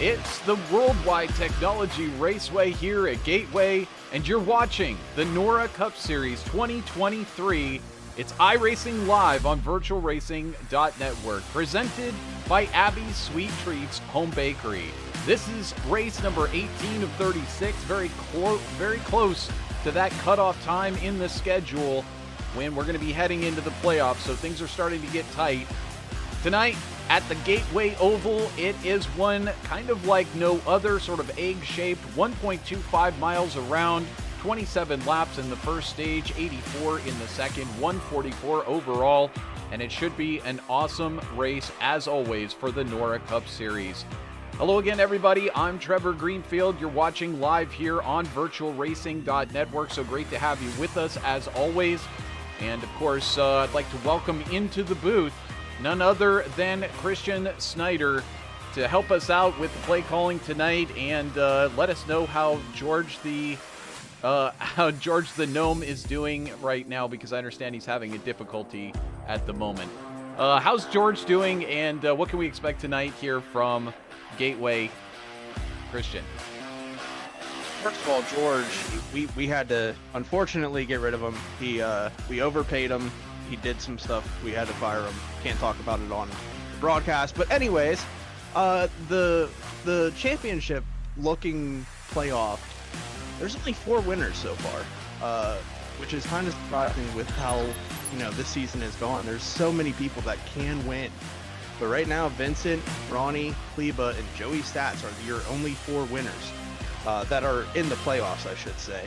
It's the Worldwide Technology Raceway here at Gateway, and you're watching the NORA Cup Series 2023. It's iRacing live on VirtualRacing.Network, presented by Abby's Sweet Treats Home Bakery. This is race number 18 of 36, very close to that cutoff time in the schedule when we're going to be heading into the playoffs, so things are starting to get tight. Tonight, at the Gateway Oval, it is one kind of like no other, sort of egg-shaped, 1.25 miles around, 27 laps in the first stage, 84 in the second, 144 overall, and it should be an awesome race, as always, for the NORA Cup Series. Hello again, everybody. I'm Trevor Greenfield. You're watching live here on VirtualRacing.Network, so great to have you with us, as always. And, of course, I'd like to welcome into the booth none other than Christian Snyder to help us out with the play calling tonight and let us know how George the Gnome is doing right now, because I understand he's having a difficulty at the moment. How's George doing, and what can we expect tonight here from Gateway? Christian. First of all, George, we had to unfortunately get rid of him. We overpaid him. He did some stuff. We had to fire him. Can't talk about it on the broadcast. But anyways, the championship looking playoff, there's only 4 winners so far, which is kind of surprising with how, this season has gone. There's so many people that can win. But right now, Vincent, Ronnie, Kleba, and Joey Stats are your only 4 winners that are in the playoffs, I should say.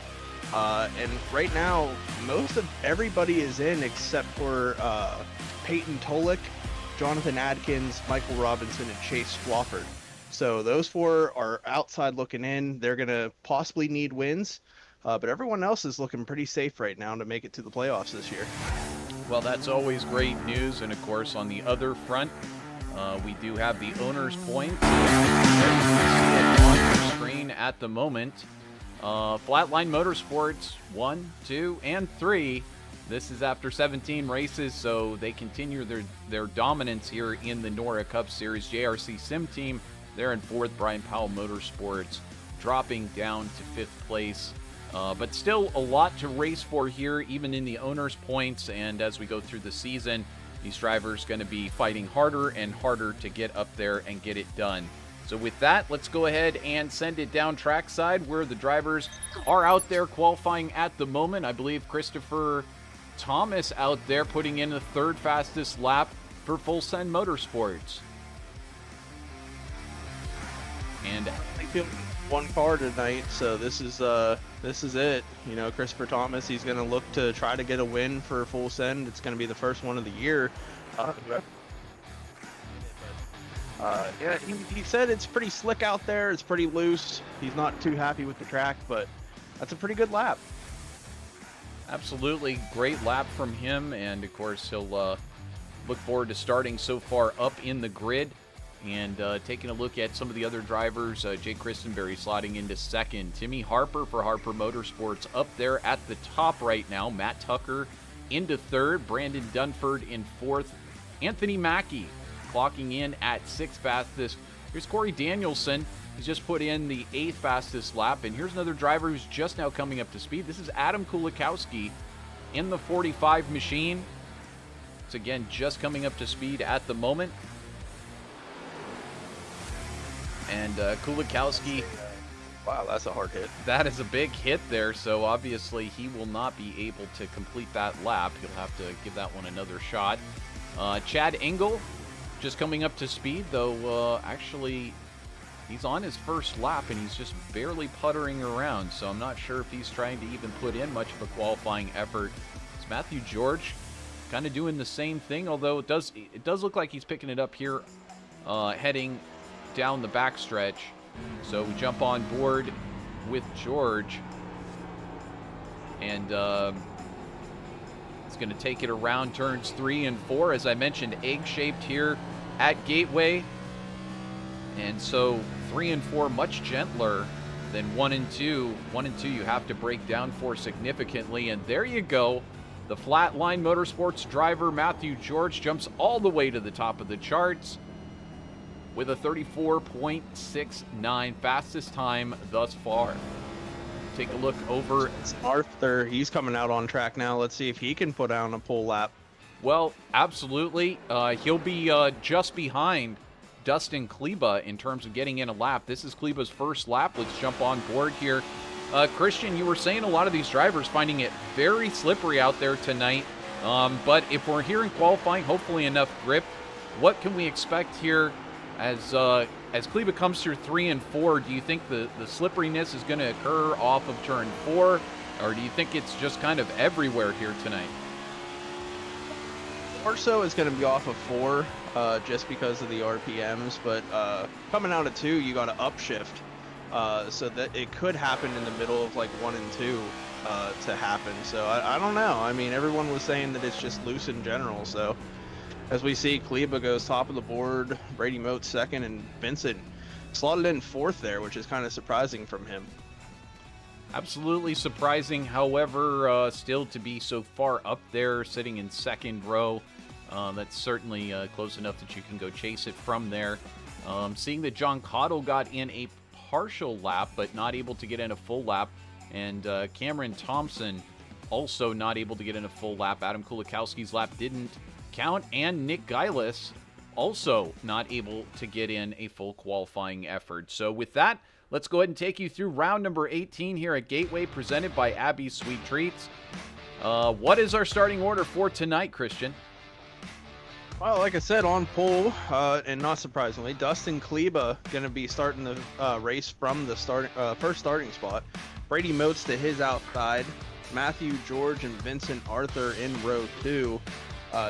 And right now, most of everybody is in except for Peyton Tolick, Jonathan Adkins, Michael Robinson, and Chase Swafford. So those 4 are outside looking in. They're going to possibly need wins, but everyone else is looking pretty safe right now to make it to the playoffs this year. Well, that's always great news. And, of course, on the other front, we do have the owner's points on the screen at the moment. Flatline Motorsports 1, 2, and 3. This is after 17 races, so they continue their dominance here in the NORA Cup Series. JRC Sim Team, they're in 4th. Brian Powell Motorsports dropping down to 5th place. But still a lot to race for here, even in the owner's points. And as we go through the season, these drivers going to be fighting harder and harder to get up there and get it done. So with that, let's go ahead and send it down trackside where the drivers are out there qualifying at the moment. I believe Christopher Thomas out there putting in the 3rd fastest lap for Full Send Motorsports. And I feel 1 car tonight, so this is it. Christopher Thomas, he's going to look to try to get a win for Full Send. It's going to be the first one of the year. Yeah, he said it's pretty slick out there. It's pretty loose. He's not too happy with the track, but that's a pretty good lap. Absolutely. Great lap from him. And, of course, he'll look forward to starting so far up in the grid. And taking a look at some of the other drivers, Jake Christenberry sliding into 2nd. Timmy Harper for Harper Motorsports up there at the top right now. Matt Tucker into 3rd. Brandon Dunford in 4th. Anthony Mackie clocking in at 6th fastest. Here's Corey Danielson. He's just put in the 8th fastest lap. And here's another driver who's just now coming up to speed. This is Adam Kulikowski in the 45 machine. It's again just coming up to speed at the moment. And Kulikowski, wow, that's a hard hit. That is a big hit there. So obviously he will not be able to complete that lap. He'll have to give that one another shot. Chad Engel just coming up to speed, though actually he's on his first lap and he's just barely puttering around, so I'm not sure if he's trying to even put in much of a qualifying effort. It's Matthew George kind of doing the same thing, although it does look like he's picking it up here heading down the backstretch. So we jump on board with George, and it's going to take it around turns 3 and 4. As I mentioned, egg-shaped here at Gateway. And so 3 and 4 much gentler than 1 and 2. 1 and 2 you have to break down for significantly. And there you go. The Flatline Motorsports driver Matthew George jumps all the way to the top of the charts. with a 34.69, fastest time thus far. Take a look over. It's Arthur. He's coming out on track now. Let's see if he can put down a pole lap. Well, absolutely. He'll be just behind Dustin Kleba in terms of getting in a lap. This is Kleba's first lap. Let's jump on board here. Christian, you were saying a lot of these drivers finding it very slippery out there tonight. But if we're here in qualifying, hopefully enough grip, what can we expect here as Kleba comes through 3 and 4? Do you think the slipperiness is going to occur off of turn 4, or do you think it's just kind of everywhere here tonight? More so is going to be off of 4, just because of the RPMs, but coming out of 2, you got to upshift, so that it could happen in the middle of like 1 and 2 to happen. So I don't know. I mean, everyone was saying that it's just loose in general. So as we see, Kleba goes top of the board, Brady Moat second, and Vincent slotted in 4th there, which is kind of surprising from him. Absolutely surprising, however, still to be so far up there, sitting in 2nd row. That's certainly close enough that you can go chase it from there. Seeing that John Cottle got in a partial lap, but not able to get in a full lap. And Cameron Thompson also not able to get in a full lap. Adam Kulikowski's lap didn't count. And Nick Geilis also not able to get in a full qualifying effort. So with that, let's go ahead and take you through round number 18 here at Gateway, presented by Abby's Sweet Treats. What is our starting order for tonight, Christian? Well, like I said, on pole, and not surprisingly, Dustin Kleba going to be starting the race from the first starting spot. Brady Moats to his outside. Matthew George and Vincent Arthur in row 2.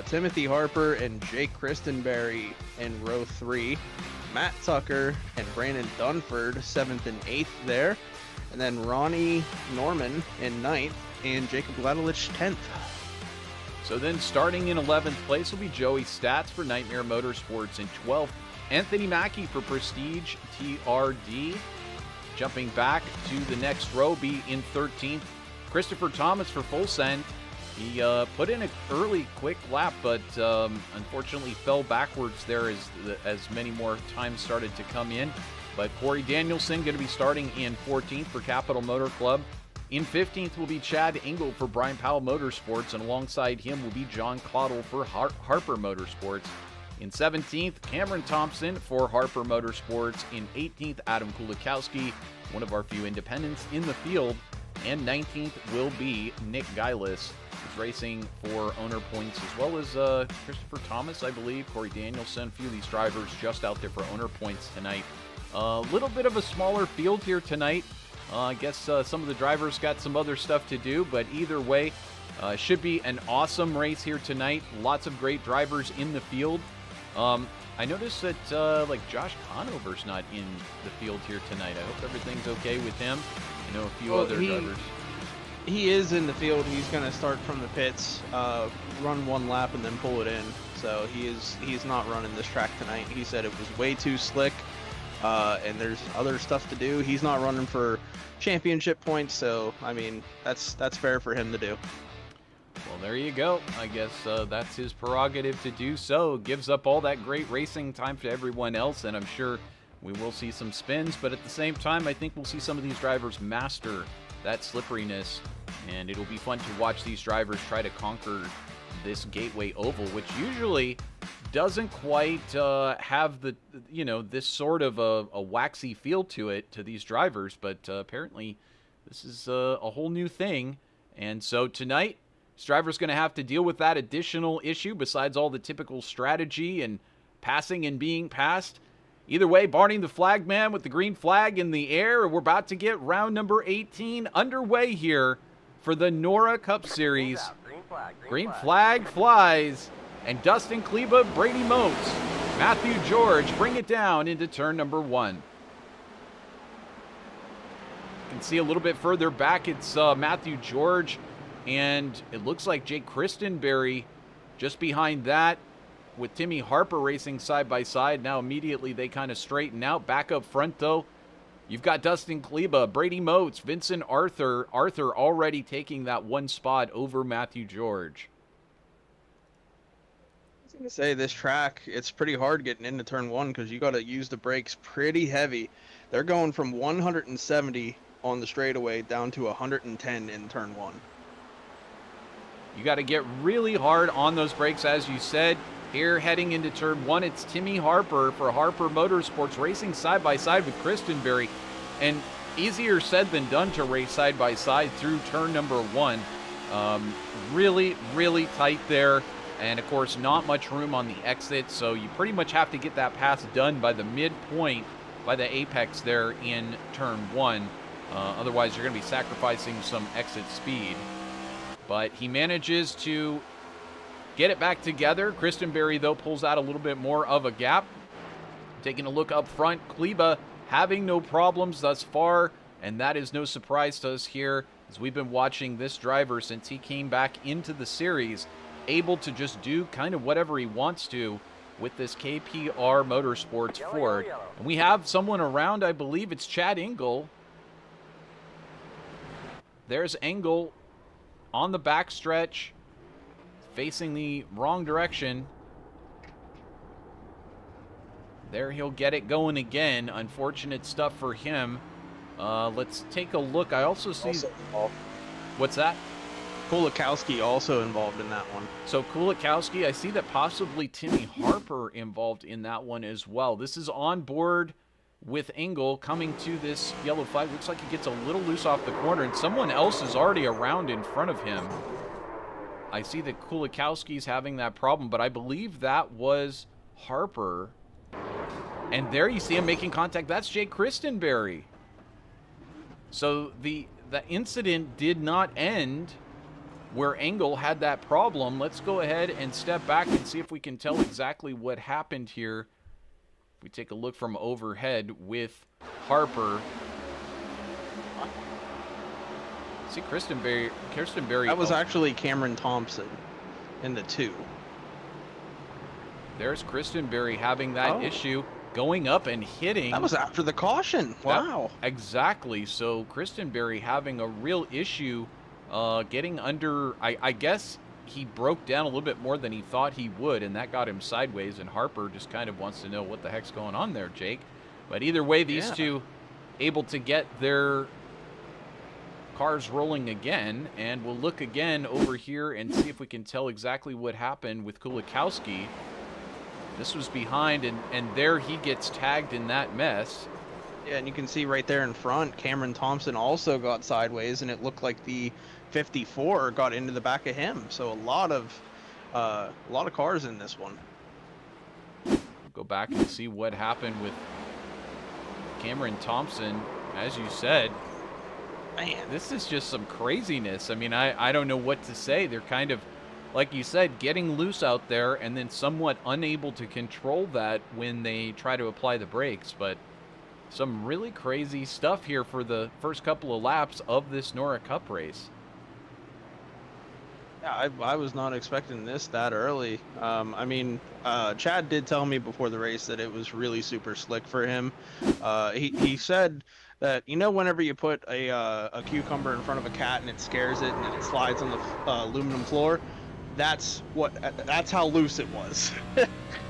Timothy Harper and Jake Christenberry in row 3. Matt Tucker and Brandon Dunford 7th and 8th there. And then Ronnie Norman in 9th and Jacob Gladelich 10th. So then starting in 11th place will be Joey Stats for Nightmare Motorsports in 12th. Anthony Mackie for Prestige TRD. Jumping back to the next row, be in 13th. Christopher Thomas for Full Send. He put in an early quick lap, but unfortunately fell backwards there as many more times started to come in. But Corey Danielson going to be starting in 14th for Capital Motor Club. In 15th will be Chad Engel for Brian Powell Motorsports, and alongside him will be John Cottle for Harper Motorsports. In 17th, Cameron Thompson for Harper Motorsports. In 18th, Adam Kulikowski, one of our few independents in the field. And 19th will be Nick Geilis, who's racing for owner points, as well as Christopher Thomas, I believe, Corey Danielson, a few of these drivers just out there for owner points tonight. A little bit of a smaller field here tonight. I guess some of the drivers got some other stuff to do, but either way, should be an awesome race here tonight. Lots of great drivers in the field. I noticed that like Josh Conover's not in the field here tonight. I hope everything's okay with him. I know a few other drivers. He is in the field. He's going to start from the pits, run 1 lap, and then pull it in. So he's not running this track tonight. He said it was way too slick, and there's other stuff to do. He's not running for championship points, so I mean that's fair for him to do. Well, there you go. I guess that's his prerogative to do so. Gives up all that great racing time to everyone else, and I'm sure we will see some spins, but at the same time, I think we'll see some of these drivers master that slipperiness, and it'll be fun to watch these drivers try to conquer this Gateway Oval, which usually doesn't quite have the, this sort of a waxy feel to it, to these drivers, but apparently this is a whole new thing. And so tonight, this driver's going to have to deal with that additional issue besides all the typical strategy and passing and being passed. Either way, Barney the flag man with the green flag in the air. We're about to get round number 18 underway here for the NORA Cup Series. Green flag flies. And Dustin Kleba, Brady Moats, Matthew George bring it down into turn number 1. You can see a little bit further back, it's Matthew George, and it looks like Jake Christenberry just behind that, with Timmy Harper racing side by side. Now immediately they kind of straighten out. Back up front though, you've got Dustin Kleba, Brady Moats, Vincent Arthur already taking that 1 spot over Matthew George. gonna say this track, it's pretty hard getting into turn 1 because you got to use the brakes pretty heavy. They're going from 170 on the straightaway down to 110 in turn 1. You got to get really hard on those brakes, as you said. Here heading into turn 1, it's Timmy Harper for Harper Motorsports racing side by side with Christenberry, and easier said than done to race side by side through turn number 1. Really, really tight there. And, of course, not much room on the exit, so you pretty much have to get that pass done by the midpoint, by the apex there in turn 1. Otherwise, you're going to be sacrificing some exit speed. But he manages to get it back together. Christenberry, though, pulls out a little bit more of a gap. Taking a look up front, Kleba having no problems thus far, and that is no surprise to us here, as we've been watching this driver since he came back into the series, able to just do kind of whatever he wants to with this KPR Motorsports Ford. And we have someone around, I believe it's Chad Engel. There's Engel on the backstretch, facing the wrong direction. There he'll get it going again. Unfortunate stuff for him. Let's take a look. I also see... What's that? Kulikowski also involved in that one. So Kulikowski, I see that possibly Timmy Harper involved in that one as well. This is on board with Engel coming to this yellow flag. Looks like he gets a little loose off the corner, and someone else is already around in front of him. I see that Kulikowski's having that problem, but I believe that was Harper. And there you see him making contact. That's Jake Christenberry. So the incident did not end where Engel had that problem. Let's go ahead and step back and see if we can tell exactly what happened here. We take a look from overhead with Harper. See Christenberry. That was actually Cameron Thompson in the 2. There's Christenberry having that issue, going up and hitting. That was after the caution. Wow. Exactly. So Christenberry having a real issue getting under, I guess he broke down a little bit more than he thought he would, and that got him sideways, and Harper just kind of wants to know what the heck's going on there, Jake. But either way, these two able to get their cars rolling again, and we'll look again over here and see if we can tell exactly what happened with Kulikowski. This was behind, and there he gets tagged in that mess. Yeah, and you can see right there in front, Cameron Thompson also got sideways, and it looked like the 54 got into the back of him. So a lot of cars in this one. Go back and see what happened with Cameron Thompson. As you said, man, this is just some craziness. I mean, I don't know what to say. They're kind of, like you said, getting loose out there and then somewhat unable to control that when they try to apply the brakes. But some really crazy stuff here for the first couple of laps of this NORA Cup race. Yeah, I was not expecting this that early. I mean, Chad did tell me before the race that it was really super slick for him. He said that, you know, whenever you put a cucumber in front of a cat and it scares it and then it slides on the aluminum floor, that's how loose it was.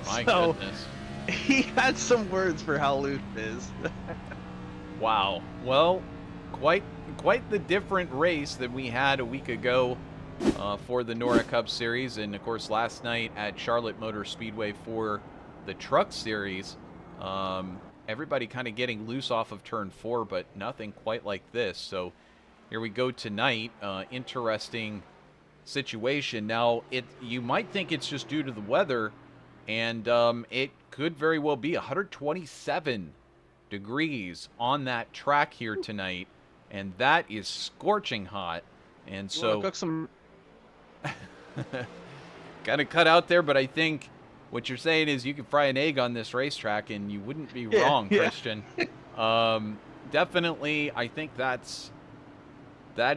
My goodness. He had some words for how loose it is. Wow. Well, quite the different race that we had a week ago for the NORA Cup Series, and of course last night at Charlotte Motor Speedway for the Truck Series. Everybody kind of getting loose off of turn 4, but nothing quite like this. So here we go tonight. Interesting situation. Now, you might think it's just due to the weather, and it could very well be 127 degrees on that track here tonight, and that is scorching hot. And so cook some kind of cut out there, but I think what you're saying is you could fry an egg on this racetrack, and you wouldn't be wrong, Christian. Definitely, I think that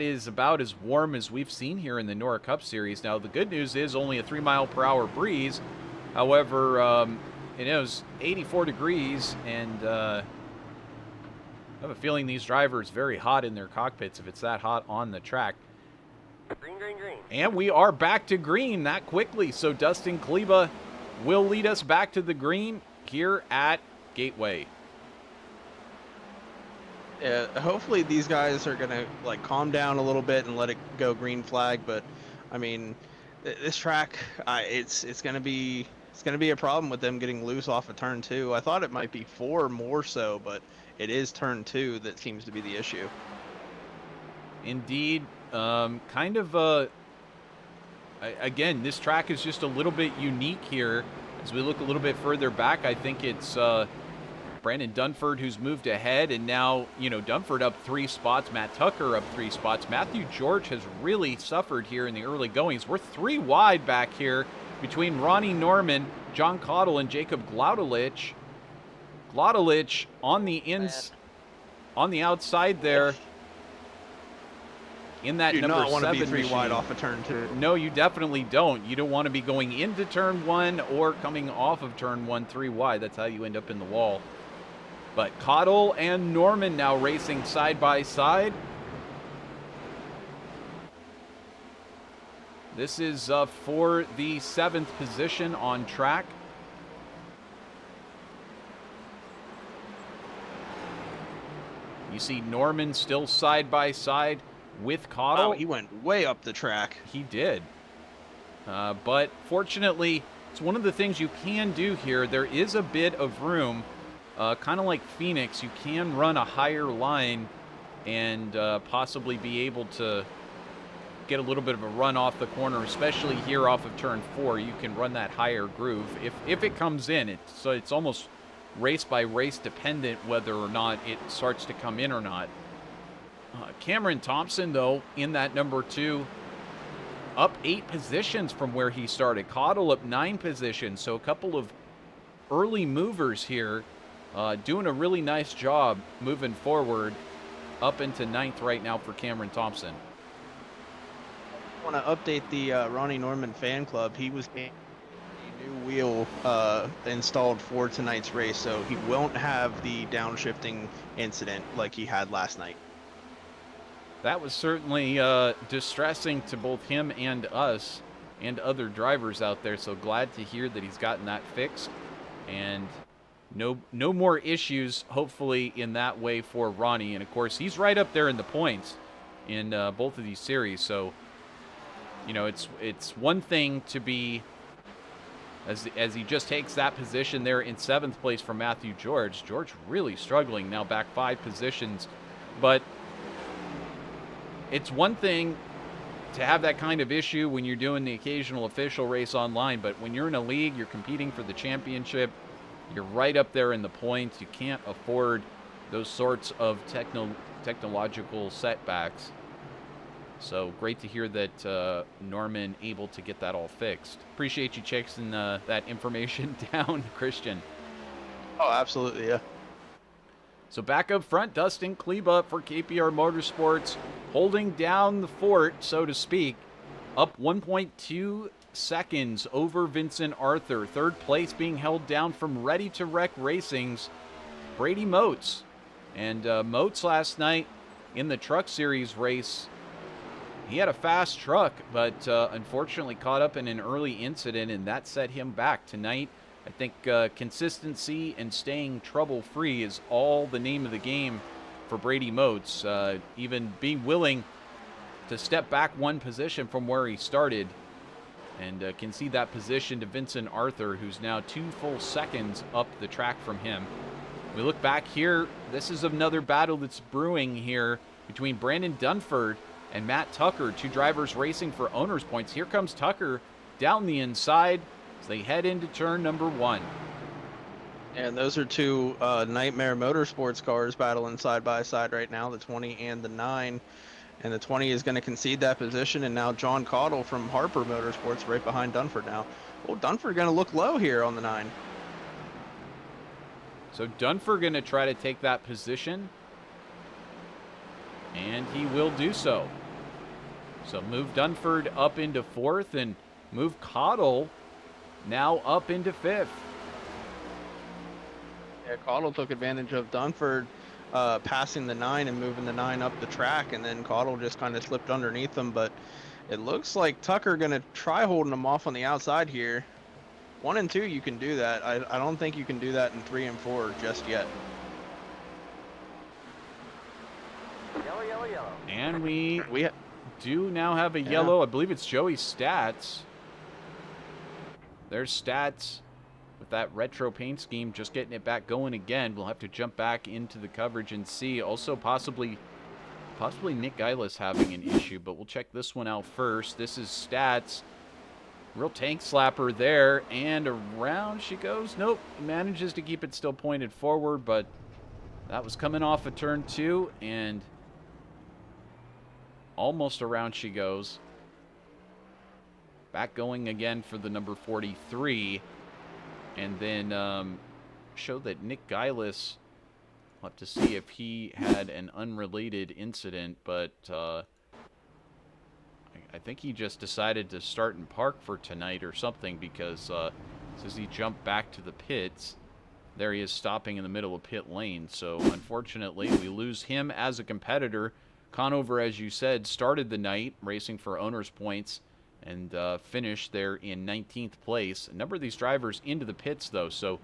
is about as warm as we've seen here in the NORA Cup Series. Now, the good news is only a 3-mile-per-hour breeze. However, it is 84 degrees, and I have a feeling these drivers very hot in their cockpits if it's that hot on the track. Green, green, green. And we are back to green that quickly. So Dustin Kleba will lead us back to the green here at Gateway. Yeah, hopefully these guys are gonna like calm down a little bit and let it go green flag. But I mean, this track, it's gonna be a problem with them getting loose off of turn 2. I thought it might be 4 more so, but it is turn 2 that seems to be the issue. Indeed, kind of again, this track is just a little bit unique here. As we look a little bit further back, I think it's Brandon Dunford who's moved ahead, and now, you know, Dunford up 3 spots, Matt Tucker up 3 spots. Matthew George has really suffered here in the early goings. We're 3 wide back here between Ronnie Norman, John Cottle, and Jacob Glaudelich. Glaudelich on the outside there. In that number 7 not want to be 3 machine. wide off of turn 2. No, you definitely don't. You don't want to be going into turn 1 or coming off of turn 1 3 wide. That's how you end up in the wall. But Cottle and Norman now racing side by side. This is for the 7th position on track. You see Norman still side by side with Cottle. Wow, he went way up the track. He did. But fortunately, it's one of the things you can do here. There is a bit of room, kind of like Phoenix. You can run a higher line and possibly be able to get a little bit of a run off the corner, especially here off of turn 4. You can run that higher groove if it comes in. So it's almost race by race dependent whether or not it starts to come in or not. Cameron Thompson, though, in that number 2, up 8 positions from where he started. Cottle up 9 positions, so a couple of early movers here doing a really nice job moving forward up into 9th right now for Cameron Thompson. I want to update the Ronnie Norman fan club. He was getting a new wheel installed for tonight's race, so he won't have the downshifting incident like he had last night. That was certainly distressing to both him and us and other drivers out there, so glad to hear that he's gotten that fixed. And no more issues, hopefully, in that way for Ronnie. And, of course, he's right up there in the points in both of these series. So, you know, it's one thing to be, as he just takes that position there in 7th place for Matthew George. George really struggling now, back 5 positions. But it's one thing to have that kind of issue when you're doing the occasional official race online, but when you're in a league, you're competing for the championship, you're right up there in the points. You can't afford those sorts of technological setbacks. So great to hear that Norman able to get that all fixed. Appreciate you checking that information down, Christian. Oh, absolutely, yeah. So back up front, Dustin Kleba for KPR Motorsports, holding down the fort, so to speak, up 1.2 seconds over Vincent Arthur. 3rd place being held down from Ready to Wreck Racing's Brady Moats. And Moats last night in the Truck Series race, he had a fast truck, but unfortunately caught up in an early incident, and that set him back. Tonight, I think consistency and staying trouble-free is all the name of the game for Brady Moats. Even being willing to step back 1 position from where he started, and can see that position to Vincent Arthur, who's now 2 full seconds up the track from him. We look back here. This is another battle that's brewing here between Brandon Dunford and Matt Tucker, 2 drivers racing for owners points. Here comes Tucker down the inside as they head into turn number 1. And those are 2 Nightmare Motorsports cars battling side by side right now, the 20 and the 9. And the 20 is going to concede that position, and now John Cottle from Harper Motorsports right behind Dunford now. Oh, Dunford going to look low here on the 9. So Dunford going to try to take that position, and he will do so. So move Dunford up into 4th and move Cottle now up into 5th. Yeah, Cottle took advantage of Dunford passing the 9 and moving the 9 up the track, and then Cottle just kind of slipped underneath him. But it looks like Tucker going to try holding him off on the outside here. 1 and 2, you can do that. I don't think you can do that in 3 and 4 just yet. Yellow. And we We do now have a yellow. I believe it's Joey's stats. There's stats with that retro paint scheme, just getting it back going again. We'll have to jump back into the coverage and see. Also, possibly Nick Geilis having an issue, but we'll check this one out first. This is stats. Real tank slapper there, and around she goes. Nope, manages to keep it still pointed forward, but that was coming off of turn 2, and almost around she goes. Back going again for the number 43. And then show that Nick Geilis, we'll have to see if he had an unrelated incident, but I think he just decided to start and park for tonight or something, because says he jumped back to the pits. There he is stopping in the middle of pit lane. So unfortunately, we lose him as a competitor. Conover, as you said, started the night racing for owner's points and finished there in 19th place. A number of these drivers into the pits, though. So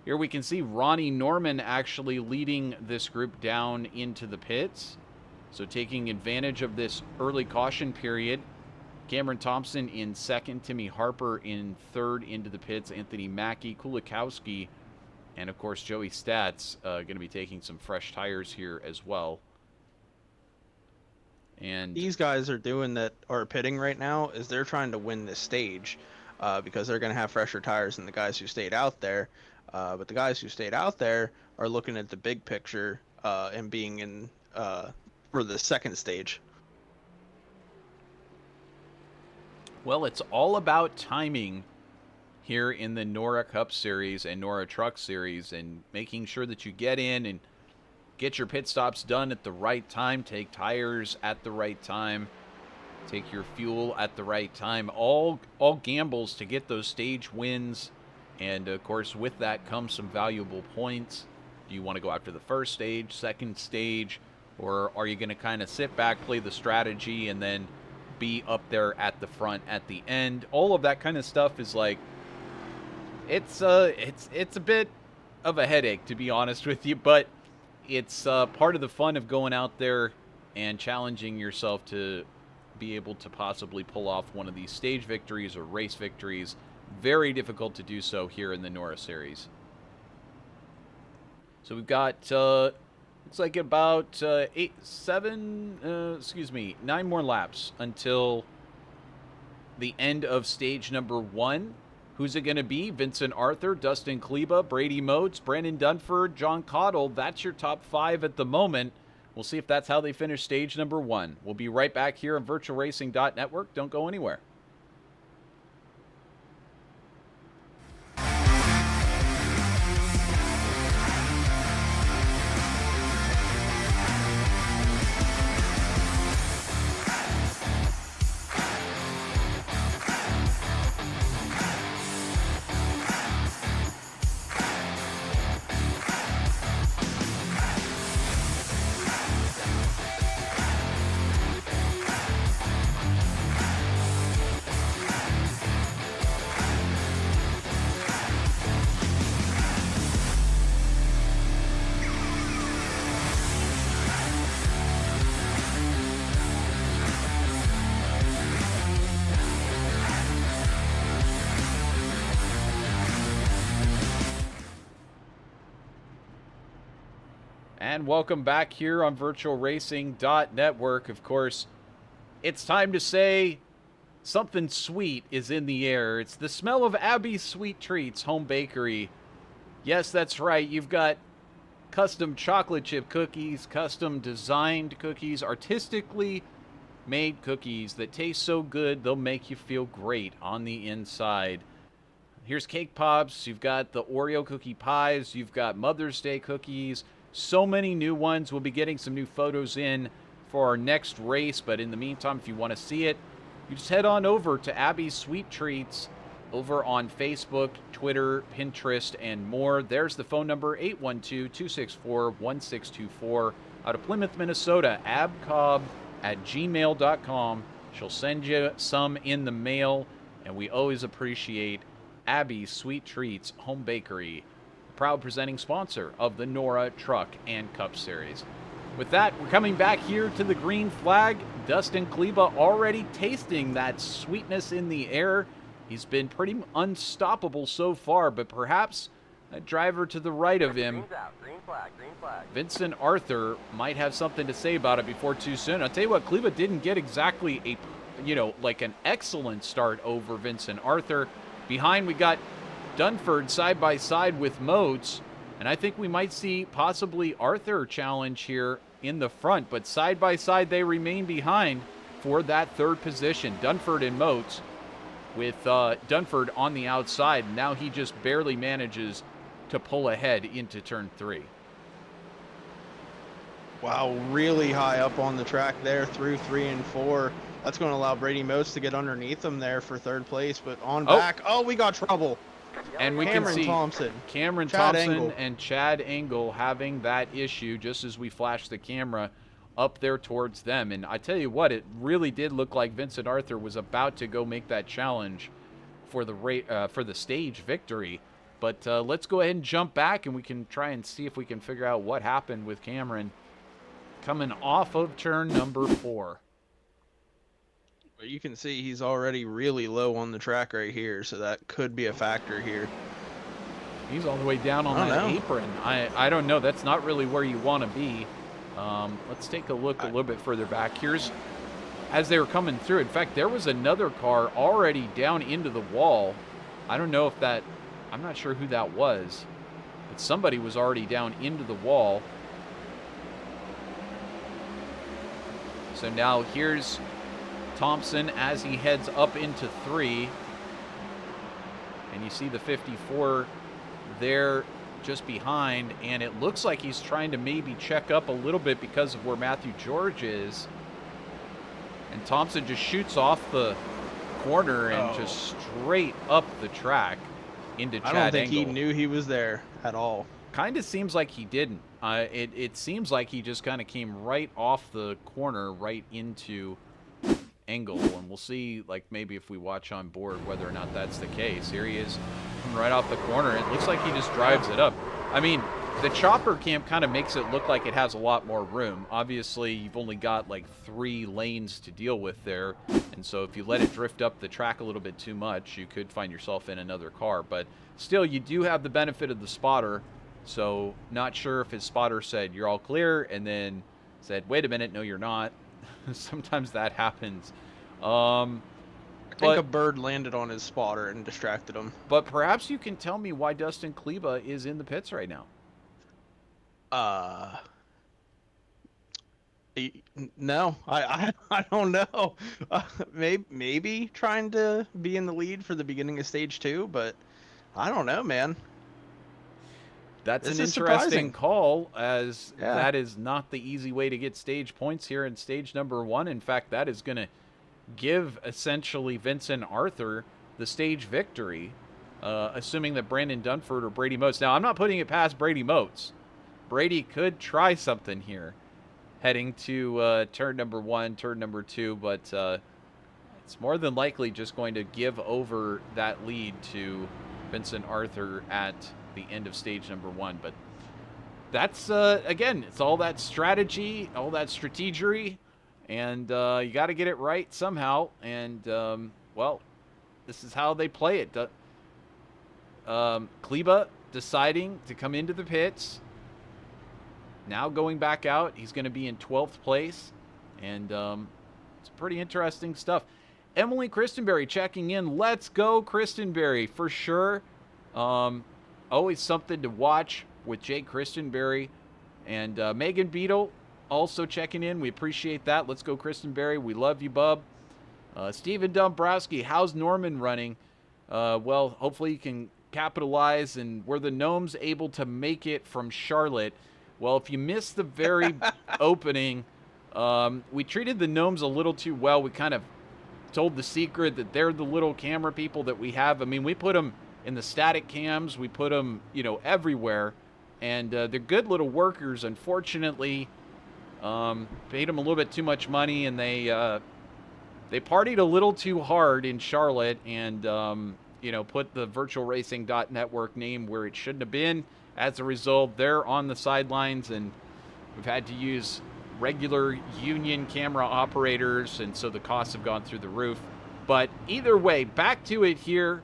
here we can see Ronnie Norman actually leading this group down into the pits. So taking advantage of this early caution period. Cameron Thompson in second, Timmy Harper in third into the pits, Anthony Mackey, Kulikowski, and of course Joey Stats going to be taking some fresh tires here as well. And these guys are pitting right now is they're trying to win this stage because they're going to have fresher tires than the guys who stayed out there. But the guys who stayed out there are looking at the big picture and being in for the second stage. Well, it's all about timing here in the NORA Cup Series and NORA Truck Series, and making sure that you get in and get your pit stops done at the right time, take tires at the right time, take your fuel at the right time. All gambles to get those stage wins, and of course with that comes some valuable points. Do you want to go after the first stage, second stage, or are you going to kind of sit back, play the strategy, and then be up there at the front at the end? All of that kind of stuff is like, it's a bit of a headache, to be honest with you, but it's part of the fun of going out there and challenging yourself to be able to possibly pull off one of these stage victories or race victories. Very difficult to do so here in the NORA Series. So we've got, looks like about 9 more laps until the end of stage number 1. Who's it going to be? Vincent Arthur, Dustin Kleba, Brady Motes, Brandon Dunford, John Cottle. That's your top 5 at the moment. We'll see if that's how they finish stage number 1. We'll be right back here on VirtualRacing.Network. Don't go anywhere. And welcome back here on VirtualRacing.Network. Of course, it's time to say something sweet is in the air. It's the smell of Abby's Sweet Treats Home Bakery. Yes, that's right. You've got custom chocolate chip cookies, custom designed cookies, artistically made cookies that taste so good they'll make you feel great on the inside. Here's cake pops. You've got the Oreo cookie pies. You've got Mother's Day cookies. So many new ones. We'll be getting some new photos in for our next race, but in the meantime, if you want to see it, you just head on over to Abby's Sweet Treats over on Facebook, Twitter, Pinterest, and more. There's the phone number, 812-264-1624. Out of Plymouth, Minnesota, abcobb@gmail.com. She'll send you some in the mail, and we always appreciate Abby's Sweet Treats Home Bakery, proud presenting sponsor of the NORA Truck and Cup Series. With that, we're coming back here to the green flag. Dustin Kleba already tasting that sweetness in the air. He's been pretty unstoppable so far, but perhaps that driver to the right of him, green flag. Vincent Arthur, might have something to say about it before too soon. I'll tell you what, Kleba didn't get exactly like an excellent start over Vincent Arthur. Behind, we got Dunford side by side with Modes, and I think we might see possibly Arthur challenge here in the front, but side by side they remain behind for that third position. Dunford and Modes, with Dunford on the outside. Now he just barely manages to pull ahead into turn 3. Wow, really high up on the track there through 3 and 4. That's going to allow Brady Motes to get underneath him there for third place, but on back. Oh, we got trouble. And we Cameron can see Thompson, Cameron Chad Thompson Engel. and Chad Engel having that issue just as we flashed the camera up there towards them. And I tell you what, it really did look like Vincent Arthur was about to go make that challenge for the stage victory. But let's go ahead and jump back, and we can try and see if we can figure out what happened with Cameron coming off of turn number 4. But you can see he's already really low on the track right here, so that could be a factor here. He's all the way down on that apron. I don't know. That's not really where you want to be. Let's take a look a little bit further back. Here's as they were coming through. In fact, there was another car already down into the wall. I don't know if that, I'm not sure who that was, but somebody was already down into the wall. So now here's Thompson as he heads up into 3. And you see the 54 there just behind, and it looks like he's trying to maybe check up a little bit because of where Matthew George is. And Thompson just shoots off the corner and just straight up the track into Chad Engel. I don't think he knew he was there at all. Kind of seems like he didn't. It seems like he just kind of came right off the corner right into Engel, and we'll see, like, maybe if we watch on board whether or not that's the case. Here he is coming right off the corner. It looks like he just drives it up. I mean, the chopper cam kind of makes it look like it has a lot more room. Obviously, you've only got like 3 lanes to deal with there, and so if you let it drift up the track a little bit too much, you could find yourself in another car. But still, you do have the benefit of the spotter, so not sure if his spotter said, "You're all clear," and then said, "Wait a minute, no, you're not." Sometimes that happens. I think a bird landed on his spotter and distracted him. But perhaps you can tell me why Dustin Kleba is in the pits right now. No, I don't know. Maybe trying to be in the lead for the beginning of stage 2, but I don't know, man. That's This an is interesting surprising. call, as that is not the easy way to get stage points here in stage number 1. In fact, that is going to give essentially Vincent Arthur the stage victory, assuming that Brandon Dunford or Brady Motes. Now, I'm not putting it past Brady Motes. Brady could try something here heading to turn number 1, turn number 2, but it's more than likely just going to give over that lead to Vincent Arthur at the end of stage number 1. But that's, again, it's all that strategy, all that strategery, and you got to get it right somehow. And, well, this is how they play it. Kleba deciding to come into the pits. Now going back out, he's going to be in 12th place, and it's pretty interesting stuff. Emily Christenberry checking in. Let's go, Christenberry, for sure. Always something to watch with Jake Christenberry. And Megan Beadle also checking in. We appreciate that. Let's go, Christenberry. We love you, bub. Steven Dombrowski, how's Norman running? Well, hopefully you can capitalize. And were the Gnomes able to make it from Charlotte? Well, if you missed the very opening, we treated the Gnomes a little too well. We kind of told the secret that they're the little camera people that we have. I mean, we put them in the static cams. We put them, you know, everywhere. And they're good little workers. Unfortunately, paid them a little bit too much money, and they partied a little too hard in Charlotte. And put the VirtualRacing.Network name where it shouldn't have been. As a result, they're on the sidelines, and we've had to use regular union camera operators, and so the costs have gone through the roof. But either way, back to it here,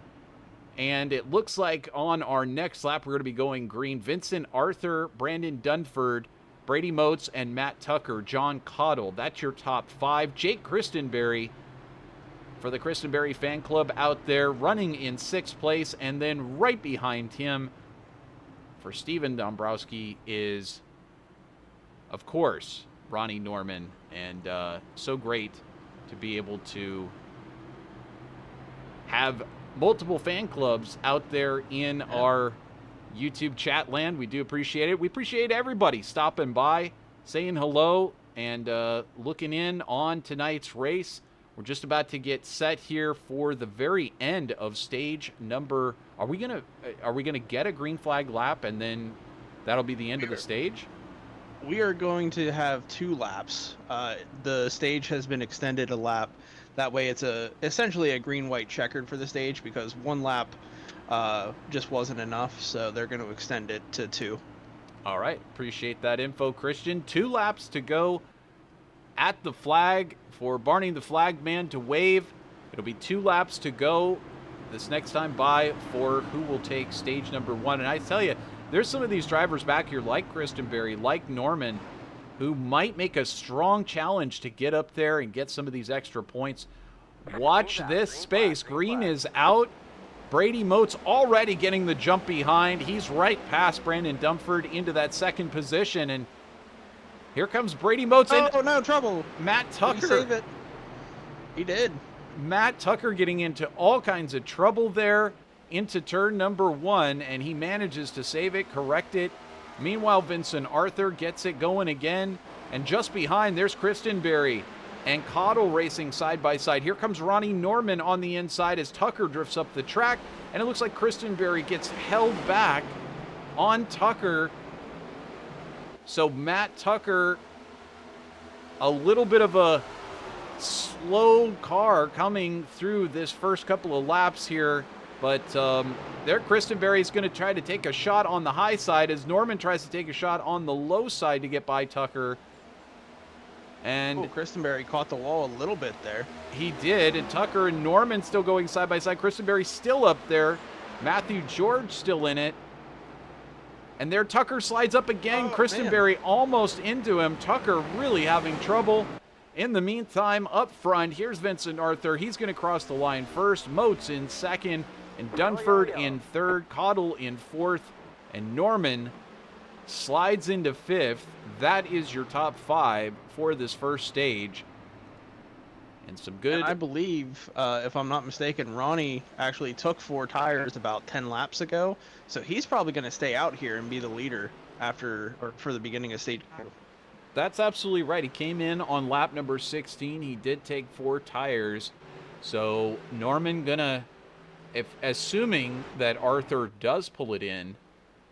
and it looks like on our next lap we're going to be going green. Vincent Arthur, Brandon Dunford, Brady Moats, and Matt Tucker, John Cottle. That's your top 5. Jake Christenberry for the Christenberry fan club out there running in 6th place, and then right behind him for Steven Dombrowski is, of course, Ronnie Norman. And so great to be able to have multiple fan clubs out there in our YouTube chat land. We do appreciate it. We appreciate everybody stopping by, saying hello, and looking in on tonight's race. We're just about to get set here for the very end of stage number. Are we gonna get a green flag lap, and then that'll be the end of the stage? We are going to have 2 laps. The stage has been extended a lap. That way it's essentially a green-white checkered for the stage, because 1 lap just wasn't enough, so they're going to extend it to 2. All right, appreciate that info, Christian. 2 laps to go at the flag for Barney the Flag Man to wave. It'll be 2 laps to go this next time by for who will take stage number 1. And I tell you, there's some of these drivers back here like Christenberry, like Norman, who might make a strong challenge to get up there and get some of these extra points. Watch this space. Green is out. Brady Moats already getting the jump behind. He's right past Brandon Dumford into that 2nd position, and here comes Brady Moats. Oh, no, trouble. Matt Tucker. Did he save it? He did. Matt Tucker getting into all kinds of trouble there into turn number 1, and he manages to save it, correct it. Meanwhile, Vincent Arthur gets it going again, and just behind, there's Christenberry and Cottle racing side by side. Here comes Ronnie Norman on the inside as Tucker drifts up the track, and it looks like Christenberry gets held back on Tucker. So Matt Tucker, a little bit of a slow car coming through this first couple of laps here. But there, Christenberry's going to try to take a shot on the high side as Norman tries to take a shot on the low side to get by Tucker. And Christenberry caught the wall a little bit there. He did, and Tucker and Norman still going side by side. Christenberry still up there. Matthew George still in it. And there, Tucker slides up again. Christenberry almost into him. Tucker really having trouble. In the meantime, up front, here's Vincent Arthur. He's going to cross the line first. Moats in 2nd, and Dunford in 3rd, Cottle in 4th, and Norman slides into 5th. That is your top 5 for this first stage. And some good... And I believe, if I'm not mistaken, Ronnie actually took 4 tires about 10 laps ago, so he's probably going to stay out here and be the leader for the beginning of stage 2. That's absolutely right. He came in on lap number 16. He did take 4 tires. So Norman gonna, assuming that Arthur does pull it in,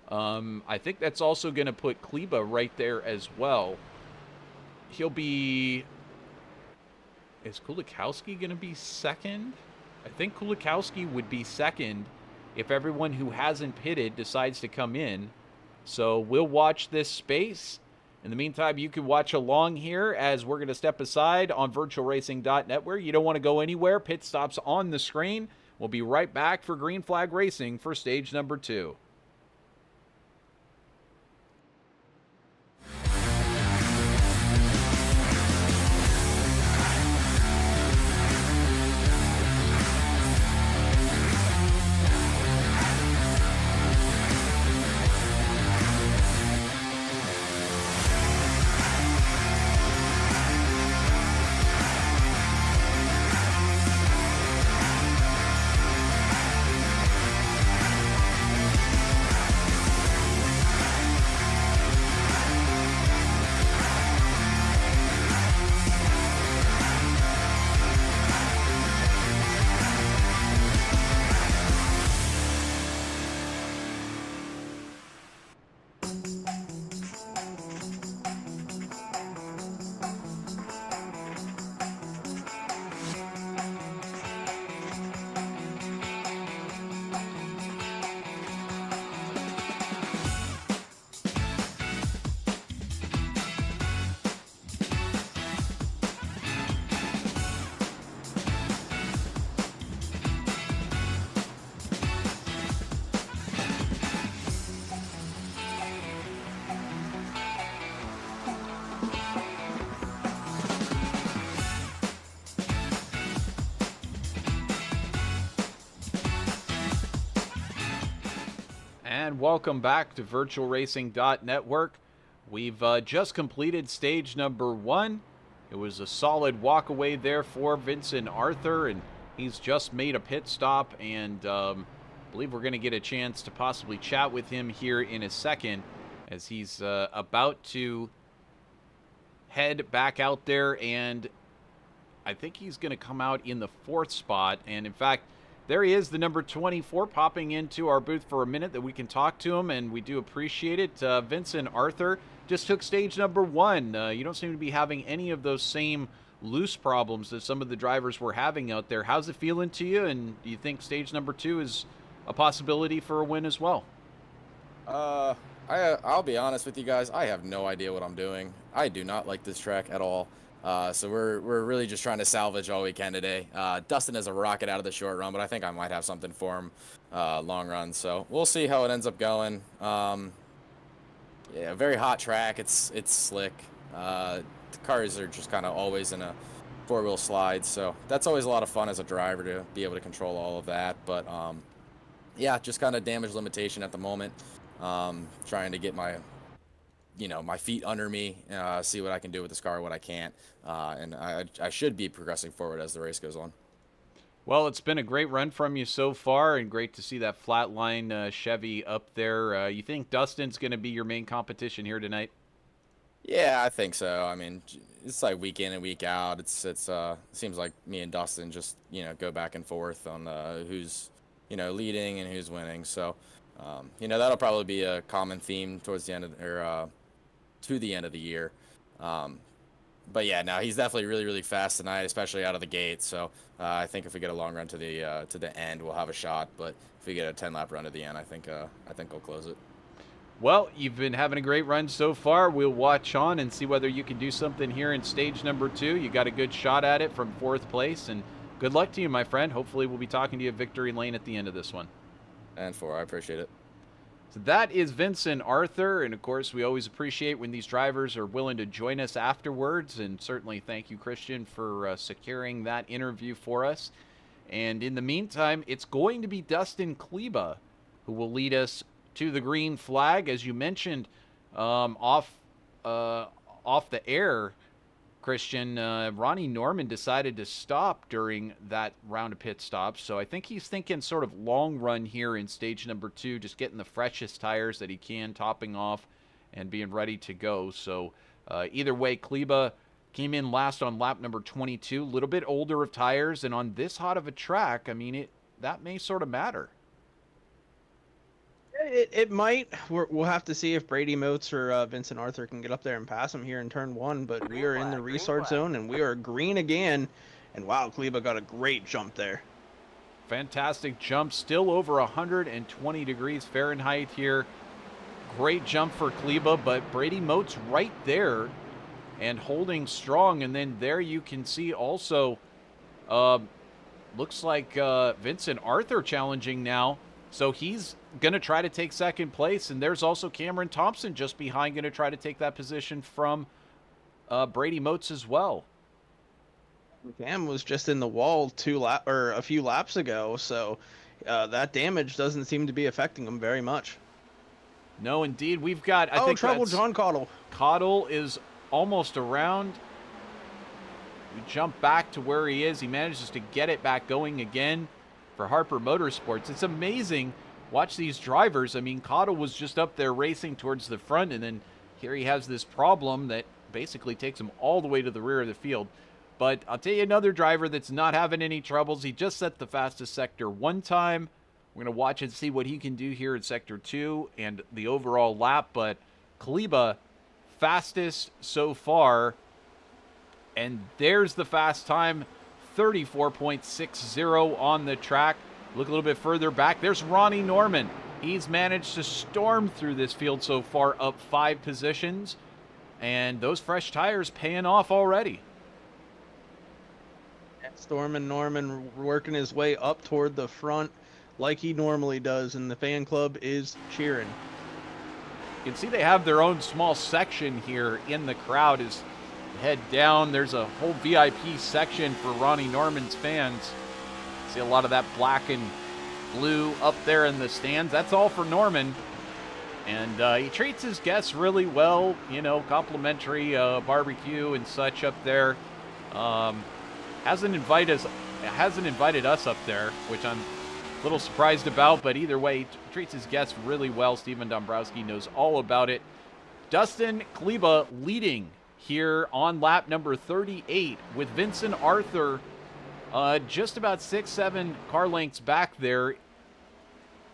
I think that's also gonna put Kleba right there as well. He'll be, is Kulikowski gonna be 2nd? I think Kulikowski would be 2nd if everyone who hasn't pitted decides to come in. So we'll watch this space. In the meantime, you can watch along here as we're going to step aside on VirtualRacing.Network. You don't want to go anywhere. Pit stops on the screen. We'll be right back for Green Flag Racing for stage number 2. And welcome back to VirtualRacing.Network. We've just completed stage number 1. It was a solid walk away there for Vincent Arthur, and he's just made a pit stop, and I believe we're going to get a chance to possibly chat with him here in a second as he's about to head back out there, and I think he's going to come out in the 4th spot. And in fact, there he is, the number 24, popping into our booth for a minute that we can talk to him, and we do appreciate it. Vincent Arthur just took stage number 1. You don't seem to be having any of those same loose problems that some of the drivers were having out there. How's it feeling to you, and do you think stage number 2 is a possibility for a win as well? I'll be honest with you guys. I have no idea what I'm doing. I do not like this track at all. So we're really just trying to salvage all we can today. Dustin is a rocket out of the short run, but I think I might have something for him long run. So we'll see how it ends up going. Yeah, very hot track. It's slick. The cars are just kind of always in a 4-wheel slide, so that's always a lot of fun as a driver to be able to control all of that. But yeah, just kind of damage limitation at the moment. Trying to get my feet under me, see what I can do with this car, what I can't, and I should be progressing forward as the race goes on. Well, it's been a great run from you so far, and great to see that flatline Chevy up there. You think Dustin's going to be your main competition here tonight? Yeah, I think so. I mean, it's like week in and week out. It seems like me and Dustin just go back and forth on who's leading and who's winning. So that'll probably be a common theme towards the end of to the end of the year. But yeah, no, he's definitely really, really fast tonight, especially out of the gate. So I think if we get a long run to the end, we'll have a shot. But if we get a 10-lap run to the end, I think we'll close it. Well, you've been having a great run so far. We'll watch on and see whether you can do something here in stage number 2. You got a good shot at it from 4th place, and good luck to you, my friend. Hopefully we'll be talking to you at victory lane at the end of this one. And 4, I appreciate it. So that is Vincent Arthur, and of course we always appreciate when these drivers are willing to join us afterwards, and certainly thank you, Christian, for securing that interview for us. And in the meantime, it's going to be Dustin Kleba who will lead us to the green flag. As you mentioned off the air, Christian, Ronnie Norman decided to stop during that round of pit stops, so I think he's thinking sort of long run here in stage number 2, just getting the freshest tires that he can, topping off and being ready to go. So either way, Kleba came in last on lap number 22, a little bit older of tires, and on this hot of a track, I mean, that may sort of matter. It might. We'll have to see if Brady Moats or Vincent Arthur can get up there and pass him here in turn 1. But we are in the restart zone, and we are green again. And wow, Kleba got a great jump there. Fantastic jump, still over 120 degrees Fahrenheit here. Great jump for Kleba, but Brady Moats right there and holding strong. And then there you can see also, looks like Vincent Arthur challenging now. So he's going to try to take 2nd place, and there's also Cameron Thompson just behind, going to try to take that position from Brady Moats as well. Cam was just in the wall a few laps ago, so that damage doesn't seem to be affecting him very much. No, indeed. We've got, I think trouble, John Cottle. Cottle is almost around. We jump back to where he is. He manages to get it back going again for Harper Motorsports. It's amazing. Watch these drivers. I mean, Cottle was just up there racing towards the front, and then here he has this problem that basically takes him all the way to the rear of the field. But I'll tell you another driver that's not having any troubles. He just set the fastest sector 1 time. We're going to watch and see what he can do here in sector 2 and the overall lap. But Kleba, fastest so far. And there's the fast time, 34.60 on the track. Look a little bit further back. There's Ronnie Norman. He's managed to storm through this field so far, up 5 positions. And those fresh tires paying off already. Stormin' Norman working his way up toward the front like he normally does, and the fan club is cheering. You can see they have their own small section here in the crowd as head down. There's a whole VIP section for Ronnie Norman's fans. See a lot of that black and blue up there in the stands. That's all for Norman. And he treats his guests really well, you know, complimentary barbecue and such up there. Hasn't invited us up there, which I'm a little surprised about, but either way, he treats his guests really well. Steven Dombrowski knows all about it. Dustin Kleba leading here on lap number 38 with Vincent Arthur just about 6-7 car lengths back there.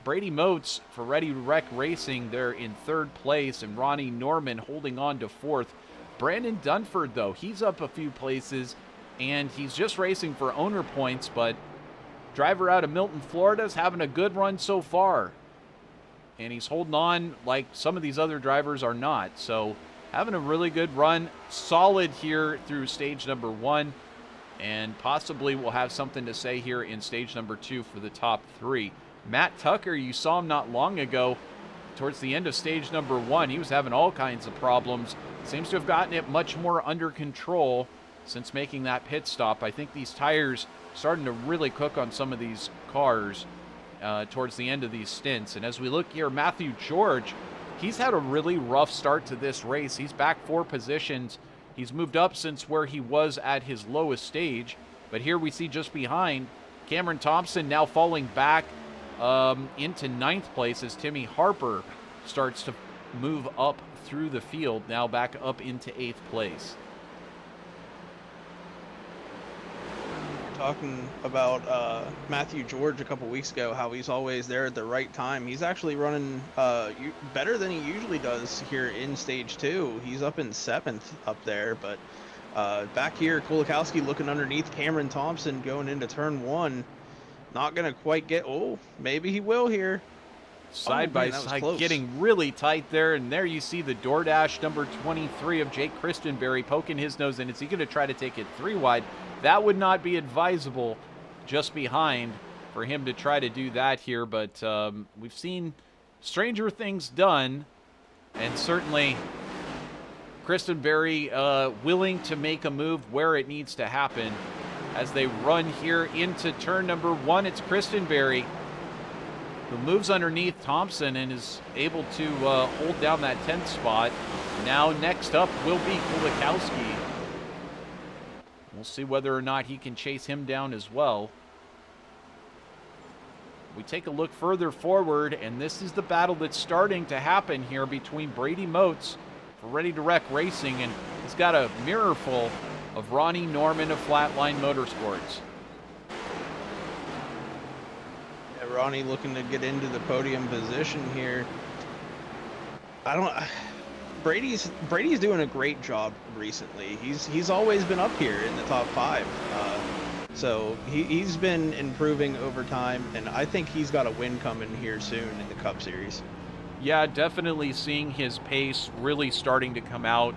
Brady Moats for Ready to Wreck Racing, they're in third place, and Ronnie Norman holding on to fourth. Brandon Dunford, though, he's up a few places, and he's just racing for owner points, but driver out of Milton, Florida is having a good run so far. And he's holding on like some of these other drivers are not. So having a really good run, solid here through stage number 1, and possibly we'll have something to say here in stage number 2 for the top 3. Matt Tucker, you saw him not long ago towards the end of stage number 1. He was having all kinds of problems. Seems to have gotten it much more under control since making that pit stop. I think these tires starting to really cook on some of these cars towards the end of these stints. And as we look here, Matthew George, he's had a really rough start to this race. He's back 4 positions. He's moved up since where he was at his lowest stage. But here we see just behind Cameron Thompson now falling back into 9th place as Timmy Harper starts to move up through the field, now back up into 8th place. Talking about Matthew George a couple weeks ago, how he's always there at the right time. He's actually running better than he usually does here in stage 2. He's up in 7th up there, but back here, Kulikowski looking underneath Cameron Thompson going into turn 1. Not going to quite get, maybe he will here. Side by side, getting really tight there, and there you see the DoorDash number 23 of Jake Christenberry poking his nose in. Is he going to try to take it 3 wide? That would not be advisable just behind for him to try to do that here, but we've seen stranger things done, and certainly Christenberry willing to make a move where it needs to happen. As they run here into turn number 1, it's Christenberry who moves underneath Thompson and is able to hold down that 10th spot. Now next up will be Kulikowski. We'll see whether or not he can chase him down as well. We take a look further forward, and this is the battle that's starting to happen here between Brady Moats for Ready to Wreck Racing, and he's got a mirror full of Ronnie Norman of Flatline Motorsports. Yeah, Ronnie looking to get into the podium position here. Brady's doing a great job recently. He's always been up here in the top 5. So he's been improving over time, and I think he's got a win coming here soon in the Cup Series. Yeah, definitely seeing his pace really starting to come out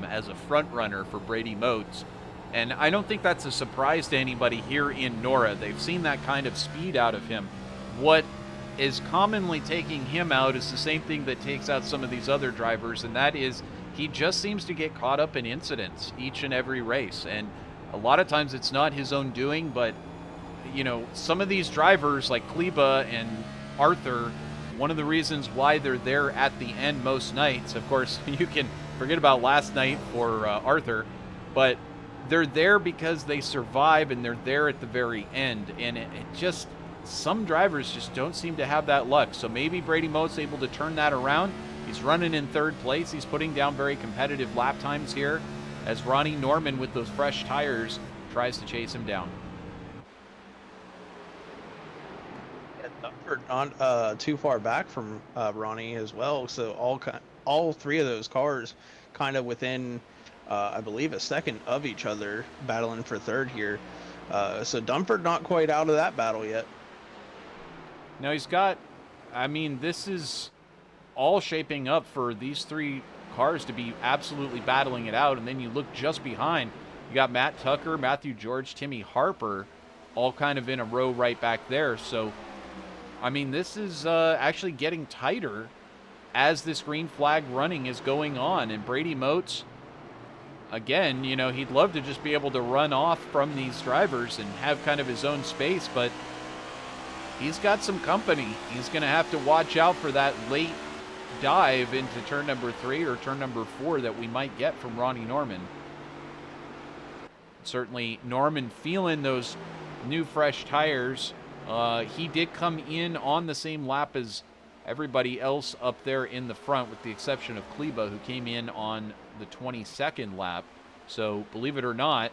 as a front runner for Brady Moats. And I don't think that's a surprise to anybody here in NORA. They've seen that kind of speed out of him. What is commonly taking him out is the same thing that takes out some of these other drivers, and that is he just seems to get caught up in incidents each and every race. And a lot of times it's not his own doing, but, you know, some of these drivers like Kleba and Arthur, one of the reasons why they're there at the end most nights, of course, you can forget about last night for Arthur, but they're there because they survive and they're there at the very end. And it just, some drivers just don't seem to have that luck. So maybe Brady Moat's able to turn that around. He's running in 3rd place. He's putting down very competitive lap times here as Ronnie Norman with those fresh tires tries to chase him down. Not too far back from Ronnie as well, so all 3 of those cars kind of within I believe a second of each other, battling for 3rd here. So Dunford not quite out of that battle yet. Now he's got, I mean, this is all shaping up for these 3 cars to be absolutely battling it out, and then you look just behind, you got Matt Tucker, Matthew George, Timmy Harper all kind of in a row right back there. So I mean, this is actually getting tighter as this green flag running is going on. And Brady Moats, again, you know, he'd love to just be able to run off from these drivers and have kind of his own space, but he's got some company. He's going to have to watch out for that late dive into turn number 3 or turn number 4 that we might get from Ronnie Norman. Certainly Norman feeling those new fresh tires. He did come in on the same lap as everybody else up there in the front, with the exception of Kleba, who came in on the 22nd lap. So believe it or not,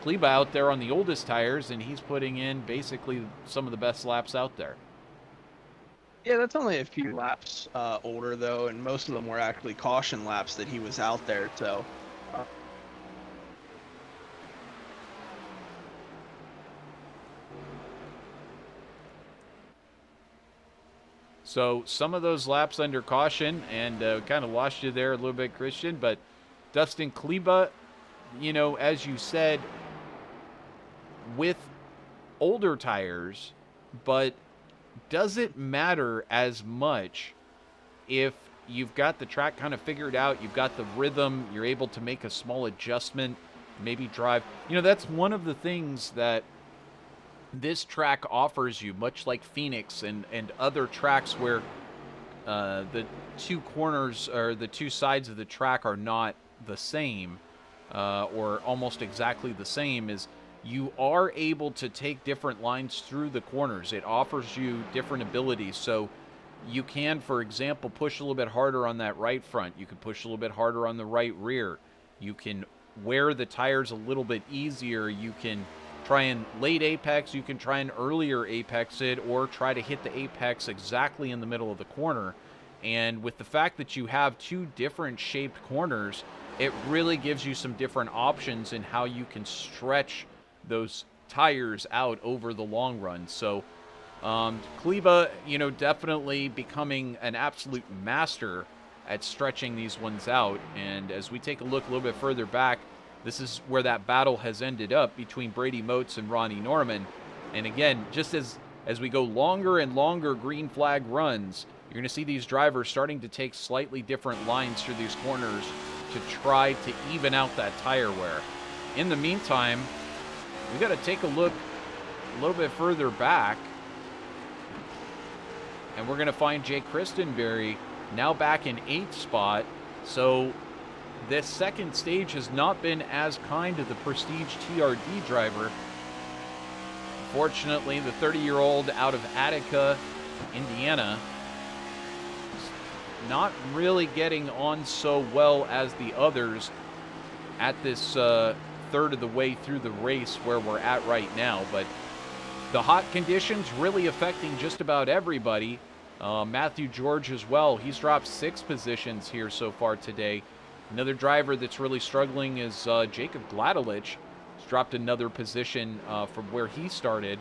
Kleba out there on the oldest tires, and he's putting in basically some of the best laps out there. Yeah, that's only a few laps older, though, and most of them were actually caution laps that he was out there, so... So some of those laps under caution, and kind of lost you there a little bit, Christian, but Dustin Kleba, you know, as you said, with older tires, but does it matter as much if you've got the track kind of figured out, you've got the rhythm, you're able to make a small adjustment, maybe drive? You know, that's one of the things that this track offers you, much like Phoenix and other tracks where the two corners or the two sides of the track are not the same or almost exactly the same, is you are able to take different lines through the corners. It offers you different abilities. So you can, for example, push a little bit harder on that right front. You can push a little bit harder on the right rear. You can wear the tires a little bit easier. You can try and late apex, you can try and earlier apex it, or try to hit the apex exactly in the middle of the corner. And with the fact that you have two different shaped corners, it really gives you some different options in how you can stretch those tires out over the long run. So Kleba, you know, definitely becoming an absolute master at stretching these ones out. And as we take a look a little bit further back, this is where that battle has ended up between Brady Motes and Ronnie Norman. And again, just as we go longer and longer green flag runs, you're going to see these drivers starting to take slightly different lines through these corners to try to even out that tire wear. In the meantime, we got to take a look a little bit further back, and we're going to find Jake Christenberry now back in 8th spot. So this second stage has not been as kind to the Prestige TRD driver. Fortunately, the 30-year-old out of Attica, Indiana, not really getting on so well as the others at this third of the way through the race where we're at right now. But the hot conditions really affecting just about everybody. Matthew George as well. He's dropped 6 positions here so far today. Another driver that's really struggling is Jacob Gladelich. He's dropped another position from where he started.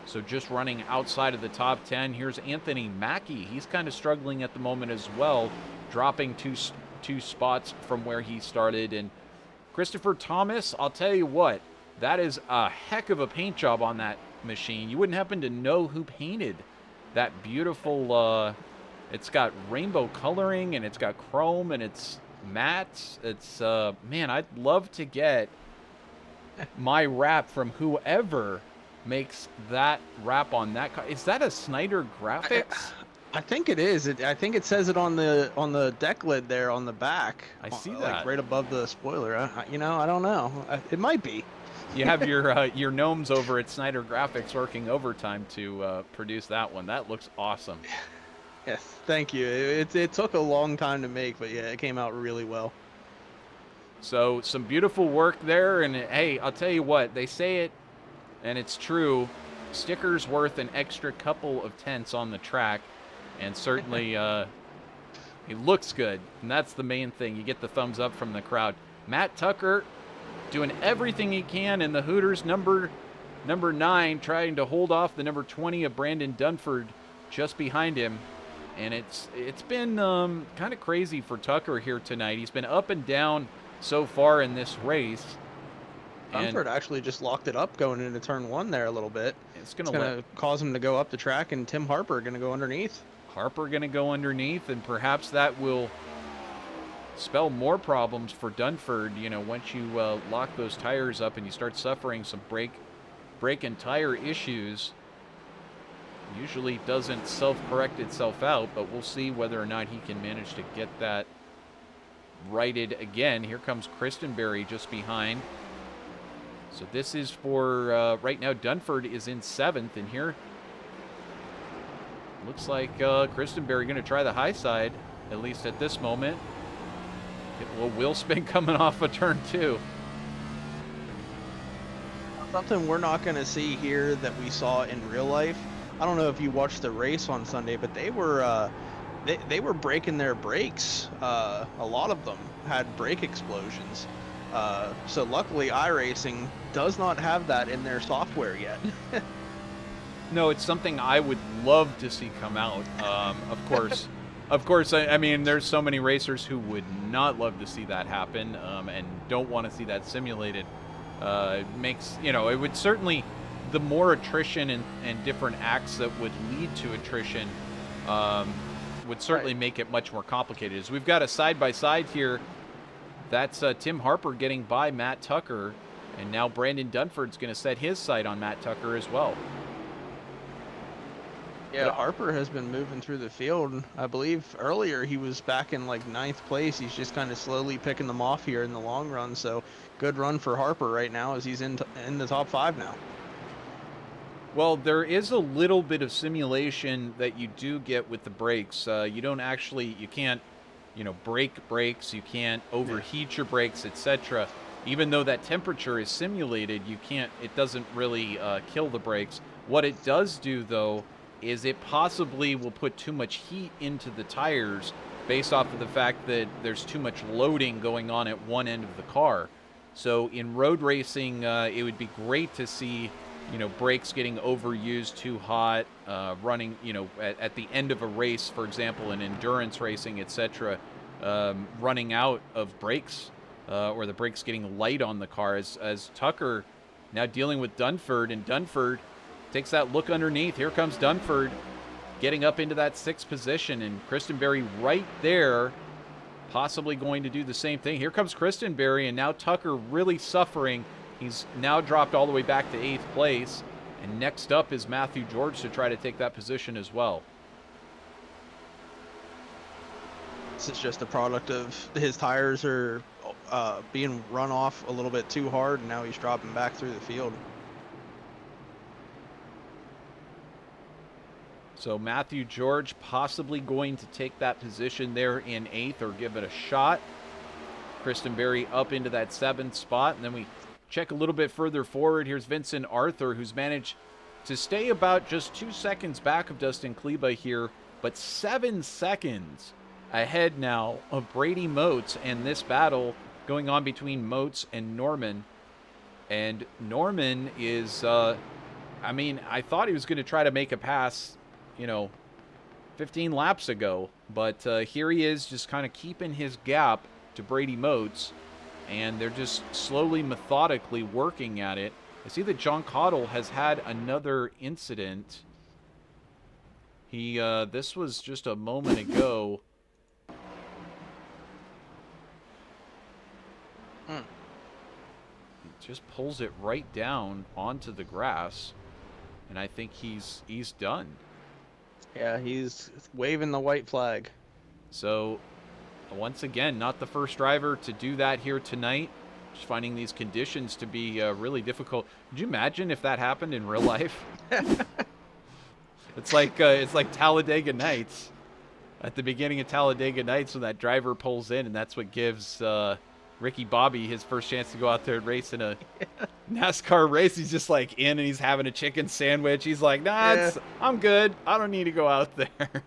So just running outside of the top 10. Here's Anthony Mackie. He's kind of struggling at the moment as well, dropping two spots from where he started. And Christopher Thomas, I'll tell you what, that is a heck of a paint job on that machine. You wouldn't happen to know who painted that beautiful, it's got rainbow coloring and it's got chrome and it's matte. It's, man, I'd love to get my wrap from whoever makes that wrap on that car. Is that a Snyder Graphics? I think it is. I think it says it on the deck lid there on the back. I see that. Like right above the spoiler. You know, I don't know. It might be. You have your gnomes over at Snyder Graphics working overtime to produce that one. That looks awesome. Yes, thank you. It took a long time to make, but yeah, it came out really well. So some beautiful work there. And hey, I'll tell you what, they say it, and it's true. Sticker's worth an extra couple of tenths on the track. And certainly it looks good, and that's the main thing. You get the thumbs up from the crowd. Matt Tucker doing everything he can in the Hooters number 9, trying to hold off the number 20 of Brandon Dunford just behind him. And it's been kind of crazy for Tucker here tonight. He's been up and down so far in this race. Dunford actually just locked it up going into turn 1 there a little bit. It's going to cause him to go up the track, and Tim Harper going to go underneath. Harper going to go underneath, and perhaps that will spell more problems for Dunford. You know, once you lock those tires up and you start suffering some brake and tire issues. Usually doesn't self-correct itself out, but we'll see whether or not he can manage to get that righted again. Here comes Christenberry just behind. So this is for, right now, Dunford is in 7th, and here looks like Christenberry going to try the high side, at least at this moment. A little wheel spin coming off of turn 2. Something we're not going to see here that we saw in real life. I don't know if you watched the race on Sunday, but they were breaking their brakes. A lot of them had brake explosions. So luckily iRacing does not have that in their software yet. No, it's something I would love to see come out. Of course, I mean, there's so many racers who would not love to see that happen, and don't want to see that simulated. It makes, it would certainly, the more attrition and different acts that would lead to attrition would certainly make it much more complicated. As we've got a side-by-side here, that's Tim Harper getting by Matt Tucker, and now Brandon Dunford's going to set his sight on Matt Tucker as well. Yeah, Harper has been moving through the field. I believe earlier he was back in like 9th place. He's just kind of slowly picking them off here in the long run. So good run for Harper right now as he's in the top 5 now. Well, there is a little bit of simulation that you do get with the brakes. You can't, break brakes. You can't overheat your brakes, etc. Even though that temperature is simulated, it doesn't really kill the brakes. What it does do, though, is it possibly will put too much heat into the tires based off of the fact that there's too much loading going on at one end of the car. So in road racing, it would be great to see, brakes getting overused too hot, running, at the end of a race, for example, in endurance racing, etc., running out of brakes, or the brakes getting light on the car as Tucker now dealing with Dunford, and Dunford takes that look underneath. Here comes Dunford getting up into that 6th position, and Christenberry right there, possibly going to do the same thing. Here comes Christenberry, and now Tucker really suffering. He's now dropped all the way back to 8th place, and next up is Matthew George to try to take that position as well. This is just a product of his tires are being run off a little bit too hard, and now he's dropping back through the field. So Matthew George possibly going to take that position there in 8th, or give it a shot. Christenberry up into that 7th spot. And then we check a little bit further forward. Here's Vincent Arthur, who's managed to stay about just 2 seconds back of Dustin Kleba here, but 7 seconds ahead now of Brady Motes, and this battle going on between Motes and Norman. And Norman is, I thought he was going to try to make a pass 15 laps ago, but here he is just kind of keeping his gap to Brady Motes, and they're just slowly, methodically working at it. I see that John Cottle has had another incident. This was just a moment ago. He just pulls it right down onto the grass, and I think he's done. Yeah, he's waving the white flag. So, once again, not the first driver to do that here tonight. Just finding these conditions to be really difficult. Could you imagine if that happened in real life? It's like Talladega Nights. At the beginning of Talladega Nights, when that driver pulls in, and that's what gives Ricky Bobby his first chance to go out there and race in a NASCAR race. He's just like in, and he's having a chicken sandwich. He's like, nah, I'm good. I don't need to go out there.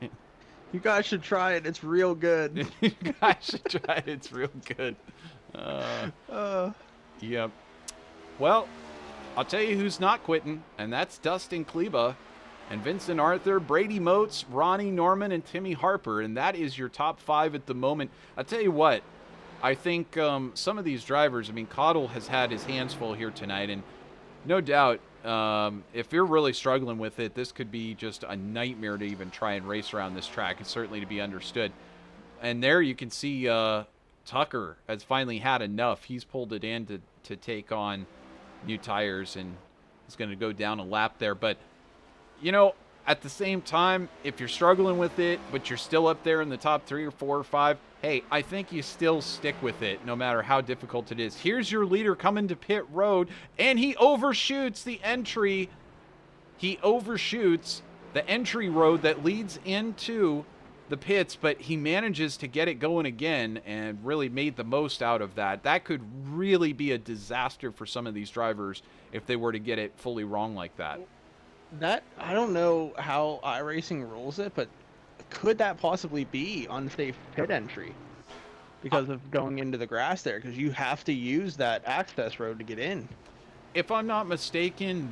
You guys should try it. It's real good. You guys should try it. It's real good. Yep. Well, I'll tell you who's not quitting, and that's Dustin Kleba and Vincent Arthur, Brady Motes, Ronnie Norman, and Timmy Harper. And that is your top 5 at the moment. I'll tell you what. I think some of these drivers, Cottle has had his hands full here tonight, and no doubt, if you're really struggling with it, this could be just a nightmare to even try and race around this track. It's certainly to be understood. And there you can see Tucker has finally had enough. He's pulled it in to take on new tires, and he's going to go down a lap there. But, at the same time, if you're struggling with it, but you're still up there in the top 3 or 4 or 5, hey, I think you still stick with it no matter how difficult it is. Here's your leader coming to pit road, and he overshoots the entry. He overshoots the entry road that leads into the pits, but he manages to get it going again and really made the most out of that. That could really be a disaster for some of these drivers if they were to get it fully wrong like that. That, I don't know how iRacing rules it, but could that possibly be unsafe pit entry because of going into the grass there? Because you have to use that access road to get in. If I'm not mistaken,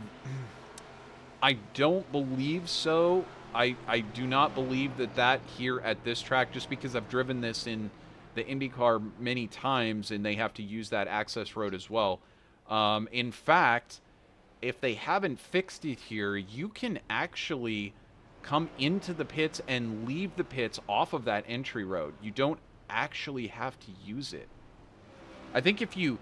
I don't believe so. I do not believe that here at this track, just because I've driven this in the IndyCar many times and they have to use that access road as well. In fact, if they haven't fixed it here, you can actually come into the pits and leave the pits off of that entry road. You don't actually have to use it. I think if you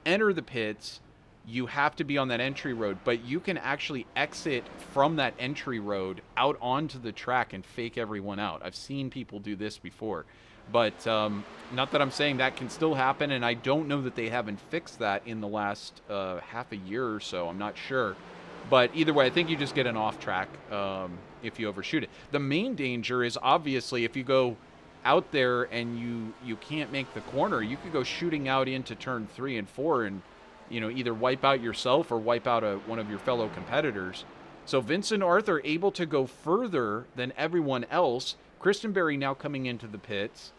enter the pits, you have to be on that entry road, but you can actually exit from that entry road out onto the track and fake everyone out. I've seen people do this before, but not that I'm saying that can still happen, and I don't know that they haven't fixed that in the last half a year or so. I'm not sure. But either way, I think you just get an off track if you overshoot it. The main danger is obviously if you go out there and you can't make the corner, you could go shooting out into turn 3 and 4 and either wipe out yourself or wipe out one of your fellow competitors. So Vincent Arthur able to go further than everyone else. Kristen Berry now coming into the pits.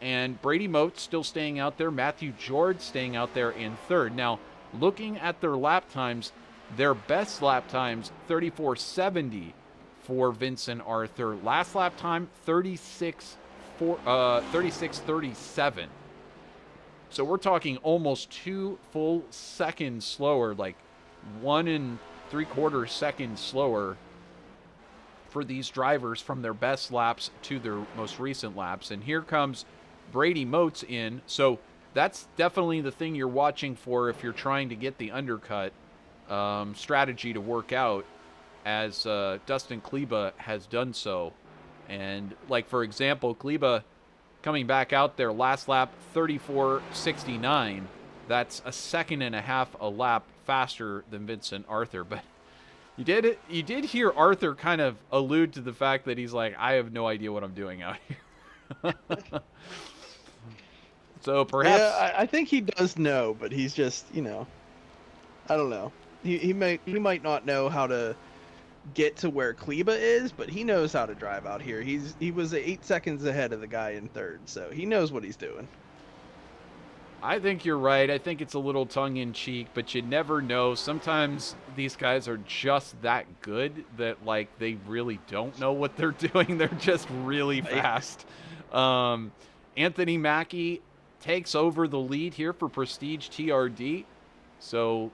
And Brady Mote still staying out there. Matthew George staying out there in 3rd. Now, looking at their lap times, their best lap times, 34.70 for Vincent Arthur. Last lap time, 36.37. So we're talking almost 2 full seconds slower, like 1 3/4 seconds slower for these drivers from their best laps to their most recent laps. And here comes Brady Motes in. So that's definitely the thing you're watching for if you're trying to get the undercut strategy to work out, as Dustin Kleba has done so. And like, for example, Kleba coming back out there last lap, 34.69. That's a 1.5 seconds a lap faster than Vincent Arthur. But you did hear Arthur kind of allude to the fact that he's like, I have no idea what I'm doing out here. So perhaps, yeah, I think he does know, but he's just, I don't know. He might not know how to get to where Kleba is, but he knows how to drive out here. He was 8 seconds ahead of the guy in 3rd, so he knows what he's doing. I think you're right. I think it's a little tongue-in-cheek, but you never know. Sometimes these guys are just that good that, like, they really don't know what they're doing. They're just really fast. Anthony Mackie takes over the lead here for Prestige TRD. So I'm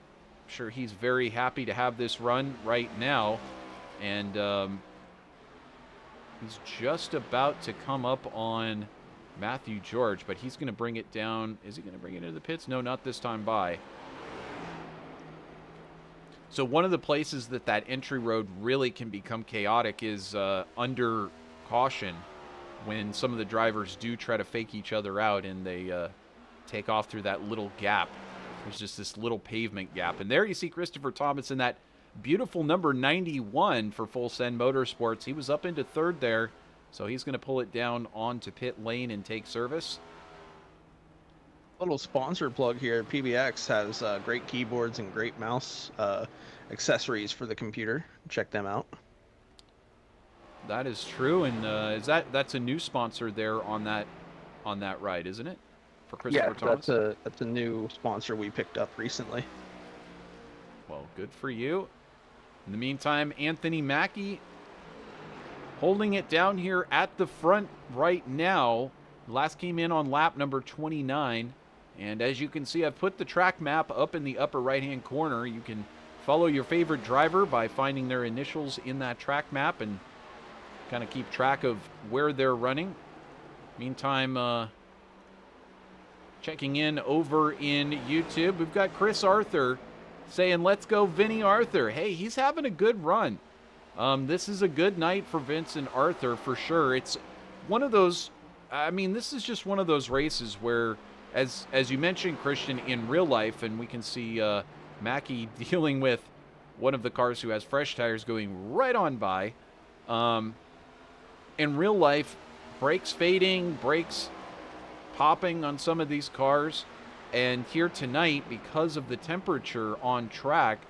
sure he's very happy to have this run right now. And he's just about to come up on Matthew George, but he's going to bring it down. Is he going to bring it into the pits? No, not this time by. So one of the places that entry road really can become chaotic is under caution, when some of the drivers do try to fake each other out and they take off through that little gap. There's just this little pavement gap. And there you see Christopher Thomas in that beautiful number 91 for Full Send Motorsports. He was up into 3rd there, so he's going to pull it down onto pit lane and take service. Little sponsor plug here. PBX has great keyboards and great mouse accessories for the computer. Check them out. That is true, and that's a new sponsor there on that ride, isn't it? For Christopher Thomas? That's a new sponsor we picked up recently. Well, good for you. In the meantime, Anthony Mackie holding it down here at the front right now. Last came in on lap number 29. And as you can see, I've put the track map up in the upper right-hand corner. You can follow your favorite driver by finding their initials in that track map and kind of keep track of where they're running. Meantime, checking in over in YouTube, we've got Chris Arthur saying, let's go Vinny Arthur. Hey, he's having a good run. This is a good night for Vincent Arthur for sure. It's one of those. I mean, this is just one of those races where, as you mentioned, Christian, in real life, and we can see Mackie dealing with one of the cars who has fresh tires going right on by. In real life, brakes fading, brakes popping on some of these cars, and here tonight, because of the temperature on track,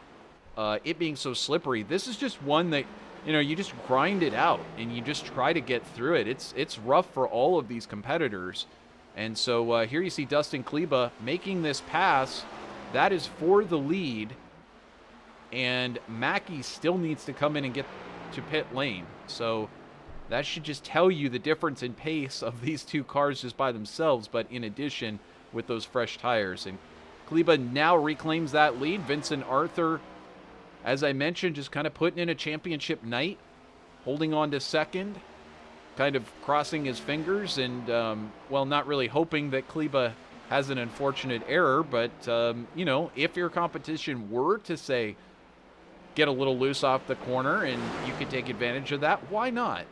it being so slippery, this is just one that, you just grind it out and you just try to get through it. It's rough for all of these competitors. And so here you see Dustin Kleba making this pass. That is for the lead. And Mackie still needs to come in and get to pit lane. So that should just tell you the difference in pace of these two cars just by themselves, but in addition with those fresh tires. And Kleba now reclaims that lead. Vincent Arthur, as I mentioned, just kind of putting in a championship night, holding on to second, kind of crossing his fingers and, not really hoping that Kleba has an unfortunate error. But, if your competition were to, say, get a little loose off the corner and you could take advantage of that, why not,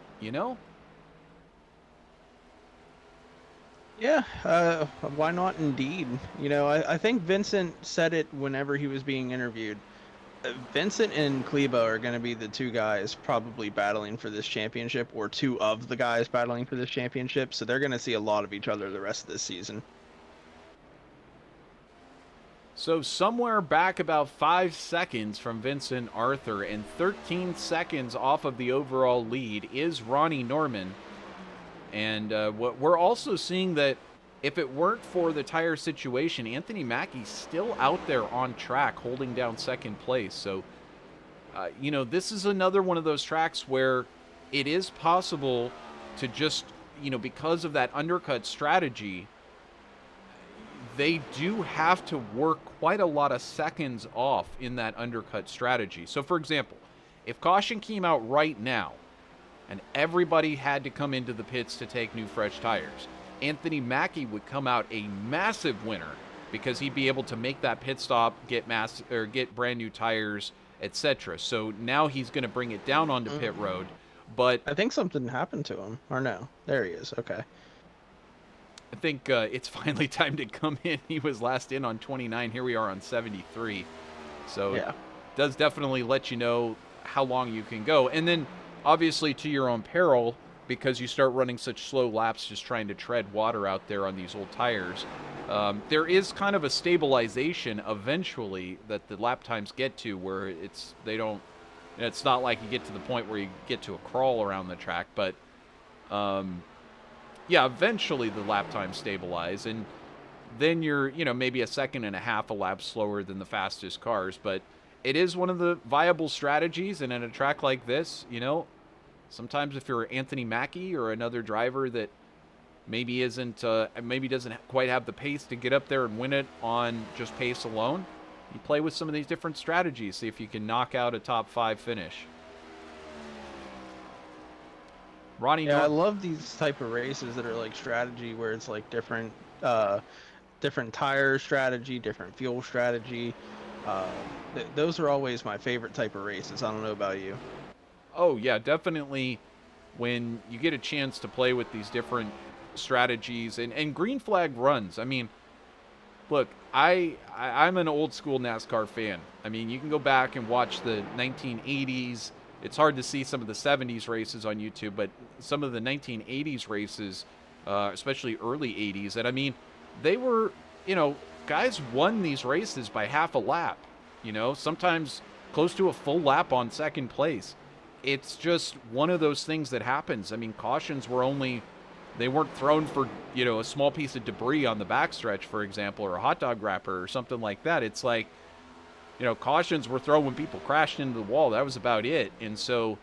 Yeah, why not indeed? I think Vincent said it whenever he was being interviewed. Vincent and Kleba are going to be the two guys probably battling for this championship, or two of the guys battling for this championship, so they're going to see a lot of each other the rest of this season. So somewhere back about 5 seconds from Vincent Arthur and 13 seconds off of the overall lead is Ronnie Norman. And we're also seeing that if it weren't for the tire situation, Anthony Mackie's still out there on track holding down second place. So, this is another one of those tracks where it is possible to just, because of that undercut strategy, they do have to work quite a lot of seconds off in that undercut strategy. So, for example, if caution came out right now and everybody had to come into the pits to take new fresh tires, Anthony Mackie would come out a massive winner because he'd be able to make that pit stop, get brand new tires, etc. So now he's going to bring it down onto pit road. But I think something happened to him, or no? There he is. Okay. I think it's finally time to come in. He was last in on 29. Here we are on 73. So yeah, it does definitely let you know how long you can go. And then obviously to your own peril, because you start running such slow laps just trying to tread water out there on these old tires, there is kind of a stabilization eventually that the lap times get to where it's not like you get to the point where you get to a crawl around the track, but eventually the lap times stabilize, and then you're maybe a second and a half a lap slower than the fastest cars. But it is one of the viable strategies, and in a track like this, sometimes if you're Anthony Mackie or another driver that maybe doesn't quite have the pace to get up there and win it on just pace alone, you play with some of these different strategies, see if you can knock out a top 5 finish. Ronnie, I love these type of races that are like strategy, where it's like different tire strategy, different fuel strategy. Those are always my favorite type of races. I don't know about you. Oh, yeah, definitely when you get a chance to play with these different strategies and green flag runs. I mean, look, I'm an old school NASCAR fan. I mean, you can go back and watch the 1980s. It's hard to see some of the 70s races on YouTube, but some of the 1980s races, especially early 80s, and I mean, they were, guys won these races by half a lap, sometimes close to a full lap on second place. It's just one of those things that happens. I mean, cautions they weren't thrown for, a small piece of debris on the backstretch, for example, or a hot dog wrapper or something like that. It's like, cautions were thrown when people crashed into the wall. That was about it. And so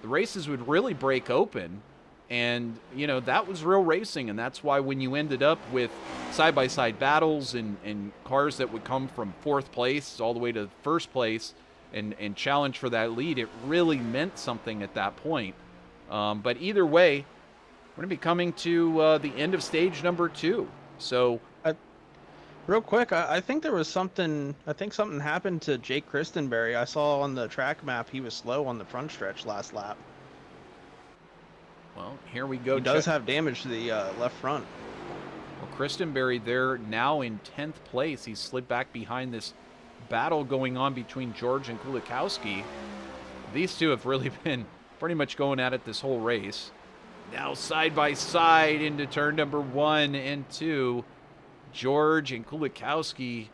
the races would really break open. And, that was real racing. And that's why when you ended up with side-by-side battles and cars that would come from 4th place all the way to 1st place and challenge for that lead, it really meant something at that point. But either way, we're going to be coming to the end of stage number 2. So Real quick, I think there was something. I think something happened to Jake Christenberry. I saw on the track map he was slow on the front stretch last lap. Well, here we go. He does have damage to the left front. Well, Christenberry there now in 10th place. He's slid back behind this battle going on between George and Kulikowski. These two have really been pretty much going at it this whole race. Now side by side into turn number 1 and 2. George and Kulikowski.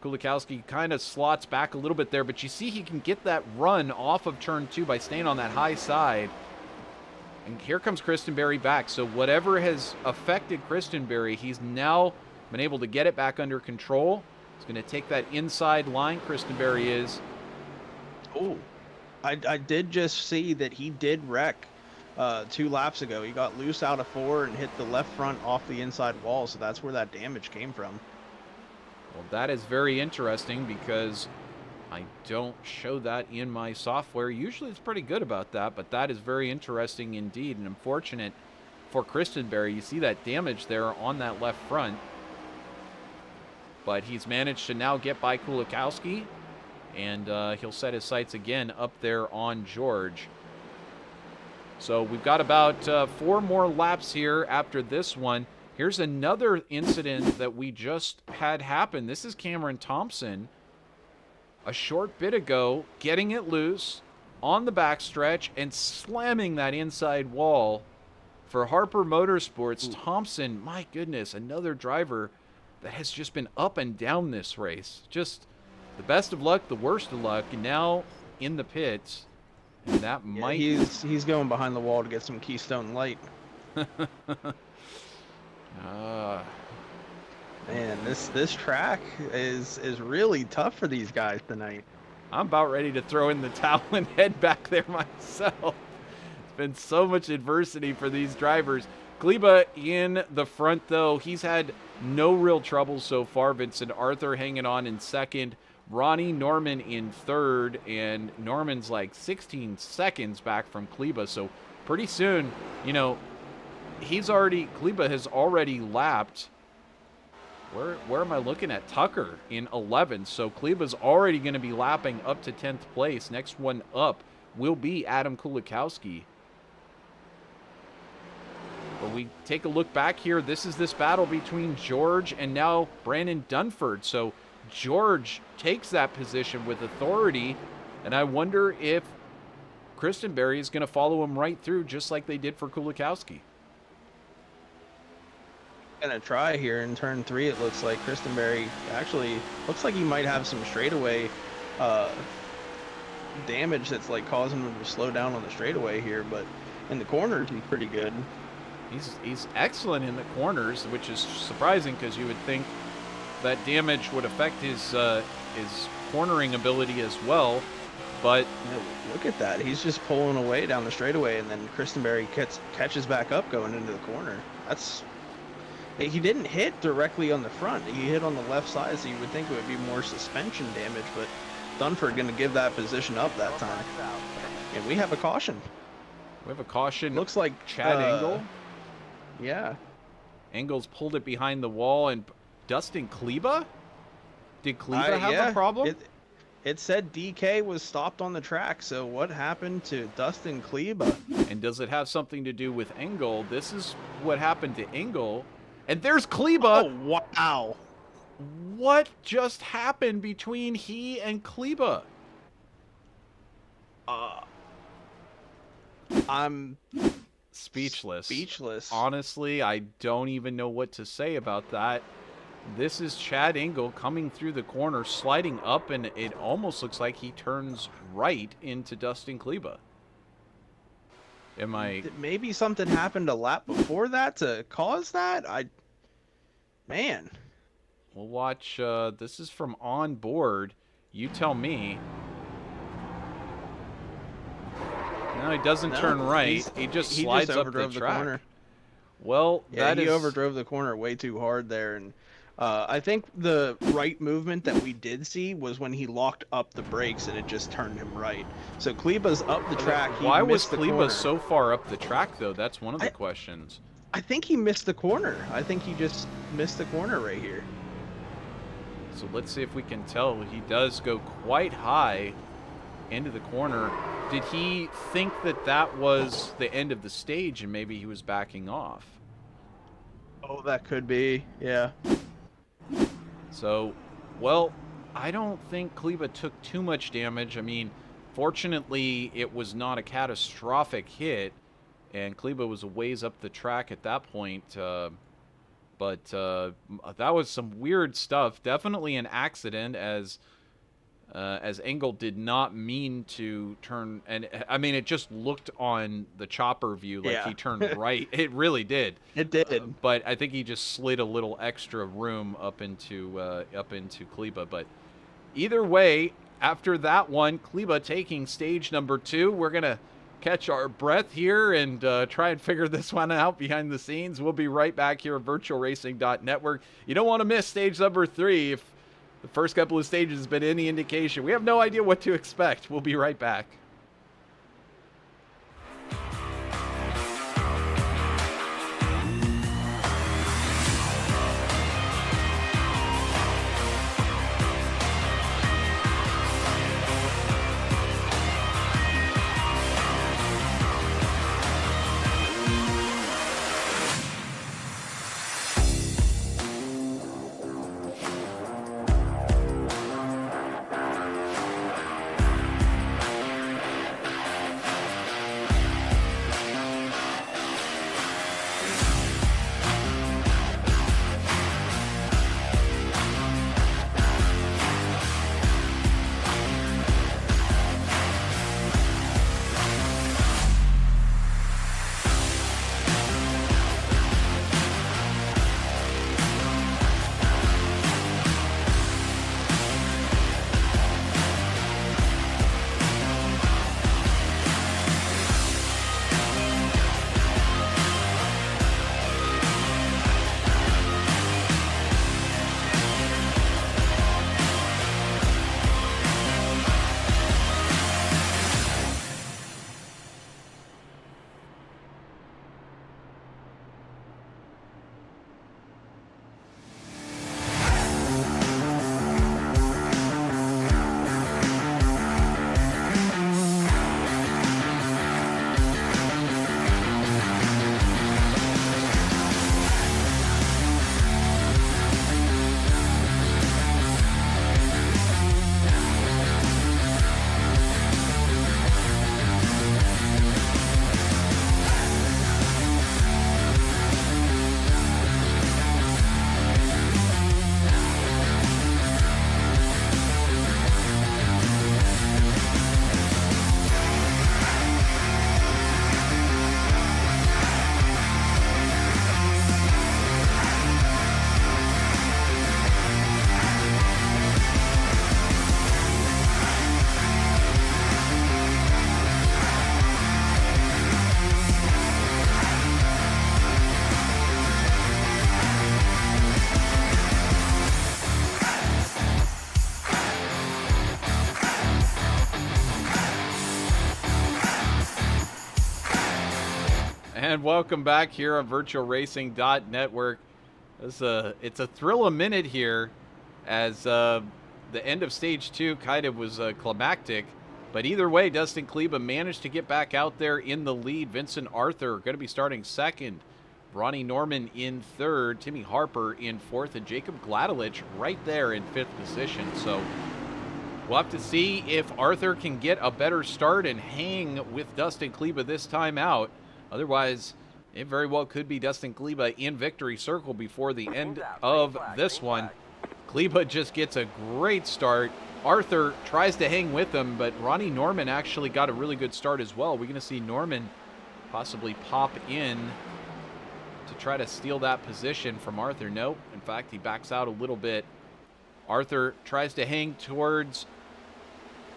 Kulikowski kind of slots back a little bit there, but you see he can get that run off of turn 2 by staying on that high side. And here comes Christenberry back. So whatever has affected Christenberry, he's now been able to get it back under control. He's going to take that inside line, Christenberry is. Oh, I did just see that he did wreck 2 laps ago. He got loose out of 4 and hit the left front off the inside wall, so that's where that damage came from. Well, that is very interesting because I don't show that in my software. Usually it's pretty good about that, but that is very interesting indeed and unfortunate for Christenberry. You see that damage there on that left front, but he's managed to now get by Kulikowski, and he'll set his sights again up there on George. So we've got about 4 more laps here after this one. Here's another incident that we just had happen. This is Cameron Thompson a short bit ago getting it loose on the backstretch and slamming that inside wall for Harper Motorsports. Ooh. Thompson, my goodness, another driver that has just been up and down this race. Just the best of luck, the worst of luck, and now in the pits. And that might... He's going behind the wall to get some Keystone Light. Man, this track is really tough for these guys tonight. I'm about ready to throw in the towel and head back there myself. It's been so much adversity for these drivers. Kleba in the front, though. He's had no real trouble so far. Vincent Arthur hanging on in second. Ronnie Norman in third. And Norman's like 16 seconds back from Kleba. So pretty soon, you know, Kleba has already lapped. Where am I looking at? Tucker in 11th. So Kleba's already going to be lapping up to 10th place. Next one up will be Adam Kulikowski. But we take a look back here. This is this battle between George and now Brandon Dunford. So George takes that position with authority. And I wonder if Christenberry is going to follow him right through just like they did for Kulikowski. Gonna try here in turn 3. It looks like Christenberry actually looks like he might have some straightaway damage that's like causing him to slow down on the straightaway here, but in the corners he's pretty good. He's excellent in the corners, which is surprising because you would think that damage would affect his cornering ability as well. But yeah, look at that, he's just pulling away down the straightaway, and then Christenberry catches back up going into the corner. He didn't hit directly on the front. He hit on the left side, so you would think it would be more suspension damage, but Dunford going to give that position up that time. And we have a caution. We have a caution. Looks like Chad Engel. Yeah. Engel's pulled it behind the wall, and Dustin Kleba? Did Kleba have a problem? It said DK was stopped on the track, so what happened to Dustin Kleba? And does it have something to do with Engel? This is what happened to Engel. And there's Kleba. Oh, wow. What just happened between he and Kleba? I'm speechless. Honestly, I don't even know what to say about that. This is Chad Engel coming through the corner, sliding up, and it almost looks like he turns right into Dustin Kleba. Maybe something happened a lap before that to cause that? Man. We'll watch. This is from on board. You tell me. No, he doesn't turn right. He just slides up the track. Corner. Well, yeah, he overdrove the corner way too hard there, and I think the right movement that we did see was when he locked up the brakes and it just turned him right. So Kleba's up the track. Why was Kleba so far up the track, though? That's one of the questions. I think he missed the corner. I think he just missed the corner right here. So let's see if we can tell. He does go quite high into the corner. Did he think that that was the end of the stage and maybe he was backing off? Oh, that could be. Yeah. So, well, I don't think Kleba took too much damage. I mean, fortunately, it was not a catastrophic hit, and Kleba was a ways up the track at that point. But that was some weird stuff. Definitely an accident, as Engel did not mean to turn. And I mean, it just looked on the chopper view like he turned right. It really did. It did. But I think he just slid a little extra room up into Kleba. But either way, after that one, Kleba taking stage number 2. We're gonna catch our breath here and try and figure this one out behind the scenes. We'll be right back here at VirtualRacing.Network. You don't want to miss stage number 3 if the first couple of stages has been any indication. We have no idea what to expect. We'll be right back. And welcome back here on VirtualRacing.Network. It's a thrill a minute here, as the end of stage 2 kind of was climactic. But either way, Dustin Kleba managed to get back out there in the lead. Vincent Arthur going to be starting second. Ronnie Norman in third. Timmy Harper in fourth. And Jacob Gladelich right there in fifth position. So we'll have to see if Arthur can get a better start and hang with Dustin Kleba this time out. Otherwise, it very well could be Dustin Kleba in victory circle before the end of this one. Kleba just gets a great start. Arthur tries to hang with him, but Ronnie Norman actually got a really good start as well. We're going to see Norman possibly pop in to try to steal that position from Arthur. Nope. In fact, he backs out a little bit. Arthur tries to hang towards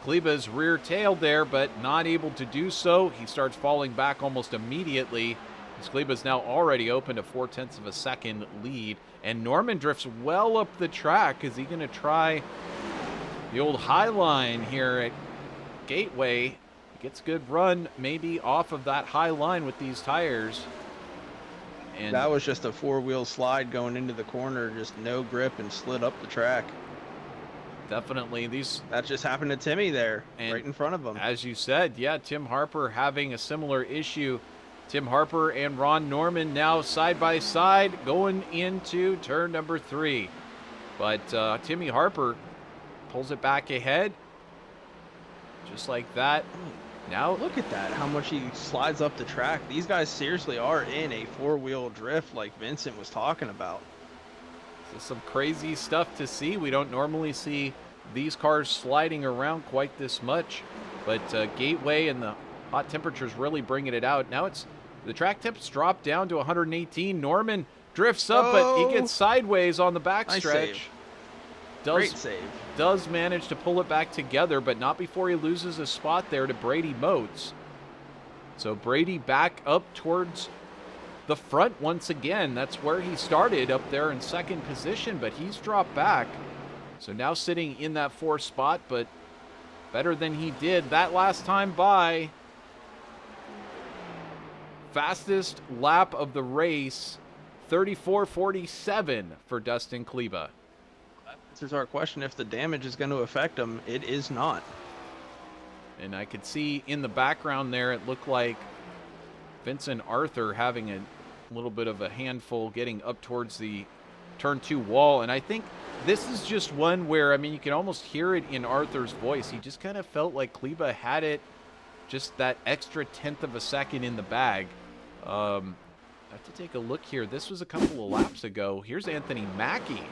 Kleba's rear tail there, but not able to do so. He starts falling back almost immediately, as Kleba's now already opened a 0.4 of a second lead. And Norman drifts well up the track. Is he going to try the old high line here at Gateway? Gets a good run maybe off of that high line with these tires. And that was just a four-wheel slide going into the corner, just no grip, and slid up the track. Definitely. That just happened to Timmy there, And right in front of him. As you said, yeah, Tim Harper having a similar issue. Tim Harper and Ron Norman now side by side going into turn number 3. But Timmy Harper pulls it back ahead, just like that. Now Look at that, how much he slides up the track. These guys seriously are in a 4-wheel drift like Vincent was talking about. some crazy stuff to see. We don't normally see these cars sliding around quite this much, but Gateway and the hot temperatures really bringing it out. Now the track temps drop down to 118. Norman drifts up, but he gets sideways on the backstretch. Nice save. Great save. Does manage to pull it back together, but not before he loses a spot there to Brady Moats. So Brady back up towards the front once again. That's where he started, up there in second position, but he's dropped back. So now sitting in that 4th spot, but better than he did that last time by. Fastest lap of the race, 34:47 for Dustin Kleba. That answers our question if the damage is going to affect him. It is not. And I could see in the background there, it looked like Vincent Arthur having a little bit of a handful getting up towards the turn 2 wall. And I think this is just one where, I mean, you can almost hear it in Arthur's voice. He just kind of felt like Kleba had it just that extra 1/10 of a second in the bag. I have to take a look here. This was a couple of laps ago. Here's Anthony Mackie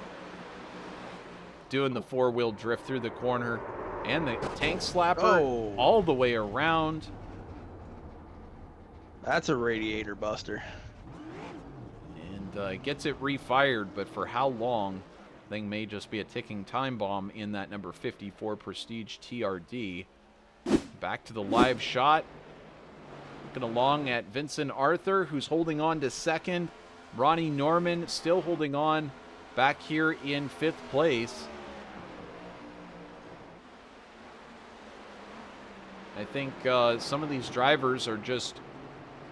doing the 4-wheel drift through the corner. And the tank slapper all the way around. That's a radiator buster. And gets it refired, but for how long? Thing may just be a ticking time bomb in that number 54 Prestige TRD. Back to the live shot. Looking along at Vincent Arthur, who's holding on to second. Ronnie Norman still holding on back here in 5th place. I think some of these drivers are just,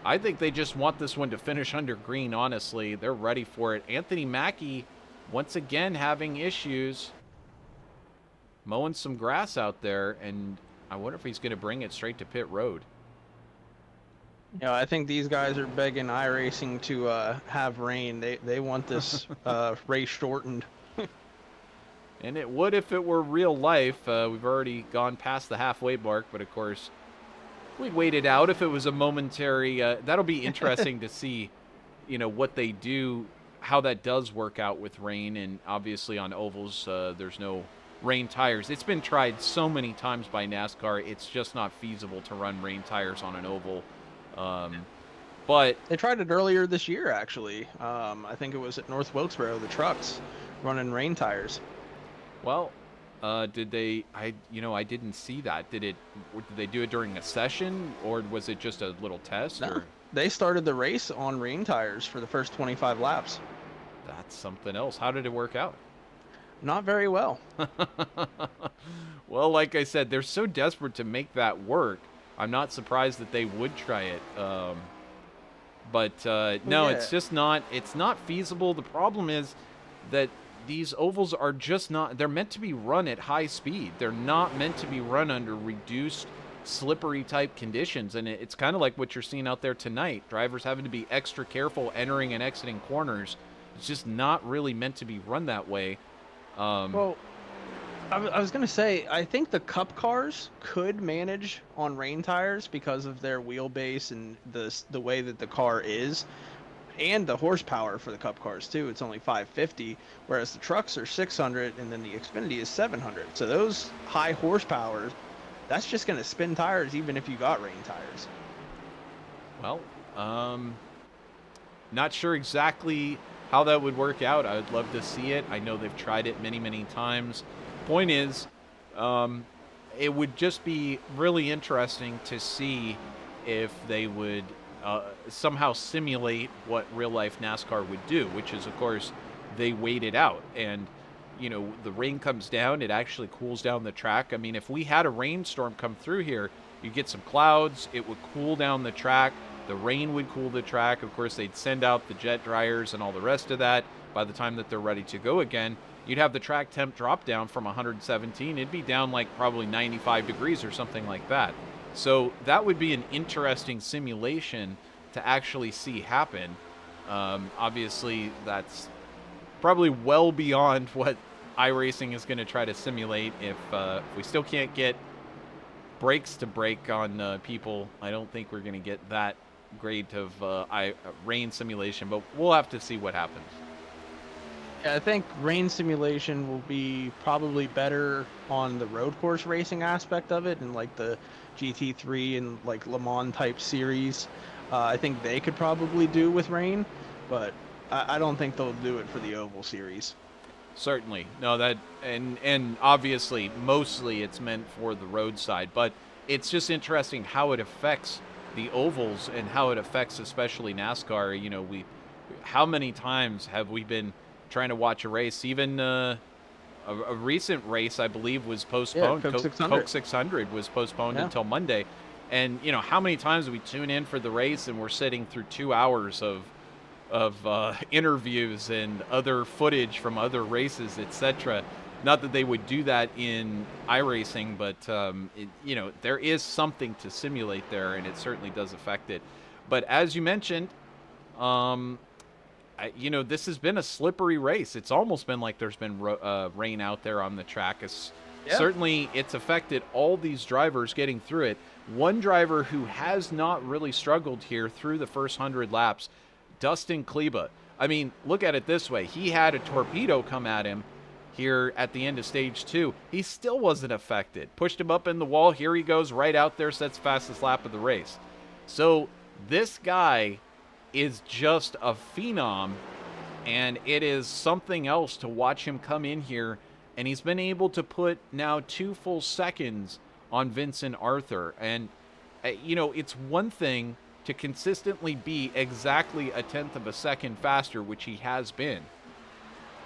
I think they just want this one to finish under green, honestly. They're ready for it. Anthony Mackie, once again, having issues mowing some grass out there, and I wonder if he's going to bring it straight to pit road. Yeah, I think these guys are begging iRacing to have rain. They want this race shortened. And it would if it were real life. We've already gone past the halfway mark, but of course, we'd wait it out if it was a momentary. That'll be interesting to see, what they do, how that does work out with rain. And obviously on ovals, there's no rain tires. It's been tried so many times by NASCAR. It's just not feasible to run rain tires on an oval. But they tried it earlier this year, actually. I think it was at North Wilkesboro, the trucks running rain tires. Well, did they? I didn't see that. Did they do it during a session, or was it just a little test? No, or? They started the race on rain tires for the first 25 laps. That's something else. How did it work out? Not very well. Well, like I said, they're so desperate to make that work. I'm not surprised that they would try it. But no, yeah. It's just not. It's not feasible. The problem is that these ovals are just not, they're meant to be run at high speed. They're not meant to be run under reduced, slippery type conditions. And it's kind of like what you're seeing out there tonight. Drivers having to be extra careful entering and exiting corners. It's just not really meant to be run that way. Well, I was going to say, I think the Cup cars could manage on rain tires because of their wheelbase and the way that the car is. And the horsepower for the Cup cars too. It's only 550, whereas the trucks are 600, and then the Xfinity is 700. So those high horsepowers, that's just going to spin tires even if you got rain tires. Well, not sure exactly how that would work out. I would love to see it. I know they've tried it many, many times. Point is, it would just be really interesting to see if they would somehow simulate what real-life NASCAR would do, which is, of course, they wait it out. And, the rain comes down, it actually cools down the track. I mean, if we had a rainstorm come through here, you get some clouds, it would cool down the track, the rain would cool the track. Of course, they'd send out the jet dryers and all the rest of that by the time that they're ready to go again. you'd have the track temp drop down from 117. It'd be down like probably 95 degrees or something like that. So that would be an interesting simulation to actually see happen. Obviously, that's probably well beyond what iRacing is going to try to simulate. If we still can't get brakes to break on people, I don't think we're going to get that great of rain simulation, but we'll have to see what happens. Yeah, I think rain simulation will be probably better on the road course racing aspect of it, and like the GT3 and like Le Mans type series. I think they could probably do with rain, but I don't think they'll do it for the oval series. Certainly. No, that and obviously mostly it's meant for the roadside, but it's just interesting how it affects the ovals and how it affects especially NASCAR. You know, how many times have we been trying to watch a race? Even a recent race, I believe, was postponed. Yeah, Coke 600 was postponed until Monday. And, you know, how many times do we tune in for the race and we're sitting through 2 hours of interviews and other footage from other races, etc. Not that they would do that in iRacing, but you know, there is something to simulate there, and it certainly does affect it. But as you mentioned, you know, this has been a slippery race. It's almost been like there's been rain out there on the track. Certainly, it's affected all these drivers getting through it. One driver who has not really struggled here through the first 100 laps, Dustin Kleba. I mean, look at it this way. He had a torpedo come at him here at the end of stage 2. He still wasn't affected. Pushed him up in the wall. Here he goes right out there, sets fastest lap of the race. So this guy is just a phenom, and it is something else to watch him come in here. And he's been able to put now 2 full seconds on Vincent Arthur. And, you know, it's one thing to consistently be exactly a 1/10 of a second faster, which he has been.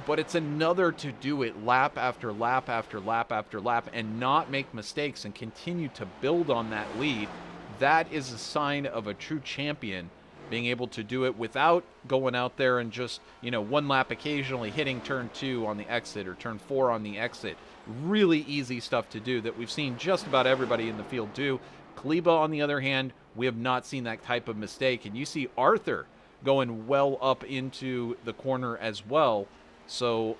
But it's another to do it lap after lap after lap after lap and not make mistakes and continue to build on that lead. That is a sign of a true champion, being able to do it without going out there and just, you know, one lap occasionally hitting turn 2 on the exit or turn 4 on the exit. Really easy stuff to do that we've seen just about everybody in the field do. Kleba, on the other hand, we have not seen that type of mistake. And you see Arthur going well up into the corner as well. So,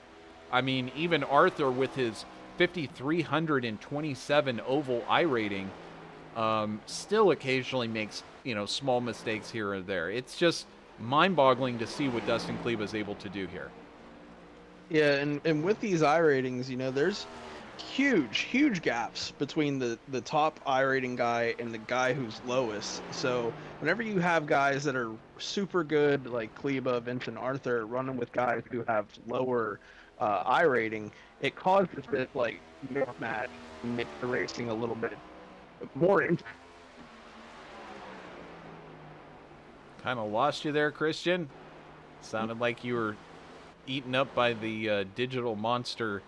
I mean, even Arthur with his 5,327 oval iRating still occasionally makes, you know, small mistakes here or there. It's just mind-boggling to see what Dustin Kleba is able to do here. Yeah, and with these iRatings, you know, there's huge gaps between the top iRating guy and the guy who's lowest. So whenever you have guys that are super good, like Kleba, Vincent Arthur, running with guys who have lower iRating, it causes this like mismatch, make the racing a little bit more interesting. Kind of lost you there, Christian. Sounded like you were eaten up by the digital monster.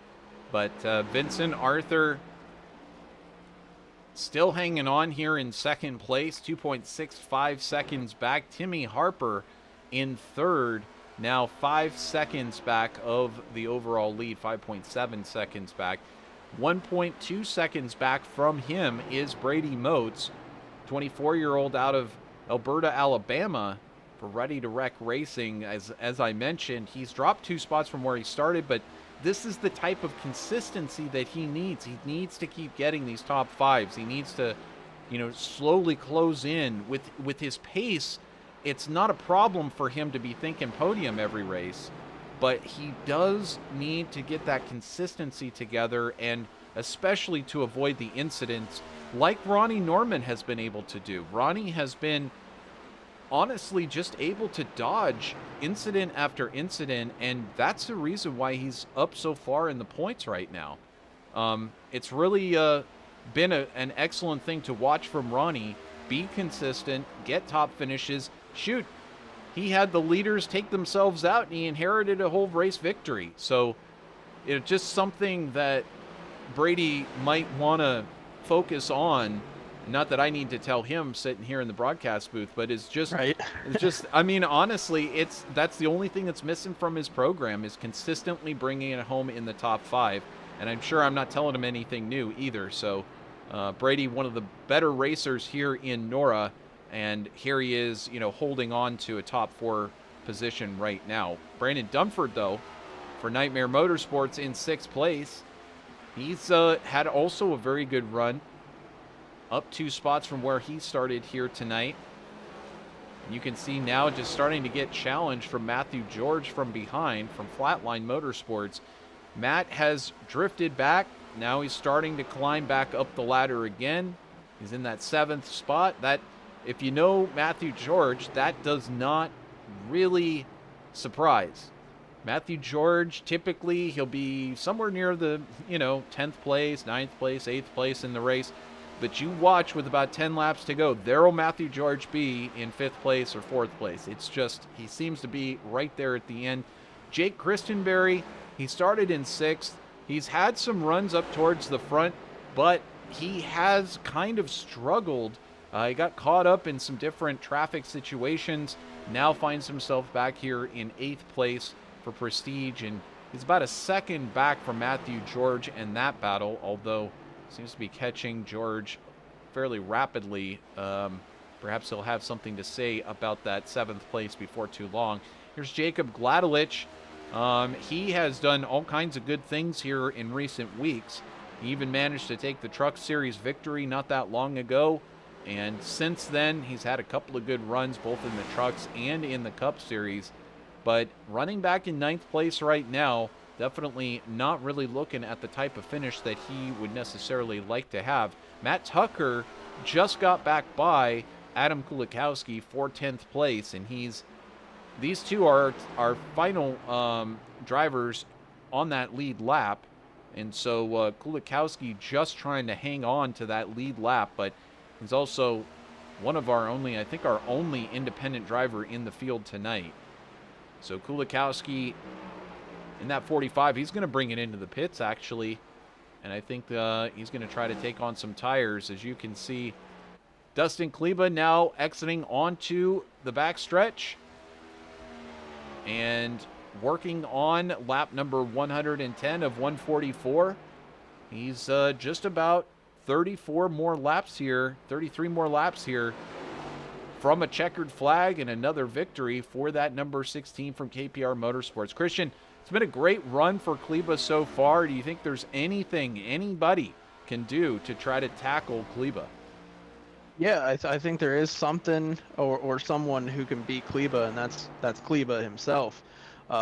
But Vincent Arthur still hanging on here in second place, 2.65 seconds back. Timmy Harper in third, now 5 seconds back of the overall lead, 5.7 seconds back. 1.2 seconds back from him is Brady Motes, 24-year-old out of Alberta, Alabama, for Ready to Wreck Racing. As I mentioned, he's dropped 2 spots from where he started, but this is the type of consistency that he needs. He needs to keep getting these top 5s. He needs to, you know, slowly close in with his pace. It's not a problem for him to be thinking podium every race, but he does need to get that consistency together, and especially to avoid the incidents like Ronnie Norman has been able to do. Ronnie has been honestly just able to dodge incident after incident, and that's the reason why he's up so far in the points right now. It's really been an excellent thing to watch from Ronnie. Be consistent, get top finishes. Shoot, he had the leaders take themselves out and he inherited a whole race victory. So it's just something that Brady might want to focus on not that I need to tell him sitting here in the broadcast booth, but it's just, Right. it's just, I mean, honestly, that's the only thing that's missing from his program is consistently bringing it home in the top 5. And I'm sure I'm not telling him anything new either. So Brady, one of the better racers here in NORA, and here he is, holding on to a top 4 position right now. Brandon Dunford, though, for Nightmare Motorsports in 6th place. He's had also a very good run, up 2 spots from where he started here tonight. And you can see now just starting to get challenged from Matthew George from behind from Flatline Motorsports. Matt has drifted back. Now he's starting to climb back up the ladder again. He's in that 7th spot. That, if you know Matthew George, that does not really surprise. Matthew George, typically he'll be somewhere near the, 10th place, 9th place, 8th place in the race. But you watch with about 10 laps to go, there will Matthew George be in 5th place or 4th place. It's just, he seems to be right there at the end. Jake Christenberry, he started in 6th. He's had some runs up towards the front, but he has kind of struggled. He got caught up in some different traffic situations, now finds himself back here in 8th place for Prestige, and he's about a second back from Matthew George in that battle, although seems to be catching George fairly rapidly. Perhaps he'll have something to say about that 7th place before too long. Here's Jacob Gladelich. He has done all kinds of good things here in recent weeks. He even managed to take the Truck Series victory not that long ago. And since then, he's had a couple of good runs, both in the Trucks and in the Cup Series. But running back in 9th place right now, definitely not really looking at the type of finish that he would necessarily like to have. Matt Tucker just got back by Adam Kulikowski for 10th place, and these two are our final drivers on that lead lap. And so Kulikowski just trying to hang on to that lead lap, but he's also one of our only independent driver in the field tonight. So Kulikowski in that 45, he's going to bring it into the pits, actually. And I think he's going to try to take on some tires. As you can see, Dustin Kleba now exiting onto the backstretch and working on lap number 110 of 144. He's just about 33 more laps here from a checkered flag and another victory for that number 16 from KPR Motorsports. Christian, it's been a great run for Kleba so far. Do you think there's anything anybody can do to try to tackle Kleba? Yeah, I think there is something or someone who can beat Kleba, and that's Kleba himself.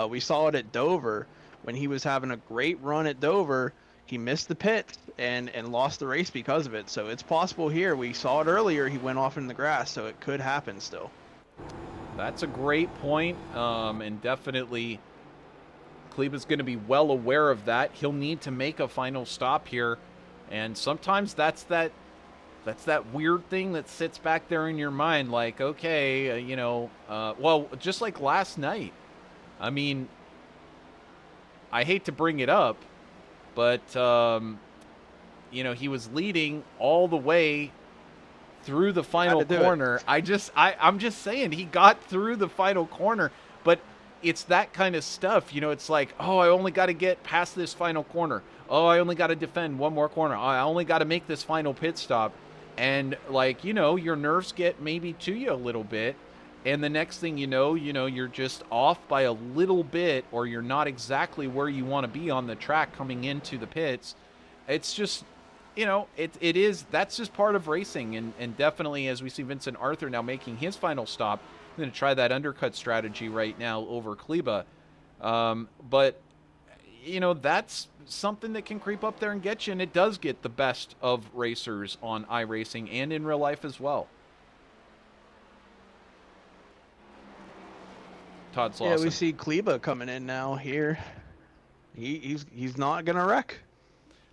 We saw it at Dover when he was having a great run at Dover. He missed the pit and lost the race because of it. So it's possible here. We saw it earlier. He went off in the grass, so it could happen still. That's a great point, and definitely Kleba's going to be well aware of that. He'll need to make a final stop here, and sometimes that's that weird thing that sits back there in your mind, like, okay, well, just like last night. I mean, I hate to bring it up, but, he was leading all the way through the final corner. I'm just saying, he got through the final corner, but it's that kind of stuff. It's like, oh, I only got to get past this final corner. Oh, I only got to defend one more corner. I only got to make this final pit stop. And, your nerves get maybe to you a little bit. And the next thing you know, you're just off by a little bit, or you're not exactly where you want to be on the track coming into the pits. It's just, that's just part of racing. And definitely, as we see Vincent Arthur now making his final stop, I'm going to try that undercut strategy right now over Kleba. But, that's something that can creep up there and get you. And it does get the best of racers on iRacing and in real life as well. Todd Slauson. Yeah, we see Kleba coming in now here. He's not going to wreck.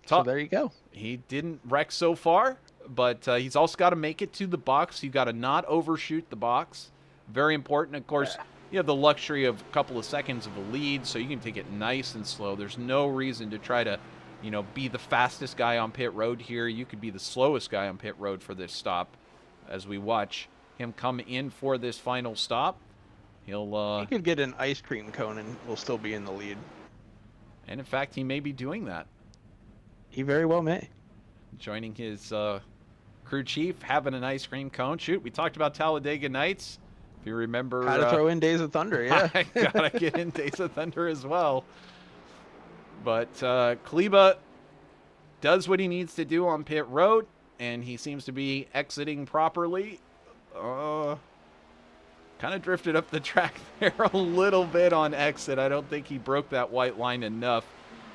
So there you go. He didn't wreck so far, but he's also got to make it to the box. You got to not overshoot the box. Very important. Of course, you have the luxury of a couple of seconds of a lead, so you can take it nice and slow. There's no reason to try to, be the fastest guy on pit road here. You could be the slowest guy on pit road for this stop as we watch him come in for this final stop. He could get an ice cream cone and will still be in the lead. And in fact, he may be doing that. He very well may. Joining his crew chief, having an ice cream cone. Shoot, we talked about Talladega Nights. If you remember. Gotta throw in Days of Thunder, yeah. I gotta get in Days of Thunder as well. But Kleba does what he needs to do on pit road, and he seems to be exiting properly. Kind of drifted up the track there a little bit on exit. I don't think he broke that white line enough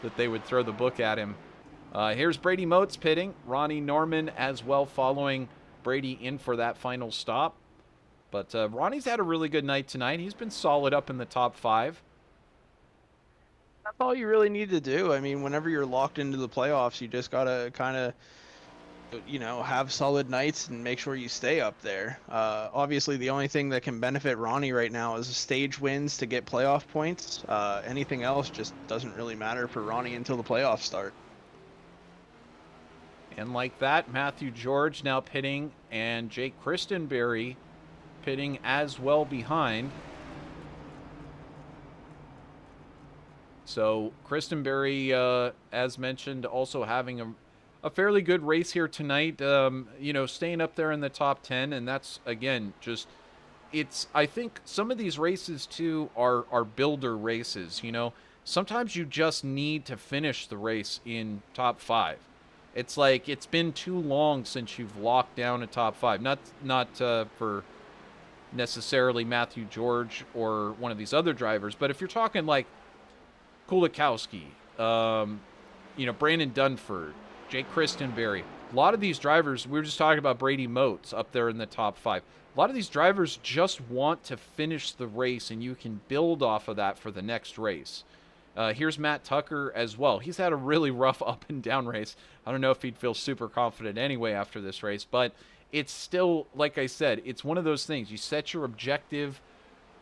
that they would throw the book at him. Here's Brady Motes pitting. Ronnie Norman as well following Brady in for that final stop. But Ronnie's had a really good night tonight. He's been solid up in the top 5. That's all you really need to do. I mean, whenever you're locked into the playoffs, you just got to kind of, have solid nights and make sure you stay up there. Obviously, the only thing that can benefit Ronnie right now is stage wins to get playoff points. Anything else just doesn't really matter for Ronnie until the playoffs start. And like that, Matthew George now pitting, and Jake Christenberry pitting as well behind. So Christenberry, as mentioned, also having a fairly good race here tonight, staying up there in the top 10. And that's, again, I think some of these races, too, are builder races. Sometimes you just need to finish the race in top 5. It's like it's been too long since you've locked down a top 5. Not for necessarily Matthew George or one of these other drivers, but if you're talking like Kulikowski, Brandon Dunford, Jake Christenberry, a lot of these drivers, we were just talking about Brady Motes up there in the top 5. A lot of these drivers just want to finish the race, and you can build off of that for the next race. Here's Matt Tucker as well. He's had a really rough up and down race. I don't know if he'd feel super confident anyway after this race, but it's still, like I said, it's one of those things. You set your objective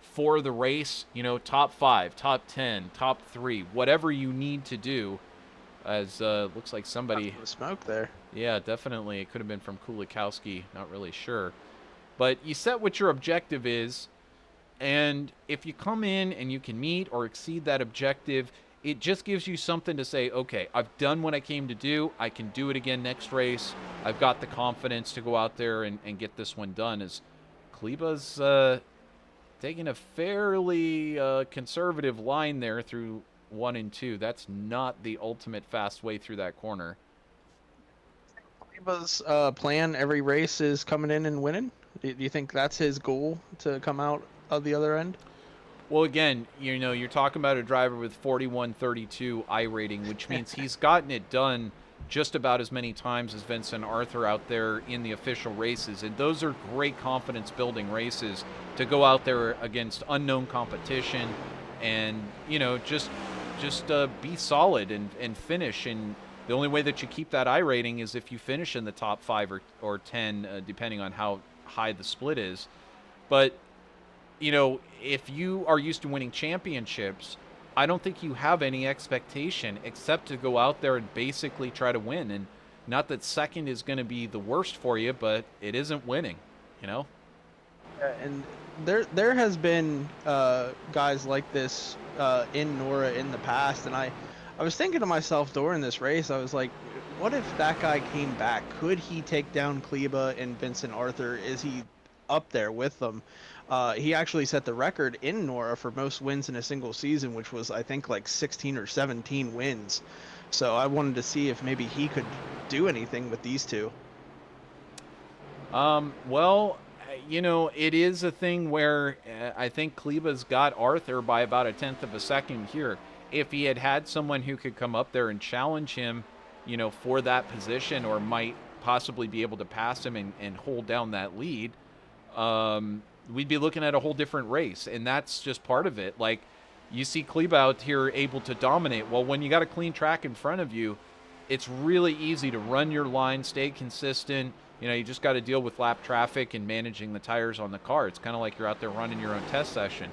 for the race, top 5, top 10, top 3, whatever you need to do. As looks like somebody smoke there. Yeah, definitely. It could have been from Kulikowski. Not really sure. But you set what your objective is, and if you come in and you can meet or exceed that objective, it just gives you something to say, okay, I've done what I came to do. I can do it again next race. I've got the confidence to go out there and get this one done. As Kleba's taking a fairly conservative line there through 1 and 2. That's not the ultimate fast way through that corner. Kleba's plan every race is coming in and winning? Do you think that's his goal, to come out of the other end? Well, again, you're talking about a driver with 41.32 I rating, which means he's gotten it done just about as many times as Vincent Arthur out there in the official races. And those are great confidence-building races to go out there against unknown competition and, just be solid and finish. And the only way that you keep that I rating is if you finish in the top 5 or 10, depending on how high the split is. But if you are used to winning championships, I don't think you have any expectation except to go out there and basically try to win. And not that second is going to be the worst for you, but it isn't winning, And there has been guys like this in NORA in the past, and I was thinking to myself during this race, I was like, what if that guy came back? Could he take down Kleba and Vincent Arthur? Is he up there with them? He actually set the record in NORA for most wins in a single season, which was, I think, like 16 or 17 wins. So I wanted to see if maybe he could do anything with these two. Well, it is a thing where I think Kleba's got Arthur by about 1/10 of a second here. If he had someone who could come up there and challenge him, for that position, or might possibly be able to pass him and hold down that lead, we'd be looking at a whole different race. And that's just part of it. Like, you see Kleba out here able to dominate. Well, when you got a clean track in front of you, it's really easy to run your line, stay consistent. You just got to deal with lap traffic and managing the tires on the car. It's kind of like you're out there running your own test session.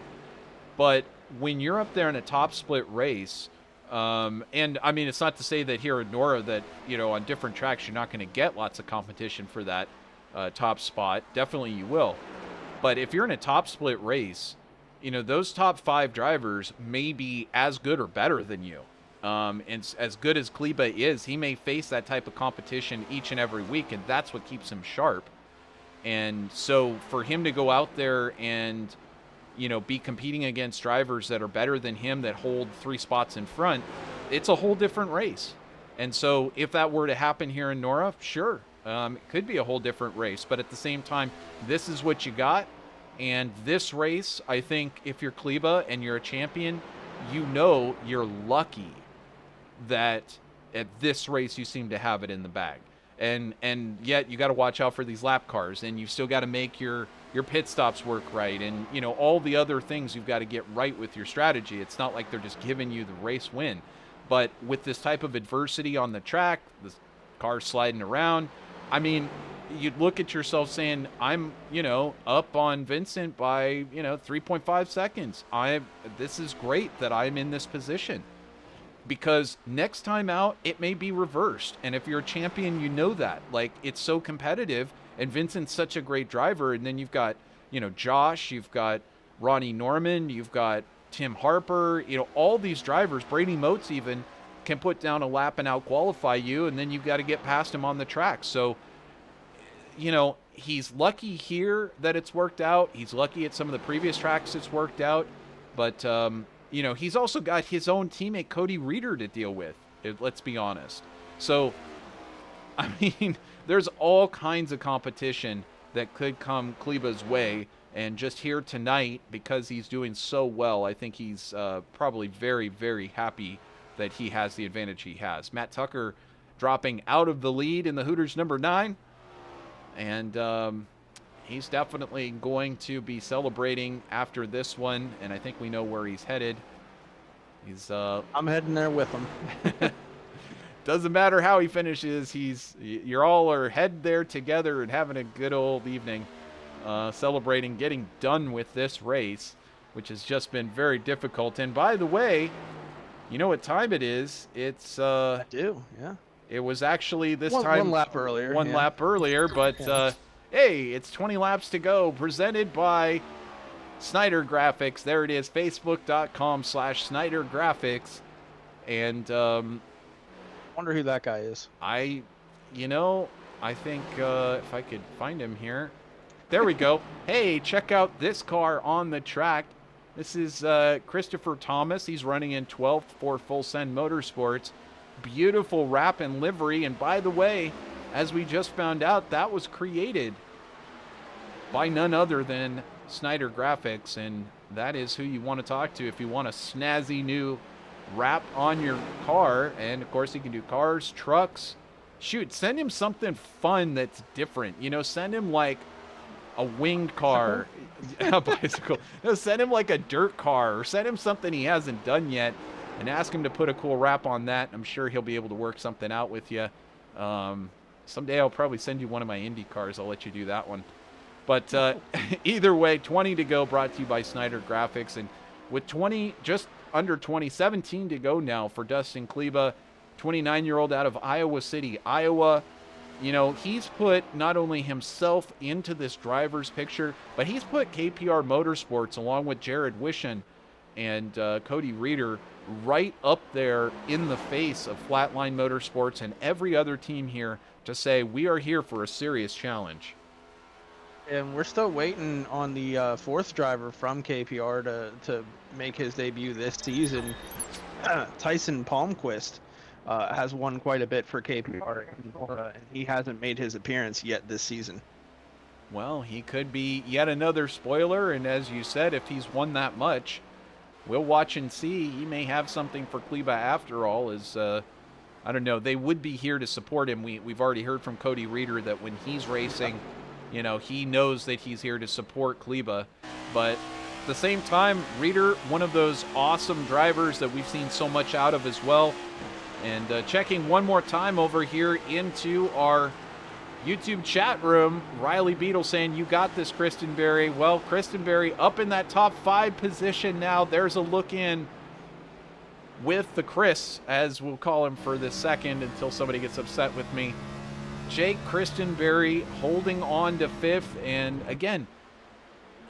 But when you're up there in a top split race, And I mean, it's not to say that here at NORA that, on different tracks, you're not going to get lots of competition for that top spot. Definitely you will. But if you're in a top split race, those top 5 drivers may be as good or better than you. And as good as Kleba is, he may face that type of competition each and every week, and that's what keeps him sharp. And so for him to go out there and, be competing against drivers that are better than him, that hold 3 spots in front, it's a whole different race. And so if that were to happen here in NORA, sure, it could be a whole different race. But at the same time, this is what you got. And this race, I think if you're Kleba and you're a champion, you're lucky that at this race you seem to have it in the bag. And yet you got to watch out for these lap cars, and you've still got to make your pit stops work right, and all the other things you've got to get right with your strategy. It's not like they're just giving you the race win. But with this type of adversity on the track, the car sliding around, I mean, you'd look at yourself saying, I'm, up on Vincent by, 3.5 seconds. This is great that I'm in this position. Because next time out, it may be reversed. And if you're a champion, that. Like, it's so competitive, and Vincent's such a great driver. And then you've got, Josh, you've got Ronnie Norman, you've got Tim Harper, all these drivers, Brady Motes even, can put down a lap and out-qualify you, and then you've got to get past him on the track. So, he's lucky here that it's worked out. He's lucky at some of the previous tracks it's worked out. But, he's also got his own teammate, Cody Reeder, to deal with, let's be honest. So, I mean, there's all kinds of competition that could come Kleba's way. And just here tonight, because he's doing so well, I think he's probably very, very happy that he has the advantage he has. Matt Tucker dropping out of the lead in the Hooters number 9. And he's definitely going to be celebrating after this one, and I think we know where he's headed. I'm heading there with him. Doesn't matter how he finishes. You're all are head there together and having a good old evening, celebrating getting done with this race, which has just been very difficult. And by the way, you know what time it is? It's I do, yeah. It was actually this time one lap earlier. One lap earlier, but hey, it's 20 laps to go. Presented by Snyder Graphics. There it is, facebook.com/Snyder Graphics. And wonder who that guy is. I think if I could find him here. There we go. Hey, check out this car on the track. This is Christopher Thomas. He's running in 12th for Full Send Motorsports. Beautiful wrap and livery. And by the way, as we just found out, that was created by none other than Snyder Graphics. And that is who you want to talk to if you want a snazzy new wrap on your car. And of course, you can do cars, trucks. Shoot, send him something fun that's different. Send him like a winged car, a bicycle. No, send him like a dirt car, or send him something he hasn't done yet, and ask him to put a cool wrap on that. I'm sure he'll be able to work something out with you. Someday I'll probably send you one of my Indy cars. I'll let you do that one. But either way, 20 to go, brought to you by Snyder Graphics. And with 20, just under 17 to go now for Dustin Kleba, 29-year-old out of Iowa City, Iowa. He's put not only himself into this driver's picture, but he's put KPR Motorsports along with Jared Wishen and Cody Reeder right up there in the face of Flatline Motorsports and every other team here to say we are here for a serious challenge. And we're still waiting on the 4th driver from KPR to make his debut this season. Tyson Palmquist has won quite a bit for KPR, and he hasn't made his appearance yet this season. Well, he could be yet another spoiler, and as you said, if he's won that much, we'll watch and see. He may have something for Kleba after all. I don't know. They would be here to support him. We've already heard from Cody Reeder that when he's racing, he knows that he's here to support Kleba. But at the same time, Reeder, one of those awesome drivers that we've seen so much out of as well. And checking one more time over here into our YouTube chat room, Riley Beetle saying, you got this, Kristen Berry. Well, Kristen Berry up in that top 5 position now. There's a look in. with the Chris, as we'll call him for this second until somebody gets upset with me. Jake Christenberry holding on to 5th, and again,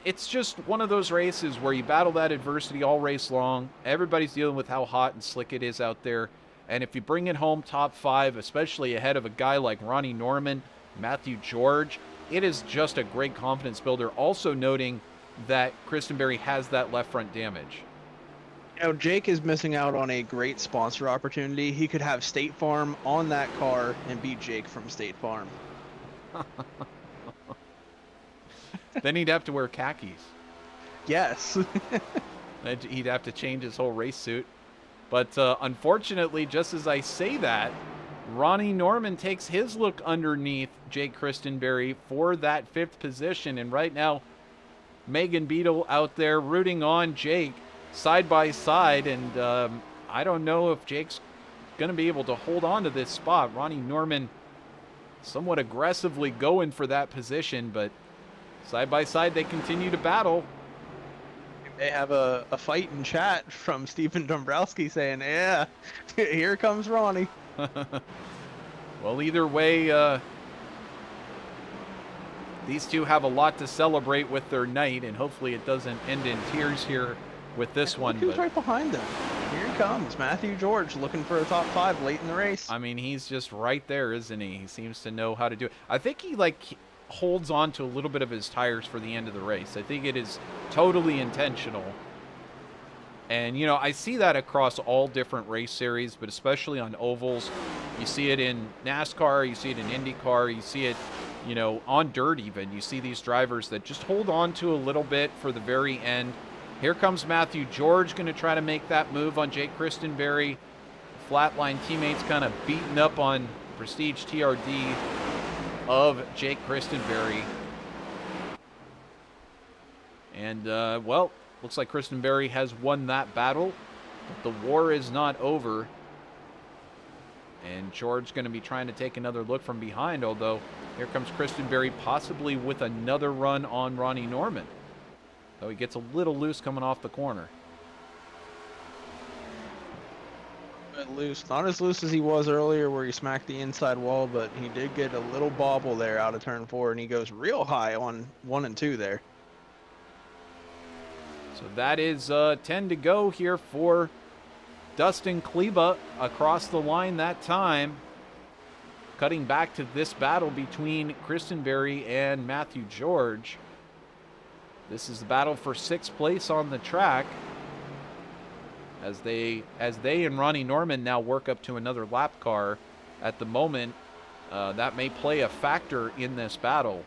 it's just one of those races where you battle that adversity all race long. Everybody's dealing with how hot and slick it is out there, and if you bring it home top 5, especially ahead of a guy like Ronnie Norman, Matthew George, it is just a great confidence builder. Also noting that Christenberry has that left front damage. Jake is missing out on a great sponsor opportunity. He could have State Farm on that car and beat Jake from State Farm. Then he'd have to wear khakis. Yes. He'd have to change his whole race suit. But unfortunately, just as I say that, Ronnie Norman takes his look underneath Jake Christenberry for that 5th position. And right now, Megan Beadle out there rooting on Jake side by side. And I don't know if Jake's going to be able to hold on to this spot. Ronnie Norman somewhat aggressively going for that position, but side by side they continue to battle. They have a fight in chat from Stephen Dombrowski saying, yeah, here comes Ronnie. Well, either way, these two have a lot to celebrate with their night, and hopefully it doesn't end in tears here with this one. Who's right behind them? Here he comes, Matthew George, looking for a top 5 late in the race. I mean, he's just right there, isn't he? He seems to know how to do it. I think he holds on to a little bit of his tires for the end of the race. I think it is totally intentional. And, you know, I see that across all different race series, but especially on ovals. You see it in NASCAR, you see it in IndyCar, you see it, you know, on dirt even. You see these drivers that just hold on to a little bit for the very end. Here comes Matthew George, going to try to make that move on Jake Christenberry. Flatline teammates kind of beating up on Prestige TRD of Jake Christenberry. And, well, looks like Christenberry has won that battle, but the war is not over. And George going to be trying to take another look from behind, although here comes Christenberry possibly with another run on Ronnie Norman. Though he gets a little loose coming off the corner. Loose, not as loose as he was earlier where he smacked the inside wall, but he did get a little bobble there out of turn 4, and he goes real high on 1 and 2 there. So that is 10 to go here for Dustin Kleba across the line that time. Cutting back to this battle between Christenberry and Matthew George. This is the battle for 6th place on the track. As they and Ronnie Norman now work up to another lap car at the moment, that may play a factor in this battle.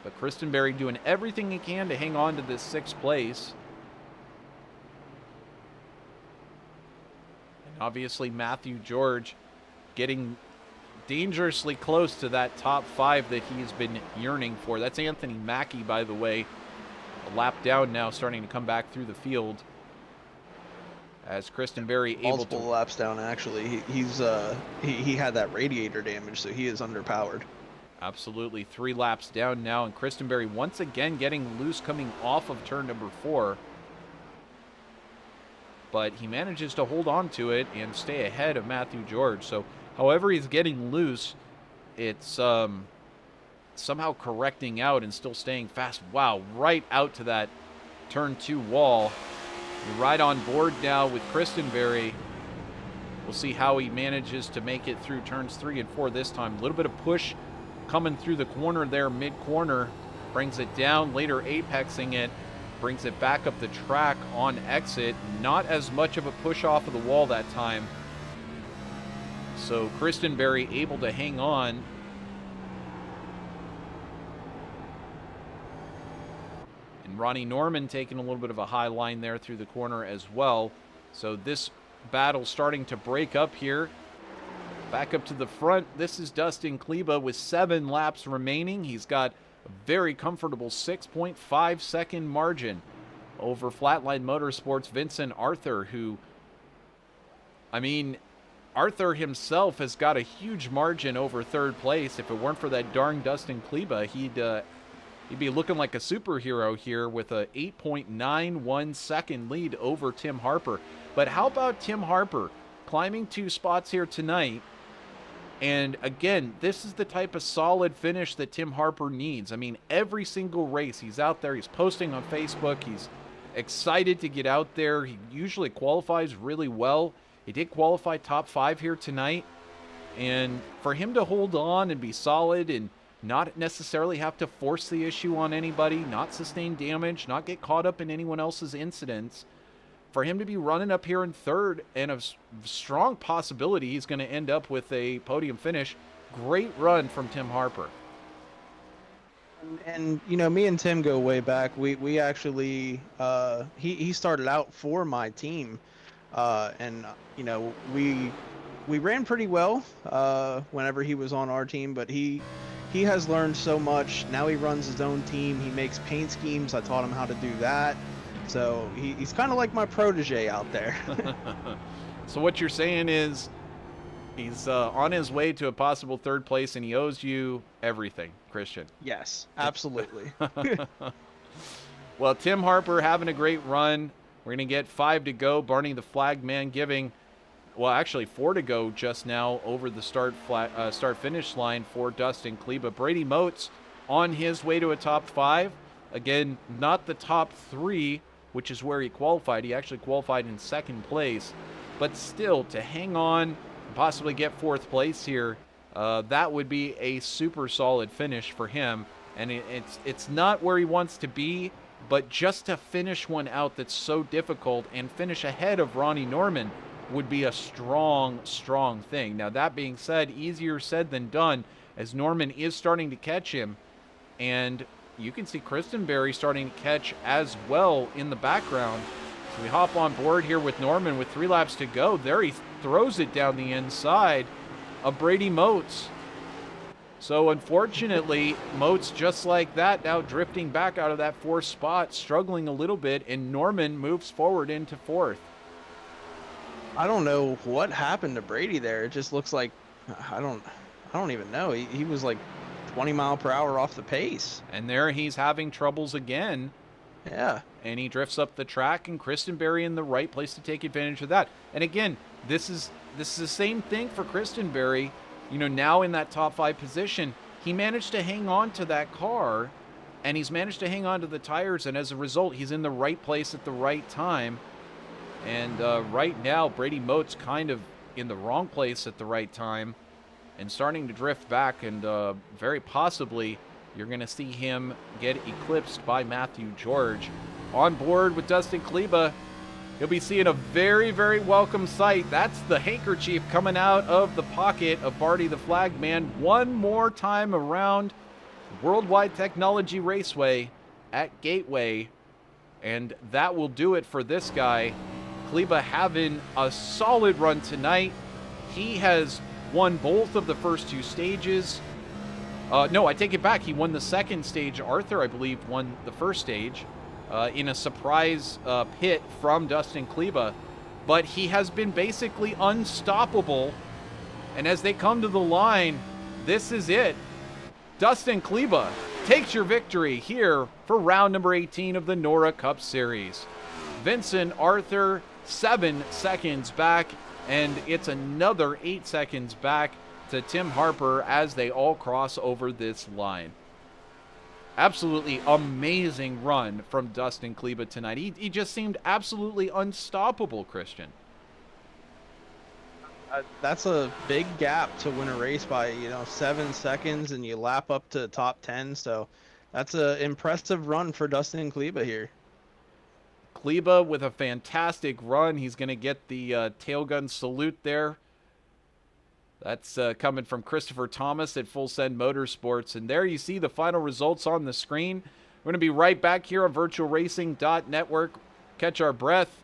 But Christenberry doing everything he can to hang on to this 6th place. And obviously Matthew George getting dangerously close to that top 5 that he's been yearning for. That's Anthony Mackie, by the way. A lap down now, starting to come back through the field. As Christenberry able to... Multiple laps down, actually. He had that radiator damage, so he is underpowered. Absolutely. 3 laps down now, and Christenberry once again getting loose coming off of turn number 4. But he manages to hold on to it and stay ahead of Matthew George. So however he's getting loose, it's somehow correcting out and still staying fast. Wow, right out to that turn 2 wall. You're right on board now with Christenberry. We'll see how he manages to make it through turns 3 and 4 this time. A little bit of push coming through the corner there, mid-corner. Brings it down, later apexing it. Brings it back up the track on exit. Not as much of a push off of the wall that time. So Christenberry able to hang on. And Ronnie Norman taking a little bit of a high line there through the corner as well. So this battle starting to break up here. Back up to the front. This is Dustin Kleba with 7 laps remaining. He's got a very comfortable 6.5 second margin over Flatline Motorsports' Vincent Arthur, who, I mean, Arthur himself has got a huge margin over 3rd place. If it weren't for that darn Dustin Kleba, he'd He'd be looking like a superhero here with a 8.91 second lead over Tim Harper. But how about Tim Harper climbing 2 spots here tonight? And again, this is the type of solid finish that Tim Harper needs. I mean, every single race he's out there, he's posting on Facebook, he's excited to get out there. He usually qualifies really well. He did qualify top 5 here tonight. And for him to hold on and be solid and not necessarily have to force the issue on anybody, not sustain damage, not get caught up in anyone else's incidents, for him to be running up here in 3rd and a strong possibility he's going to end up with a podium finish. Great run from Tim Harper. And you know, me and Tim go way back. We actually he started out for my team, and you know, we ran pretty well whenever he was on our team, but he has learned so much. Now he runs his own team. He makes paint schemes. I taught him how to do that. So he's kind of like my protege out there. So what you're saying is he's on his way to a possible 3rd place, and he owes you everything, Christian. Yes, absolutely. Well, Tim Harper having a great run. We're going to get 5 to go. Barney the Flag Man giving, well, actually 4 to go just now over the start-finish line for Dustin Kleba. Brady Moats on his way to a top 5. Again, not the top 3, which is where he qualified. He actually qualified in 2nd place. But still, to hang on and possibly get 4th place here, that would be a super solid finish for him. And it's not where he wants to be, but just to finish one out that's so difficult and finish ahead of Ronnie Norman would be a strong, strong thing. Now, that being said, easier said than done, as Norman is starting to catch him. And you can see Christenberry starting to catch as well in the background. So we hop on board here with Norman with 3 laps to go. There he throws it down the inside of Brady Moats. So unfortunately, Moats just like that now drifting back out of that 4th spot, struggling a little bit, and Norman moves forward into 4th. I don't know what happened to Brady there. It just looks like I don't even know. He was like 20 mile per hour off the pace. And there he's having troubles again. Yeah. And he drifts up the track, and Christenberry in the right place to take advantage of that. And again, this is the same thing for Christenberry. You know, now in that top 5 position, he managed to hang on to that car, and he's managed to hang on to the tires, and as a result, he's in the right place at the right time. And right now, Brady Moats kind of in the wrong place at the right time and starting to drift back, and very possibly you're going to see him get eclipsed by Matthew George. On board with Dustin Kleba, he'll be seeing a very, very welcome sight. That's the handkerchief coming out of the pocket of Barney the Flag Man one more time around Worldwide Technology Raceway at Gateway. And that will do it for this guy. Kleba having a solid run tonight. He has won both of the first 2 stages. No, I take it back. He won the 2nd stage. Arthur, I believe, won the 1st stage in a surprise pit from Dustin Kleba. But he has been basically unstoppable. And as they come to the line, this is it. Dustin Kleba takes your victory here for round number 18 of the NORA Cup Series. Vincent Arthur, 7 seconds back, and it's another 8 seconds back to Tim Harper as they all cross over this line. Absolutely amazing run from Dustin Kleba tonight. He just seemed absolutely unstoppable, Christian. That's a big gap to win a race by, 7 seconds, and you lap up to top 10. So that's an impressive run for Dustin Kleba here. Kleba with a fantastic run. He's going to get the tail gun salute there. That's coming from Christopher Thomas at Full Send Motorsports. And there you see the final results on the screen. We're going to be right back here on VirtualRacing.Network. Catch our breath,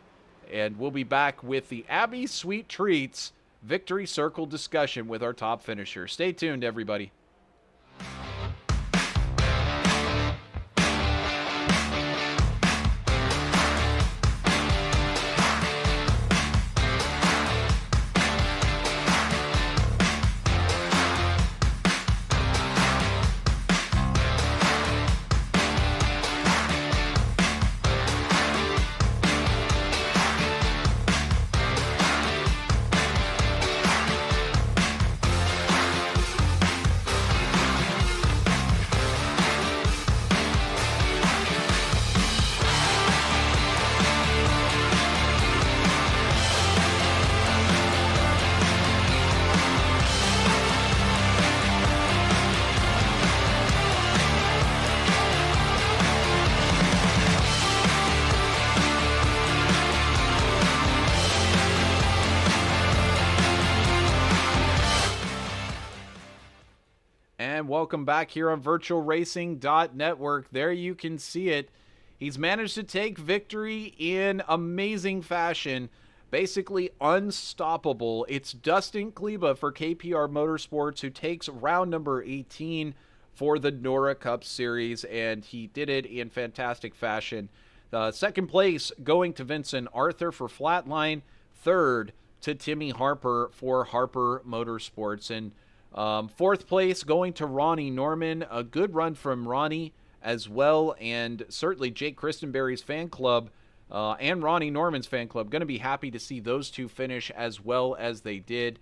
and we'll be back with the Abbey Sweet Treats Victory Circle discussion with our top finisher. Stay tuned, everybody. And welcome back here on VirtualRacing.Network. There you can see it. He's managed to take victory in amazing fashion, basically unstoppable. It's Dustin Kleba for KPR Motorsports who takes round number 18 for the NORA Cup Series, and he did it in fantastic fashion. Second place going to Vincent Arthur for Flatline. Third to Timmy Harper for Harper Motorsports. And fourth place going to Ronnie Norman. A good run from Ronnie as well, and certainly Jake Christenberry's fan club and Ronnie Norman's fan club going to be happy to see those two finish as well as they did.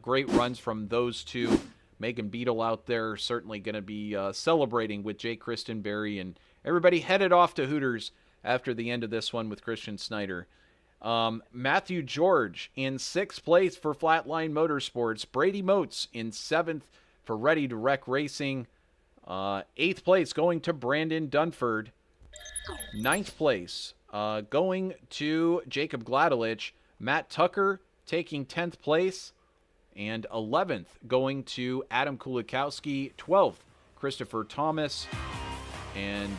Great runs from those two. Megan Beadle out there certainly going to be celebrating with Jake Christenberry, and everybody headed off to Hooters after the end of this one with Christian Snyder. Matthew George in 6th place for Flatline Motorsports. Brady Moats in 7th for Ready to Wreck Racing. 8th place going to Brandon Dunford. 9th place going to Jacob Gladelich. Matt Tucker taking 10th place. And 11th going to Adam Kulikowski. 12th, Christopher Thomas. And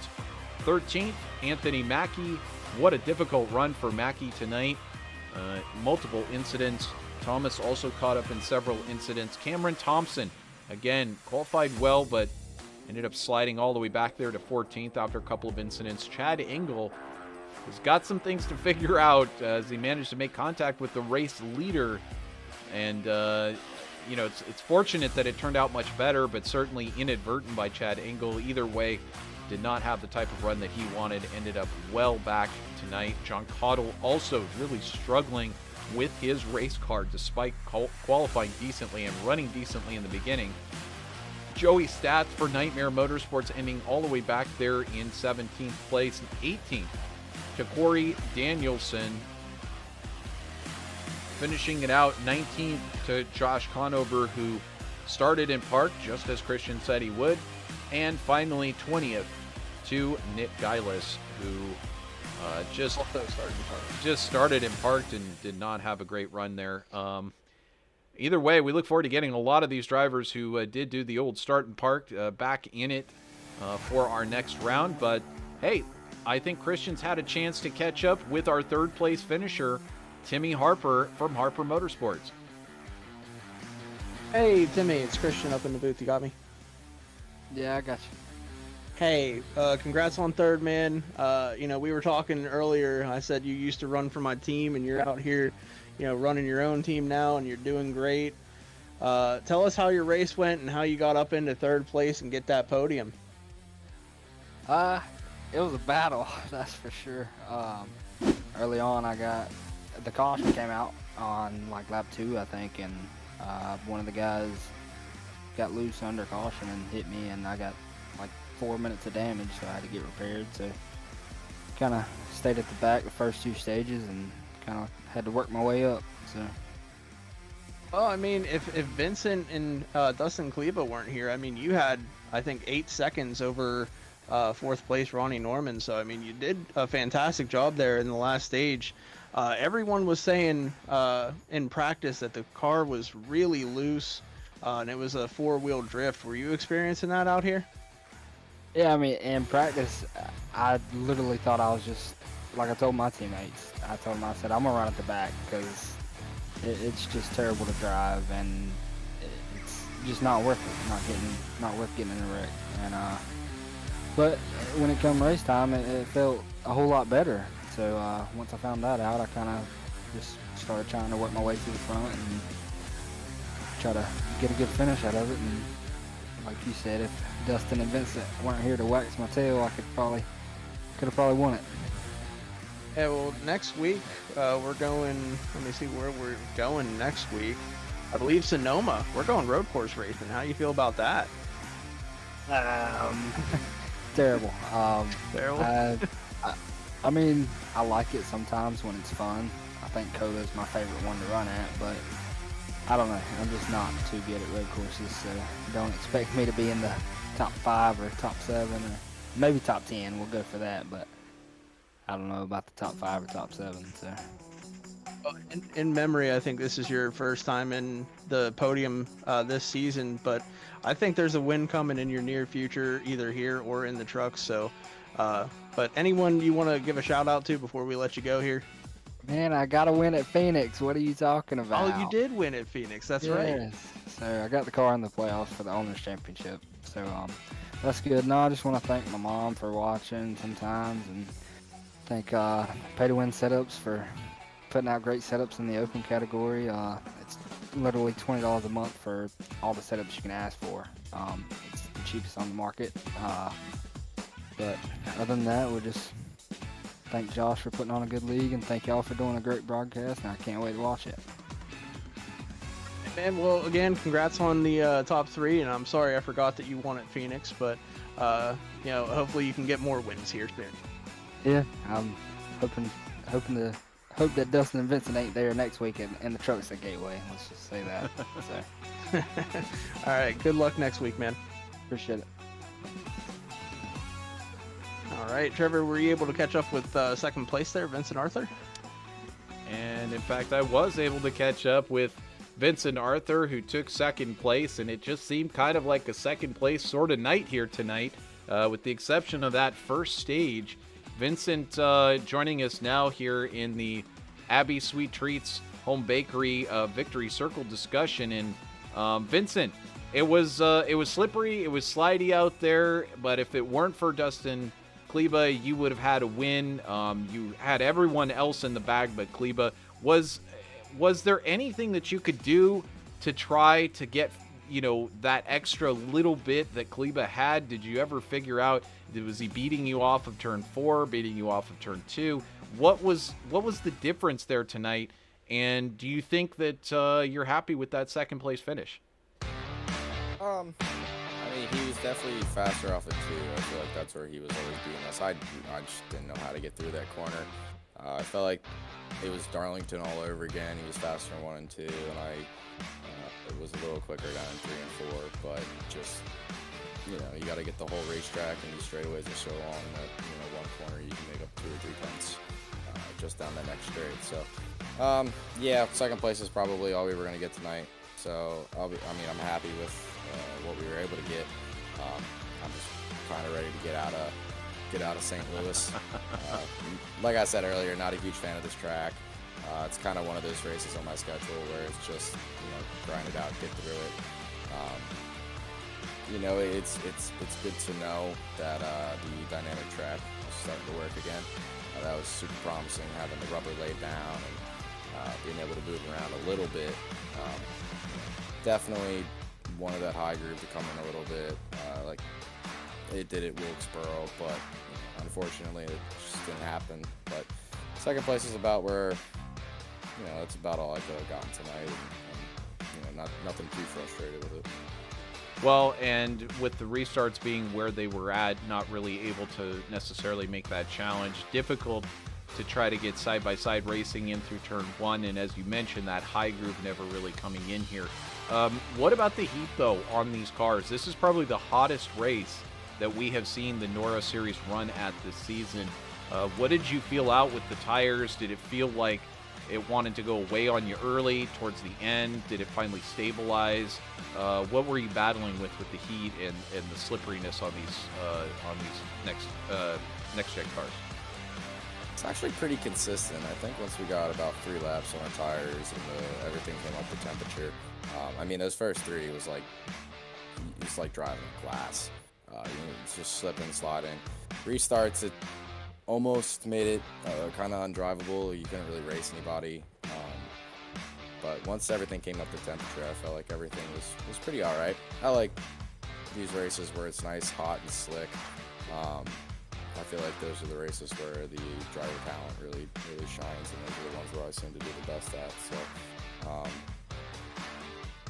13th, Anthony Mackey. What a difficult run for Mackey tonight. Multiple incidents. Thomas also caught up in several incidents. Cameron Thompson, again, qualified well, but ended up sliding all the way back there to 14th after a couple of incidents. Chad Engel has got some things to figure out as he managed to make contact with the race leader. And, you know, it's fortunate that it turned out much better, but certainly inadvertent by Chad Engel. Either way, did not have the type of run that he wanted. Ended up well back tonight. John Cottle also really struggling with his race car despite qualifying decently and running decently in the beginning. Joey Stats for Nightmare Motorsports ending all the way back there in 17th place. 18th to Corey Danielson. Finishing it out 19th to Josh Conover, who started in park just as Christian said he would. And finally 20th to Nick Geilis, who just started in parked and did not have a great run there. Either way, we look forward to getting a lot of these drivers who did do the old start and parked back in it for our next round. But hey, I think Christian's had a chance to catch up with our third place finisher, Timmy Harper from Harper Motorsports. Hey, Timmy, it's Christian up in the booth. You got me? Yeah, I got you. Hey, congrats on third, man. You know, we were talking earlier. I said you used to run for my team, and you're out here, you know, running your own team now, and you're doing great. Tell us how your race went and how you got up into third place and get that podium. It was a battle, that's for sure. Early on, the caution came out on like lap 2, I think, and one of the guys got loose under caution and hit me, and I got like 4 minutes of damage, so I had to get repaired. So kind of stayed at the back the first 2 stages and kind of had to work my way up. So. Well, I mean, if Vincent and Dustin Kleba weren't here, I mean, you had, I think, 8 seconds over 4th place Ronnie Norman. So, I mean, you did a fantastic job there in the last stage. Everyone was saying in practice that the car was really loose and it was a 4-wheel drift. Were you experiencing that out here? Yeah, I mean, in practice, I literally thought I was just, like I told my teammates, I said, I'm going to run at the back because it's just terrible to drive and it's just not worth it, not worth getting in a wreck. And but when it come race time, it felt a whole lot better. So once I found that out, I kind of just started trying to work my way to the front and try to get a good finish out of it. And like you said, if Dustin and Vincent weren't here to wax my tail, I could have probably won it. Yeah, well, next week we're going. Let me see where we're going next week. I believe Sonoma. We're going road course racing. How you feel about that? Terrible. Terrible. I mean, I like it sometimes when it's fun. I think Coda's my favorite one to run at, but I don't know. I'm just not too good at road courses, so don't expect me to be in the top 5 or top 7 or maybe top 10. We'll go for that, but I don't know about the top 5 or top 7. So. In memory, I think this is your first time in the podium this season, but I think there's a win coming in your near future, either here or in the trucks. So, but anyone you want to give a shout out to before we let you go here? Man, I got to win at Phoenix. What are you talking about? Oh, you did win at Phoenix. That's right. Yes. So I got the car in the playoffs for the Owners Championship. So that's good. No, I just want to thank my mom for watching sometimes, and thank Pay to Win Setups for putting out great setups in the open category. It's literally $20 a month for all the setups you can ask for. It's the cheapest on the market. But other than that, we'll just thank Josh for putting on a good league, and thank y'all for doing a great broadcast, and I can't wait to watch it. Man, well, again, congrats on the top 3, and I'm sorry I forgot that you won at Phoenix, but you know, hopefully you can get more wins here soon. Yeah, I'm hope that Dustin and Vincent ain't there next week in the trucks at Gateway. Let's just say that. So. All right, good luck next week, man. Appreciate it. All right, Trevor, were you able to catch up with second place there, Vincent Arthur? And in fact, I was able to catch up with Vincent Arthur, who took second place, and it just seemed kind of like a second place sort of night here tonight, with the exception of that first stage. Vincent joining us now here in the Abbey Sweet Treats Home Bakery Victory Circle discussion. And Vincent, it was slippery, it was slidey out there, but if it weren't for Dustin Kleba, you would have had a win. You had everyone else in the bag but Kleba. Was there anything that you could do to try to get, you know, that extra little bit that Kleba had? Did you ever figure out, was he beating you off of turn 4, beating you off of turn 2? What was the difference there tonight? And do you think that you're happy with that second place finish? I mean, he was definitely faster off of 2. I feel like that's where he was always beating us. I just didn't know how to get through that corner. I felt like it was Darlington all over again. He was faster in 1 and 2, and it was a little quicker down in 3 and 4. But just, you know, you got to get the whole racetrack, and these straightaways are so long that, you know, one corner you can make up 2 or 3 tenths just down the next straight. So, yeah, second place is probably all we were going to get tonight. So I'm happy with what we were able to get. I'm just kind of ready to get out of St. Louis. Like I said earlier, not a huge fan of this track. It's kind of one of those races on my schedule where it's just, you know, grind it out, get through it. You know, it's good to know that the dynamic track is starting to work again. That was super promising, having the rubber laid down and being able to move around a little bit. Definitely wanted that high groove to come in a little bit, like it did at Wilkesboro, but unfortunately it just didn't happen. But second place is about where, you know, that's about all I could have gotten tonight, and you know, nothing too frustrated with it. Well, and with the restarts being where they were at, not really able to necessarily make that challenge, difficult to try to get side-by-side racing in through turn 1, and as you mentioned, that high groove never really coming in here. What about the heat, though, on these cars? This is probably the hottest race that we have seen the NORA Series run at this season. What did you feel out with the tires? Did it feel like it wanted to go away on you early, towards the end? Did it finally stabilize? What were you battling with the heat and the slipperiness on these next gen cars? It's actually pretty consistent. I think once we got about 3 laps on our tires and everything came up to temperature. I mean, those first 3 was like driving glass. You know, it's just slipping, sliding. Restarts, it almost made it kind of undrivable. You couldn't really race anybody. But once everything came up to temperature, I felt like everything was pretty all right. I like these races where it's nice, hot, and slick. I feel like those are the races where the driver talent really shines, and those are the ones where I seem to do the best at. So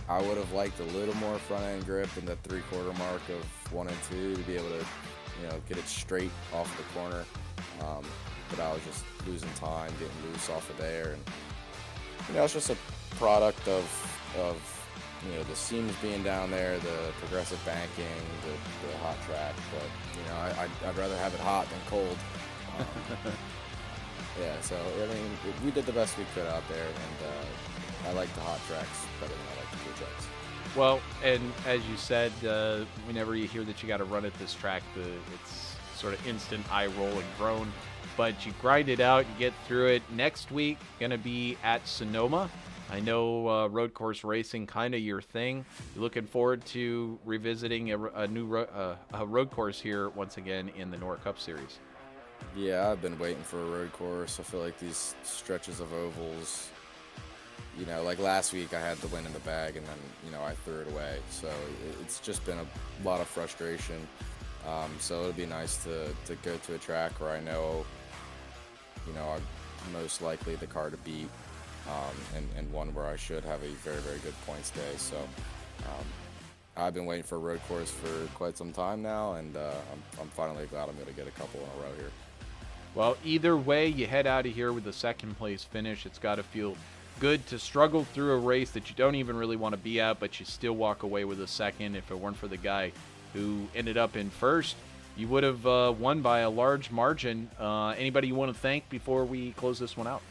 I would have liked a little more front-end grip in the 3/4 mark of 1 and 2 to be able to, you know, get it straight off the corner. But I was just losing time, getting loose off of there, and you know, it's just a product of you know, the seams being down there, the progressive banking, the hot track. But you know, I'd rather have it hot than cold. Yeah, so I mean, we did the best we could out there, and I like the hot tracks better than I like the cool tracks. Well, and as you said, whenever you hear that you got to run at this track, it's sort of instant eye roll and groan. But you grind it out, you get through it. Next week, going to be at Sonoma. I know road course racing kind of your thing. You're looking forward to revisiting a new road course here once again in the NORA Cup Series. Yeah, I've been waiting for a road course. I feel like these stretches of ovals, you know, like last week I had the win in the bag and then, you know, I threw it away. So it's just been a lot of frustration. So it'll be nice to go to a track where I know, you know, I'm most likely the car to beat, and one where I should have a very, very good points day. So I've been waiting for a road course for quite some time now, and I'm finally glad I'm going to get a couple in a row here. Well, either way, you head out of here with a second place finish. It's got to feel good to struggle through a race that you don't even really want to be at, but you still walk away with a second. If it weren't for the guy who ended up in first, you would have won by a large margin. Anybody you want to thank before we close this one out?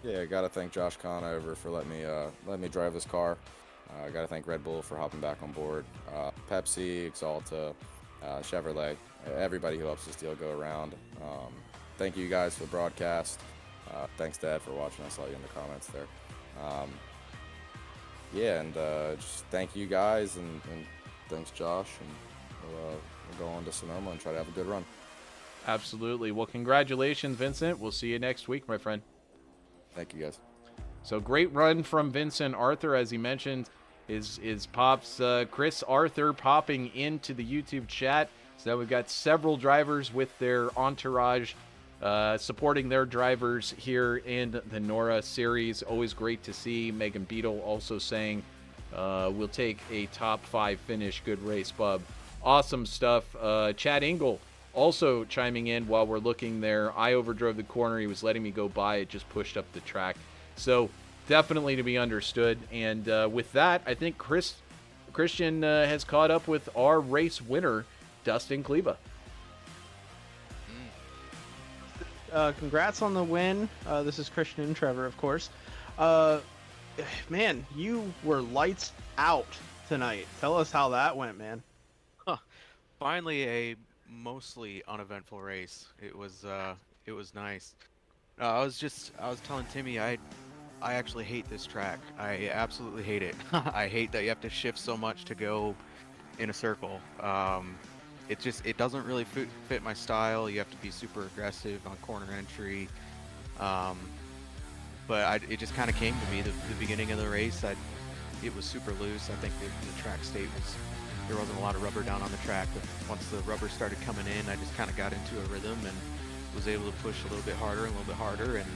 Yeah, I got to thank Josh Conover for letting me drive this car. I got to thank Red Bull for hopping back on board. Pepsi, Exalta, Chevrolet, everybody who helps this deal go around. Thank you guys for the broadcast. Thanks, Dad, for watching. I saw you in the comments there. Just thank you guys, and thanks, Josh. And we'll go on to Sonoma and try to have a good run. Absolutely. Well, congratulations, Vincent. We'll see you next week, my friend. Thank you, guys. So great run from Vincent Arthur, as he mentioned. His pops, Chris Arthur, popping into the YouTube chat. So we've got several drivers with their entourage supporting their drivers here in the NORA series. Always great to see. Megan Beadle also saying, we'll take a top 5 finish. Good race, bub. Awesome stuff. Chad Engel also chiming in while we're looking there. I overdrove the corner. He was letting me go by. It just pushed up the track. So definitely to be understood. And with that, I think Christian has caught up with our race winner, Dustin Kleba. Congrats on the win. This is Christian and Trevor, of course. Man, you were lights out tonight. Tell us how that went, man. Finally, a mostly uneventful race. It was nice. I was telling Timmy, I actually hate this track. I absolutely hate it. I hate that you have to shift so much to go in a circle. It doesn't really fit my style. You have to be super aggressive on corner entry. But it just kind of came to me the beginning of the race. It was super loose. I think the track state there wasn't a lot of rubber down on the track, but once the rubber started coming in, I just kind of got into a rhythm and was able to push a little bit harder and a little bit harder, and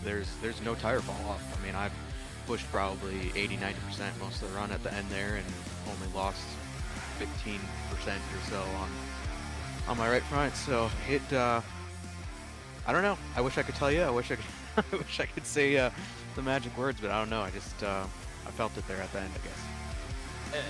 there's no tire fall off. I mean, I pushed probably 80-90% most of the run at the end there, and only lost 15% or so on my right front. So I don't know. I wish I could tell you. I wish I could say the magic words, but I don't know. I just I felt it there at the end, I guess.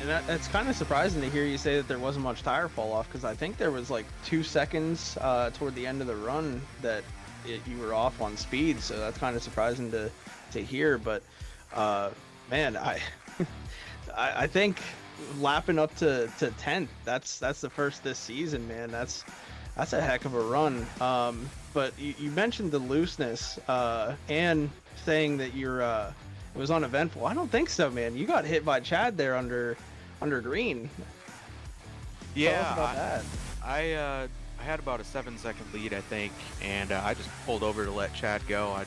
And that's kind of surprising to hear you say that there wasn't much tire fall off, because I think there was like 2 seconds toward the end of the run that you were off on speed. So that's kind of surprising to hear. But man, I think lapping up to 10th, that's the first this season, man. That's a heck of a run. But you mentioned the looseness and saying that it was uneventful. I don't think so, man. You got hit by Chad there under green. Yeah, Tell us about that. I had about a 7-second lead, I think, and I just pulled over to let Chad go. I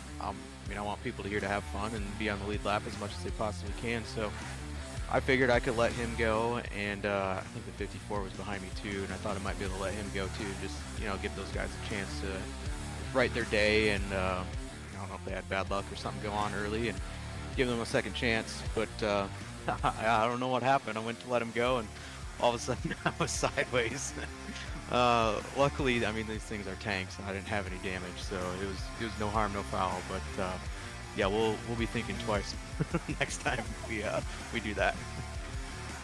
want people to here to have fun and be on the lead lap as much as they possibly can. So I figured I could let him go, and I think the 54 was behind me too, and I thought I might be able to let him go too, just give those guys a chance to write their day, and I don't know if they had bad luck or something go on early, and give them a second chance. But I don't know what happened. I went to let him go, and all of a sudden I was sideways. Luckily, I mean, these things are tanks, and I didn't have any damage, so it was no harm, no foul. But yeah, we'll be thinking twice next time we do that.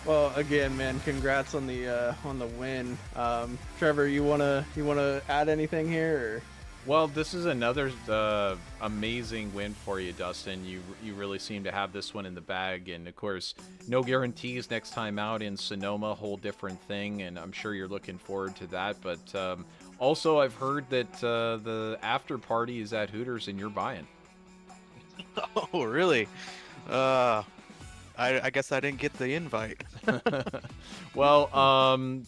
Well, again, man, congrats on the win. Trevor, you wanna add anything here? Or? Well, this is another amazing win for you, Dustin. You really seem to have this one in the bag, and of course, no guarantees next time out in Sonoma, whole different thing, and I'm sure you're looking forward to that. But also, I've heard that the after party is at Hooters, and you're buying. Oh, really? I guess I didn't get the invite. Well,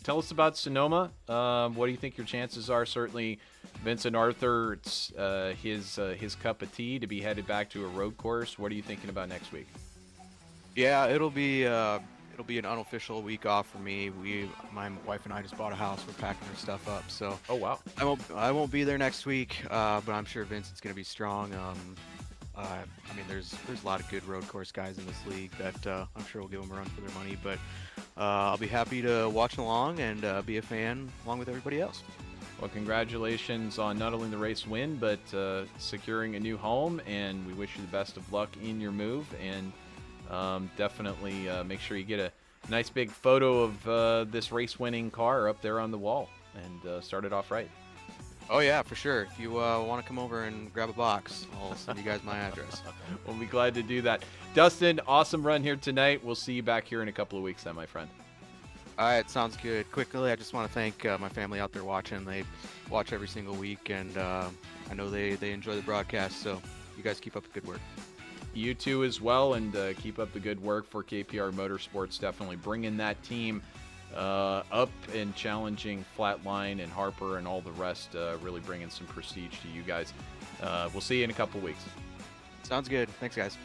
tell us about Sonoma. What do you think your chances are? Certainly, Vincent Arthur, it's his cup of tea to be headed back to a road course. What are you thinking about next week? Yeah, it'll be an unofficial week off for me. My wife and I just bought a house. We're packing our stuff up, so Oh wow. I won't be there next week. But I'm sure Vincent's gonna be strong. I mean, there's a lot of good road course guys in this league that I'm sure will give them a run for their money. But I'll be happy to watch along and be a fan along with everybody else. Well, congratulations on not only the race win, but securing a new home, and we wish you the best of luck in your move. And definitely make sure you get a nice big photo of this race-winning car up there on the wall and start it off right. Oh yeah, for sure. If you want to come over and grab a box, I'll send you guys my address. We'll be glad to do that. Dustin, awesome run here tonight. We'll see you back here in a couple of weeks then, my friend. All right, sounds good. Quickly, I just want to thank my family out there watching. They watch every single week, and I know they enjoy the broadcast, so you guys keep up the good work. You too as well, and keep up the good work for KPR Motorsports. Definitely bringing that team up and challenging Flatline and Harper and all the rest, really bringing some prestige to you guys. We'll see you in a couple weeks. Sounds good. Thanks, guys.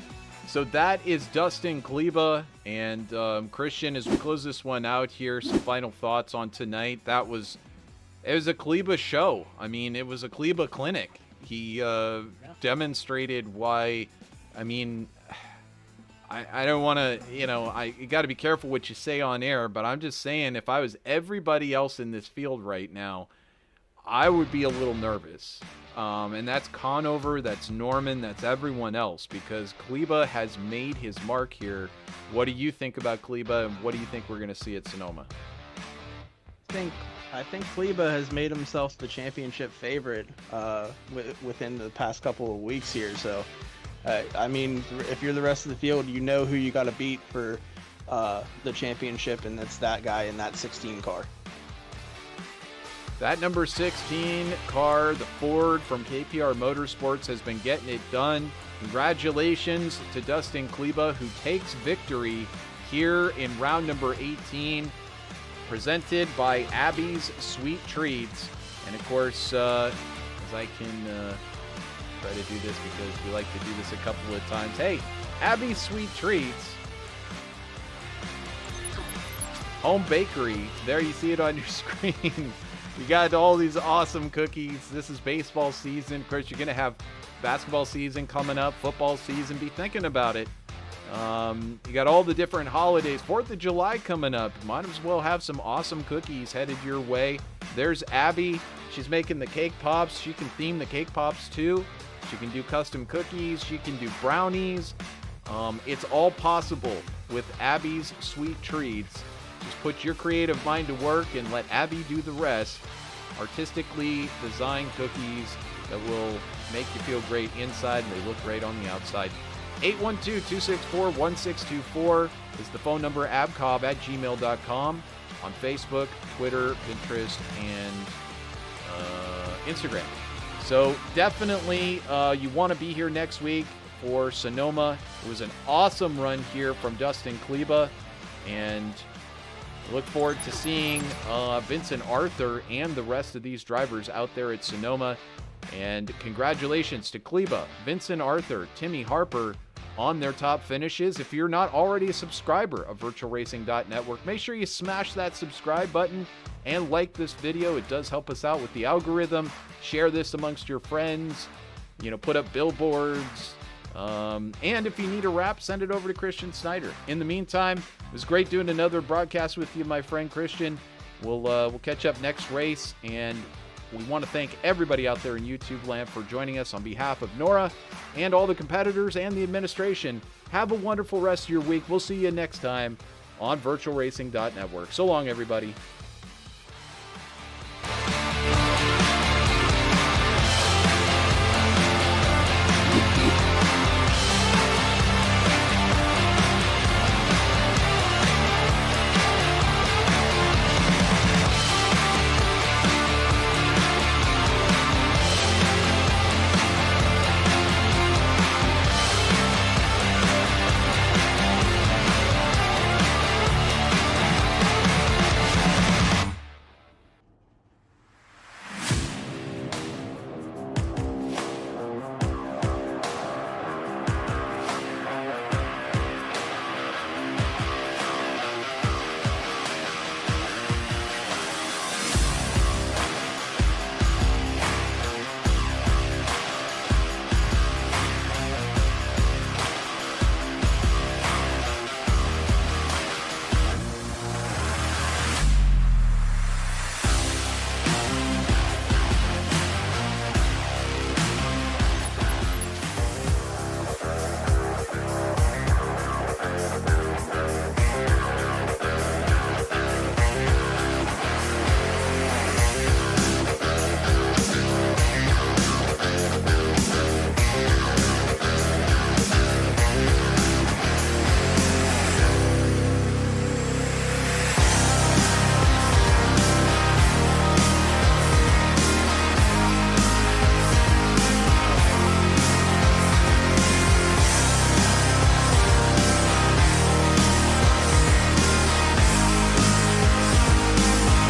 So that is Dustin Kleba and Christian. As we close this one out here, some final thoughts on tonight. It was a Kleba show. I mean, it was a Kleba clinic. He demonstrated why. I mean, I don't want to, you got to be careful what you say on air, but I'm just saying, if I was everybody else in this field right now, I would be a little nervous. And that's Conover, that's Norman, that's everyone else, because Kleba has made his mark here. What do you think about Kleba, and what do you think we're going to see at Sonoma? I think Kleba has made himself the championship favorite within the past couple of weeks here. So, I mean, if you're the rest of the field, you know who you got to beat for the championship, and it's that guy in that 16 car. That number 16 car, the Ford from KPR Motorsports, has been getting it done. Congratulations to Dustin Kleba, who takes victory here in round number 18, presented by Abby's Sweet Treats. And of course, as I can try to do this because we like to do this a couple of times. Hey, Abby's Sweet Treats, home bakery. There you see it on your screen. You got all these awesome cookies. This is baseball season. Of course, you're going to have basketball season coming up, football season. Be thinking about it. You got all the different holidays. 4th of July coming up. Might as well have some awesome cookies headed your way. There's Abby. She's making the cake pops. She can theme the cake pops too. She can do custom cookies. She can do brownies. It's all possible with Abby's Sweet Treats. Just put your creative mind to work and let Abby do the rest. Artistically designed cookies that will make you feel great inside and they look great on the outside. 812-264-1624 is the phone number. abcobb@gmail.com on Facebook, Twitter, Pinterest, and Instagram. So definitely you want to be here next week for Sonoma. It was an awesome run here from Dustin Kleba, and look forward to seeing Vincent Arthur and the rest of these drivers out there at Sonoma. And congratulations to Kleba, Vincent Arthur, Timmy Harper on their top finishes. If you're not already a subscriber of VirtualRacing.Network, make sure you smash that subscribe button and like this video. It does help us out with the algorithm. Share this amongst your friends. Put up billboards. And if you need a wrap, send it over to Christian Snyder. In the meantime, it was great doing another broadcast with you, my friend Christian. We'll catch up next race, and we want to thank everybody out there in YouTube land for joining us on behalf of NORA and all the competitors and the administration. Have a wonderful rest of your week. We'll see you next time on VirtualRacing.Network. So long, everybody.